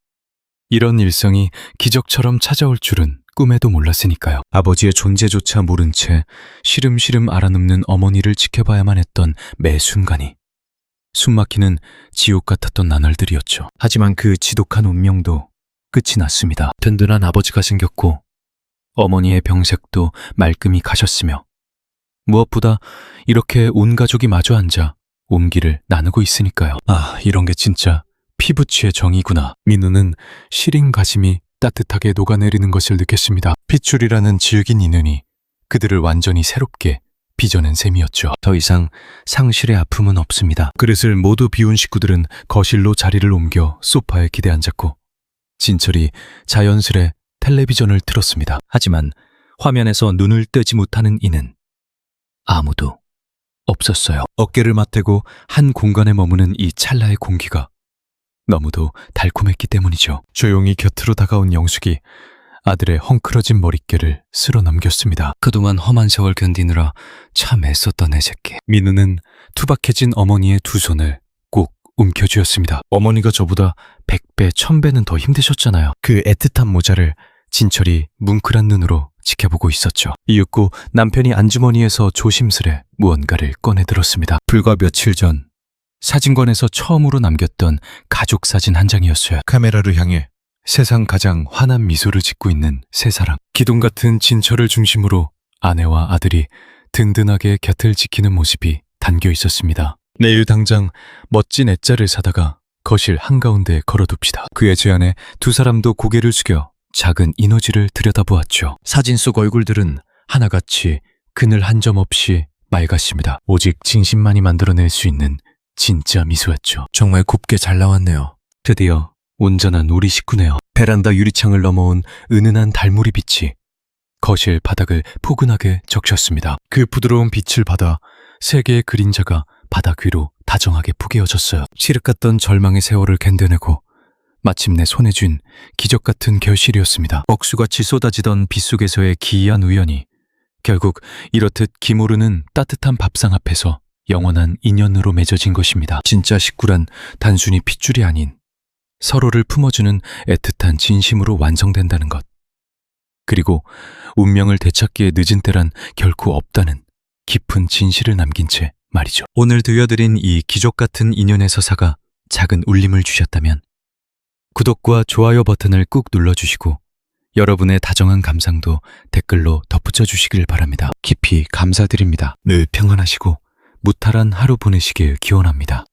이런 일상이 기적처럼 찾아올 줄은 꿈에도 몰랐으니까요. 아버지의 존재조차 모른 채 시름시름 알아눕는 어머니를 지켜봐야만 했던 매 순간이 숨막히는 지옥 같았던 나날들이었죠. 하지만 그 지독한 운명도 끝이 났습니다. 든든한 아버지가 생겼고 어머니의 병색도 말끔히 가셨으며 무엇보다 이렇게 온 가족이 마주 앉아 온기를 나누고 있으니까요. 아, 이런 게 진짜 피부치의 정이구나. 민우는 시린 가심이 따뜻하게 녹아내리는 것을 느꼈습니다. 핏줄이라는 질긴 인연이 그들을 완전히 새롭게 빚어낸 셈이었죠. 더 이상 상실의 아픔은 없습니다. 그릇을 모두 비운 식구들은 거실로 자리를 옮겨 소파에 기대 앉았고 진철이 자연스레 텔레비전을 틀었습니다. 하지만 화면에서 눈을 떼지 못하는 이는 아무도 없었어요. 어깨를 맞대고 한 공간에 머무는 이 찰나의 공기가 너무도 달콤했기 때문이죠. 조용히 곁으로 다가온 영숙이 아들의 헝클어진 머릿결을 쓸어 넘겼습니다. 그동안 험한 세월 견디느라 참 애썼던 내 새끼. 민우는 투박해진 어머니의 두 손을 꼭 움켜쥐었습니다. 어머니가 저보다 100배, 1000배는 더 힘드셨잖아요. 그 애틋한 모자를 진철이 뭉클한 눈으로 지켜보고 있었죠. 이윽고 남편이 안주머니에서 조심스레 무언가를 꺼내들었습니다. 불과 며칠 전 사진관에서 처음으로 남겼던 가족 사진 한 장이었어요. 카메라를 향해 세상 가장 환한 미소를 짓고 있는 세 사람. 기둥 같은 진철을 중심으로 아내와 아들이 든든하게 곁을 지키는 모습이 담겨 있었습니다. 내일 당장 멋진 액자를 사다가 거실 한가운데에 걸어둡시다. 그의 제안에 두 사람도 고개를 숙여 작은 인호지를 들여다보았죠. 사진 속 얼굴들은 하나같이 그늘 한 점 없이 맑았습니다. 오직 진심만이 만들어낼 수 있는 진짜 미소였죠. 정말 곱게 잘 나왔네요. 드디어 온전한 우리 식구네요. 베란다 유리창을 넘어온 은은한 달무리 빛이 거실 바닥을 포근하게 적셨습니다. 그 부드러운 빛을 받아 세 개의 그림자가 바닥 위로 다정하게 푸개어졌어요. 칠흑 같던 절망의 세월을 견뎌내고 마침내 손에 쥔 기적 같은 결실이었습니다. 억수같이 쏟아지던 빗속에서의 기이한 우연이 결국 이렇듯 기모르는 따뜻한 밥상 앞에서 영원한 인연으로 맺어진 것입니다. 진짜 식구란 단순히 핏줄이 아닌 서로를 품어주는 애틋한 진심으로 완성된다는 것. 그리고 운명을 되찾기에 늦은 때란 결코 없다는 깊은 진실을 남긴 채 말이죠. 오늘 들려드린 이 기적 같은 인연의 서사가 작은 울림을 주셨다면 구독과 좋아요 버튼을 꾹 눌러주시고 여러분의 다정한 감상도 댓글로 덧붙여 주시길 바랍니다. 깊이 감사드립니다. 늘 평안하시고 무탈한 하루 보내시길 기원합니다.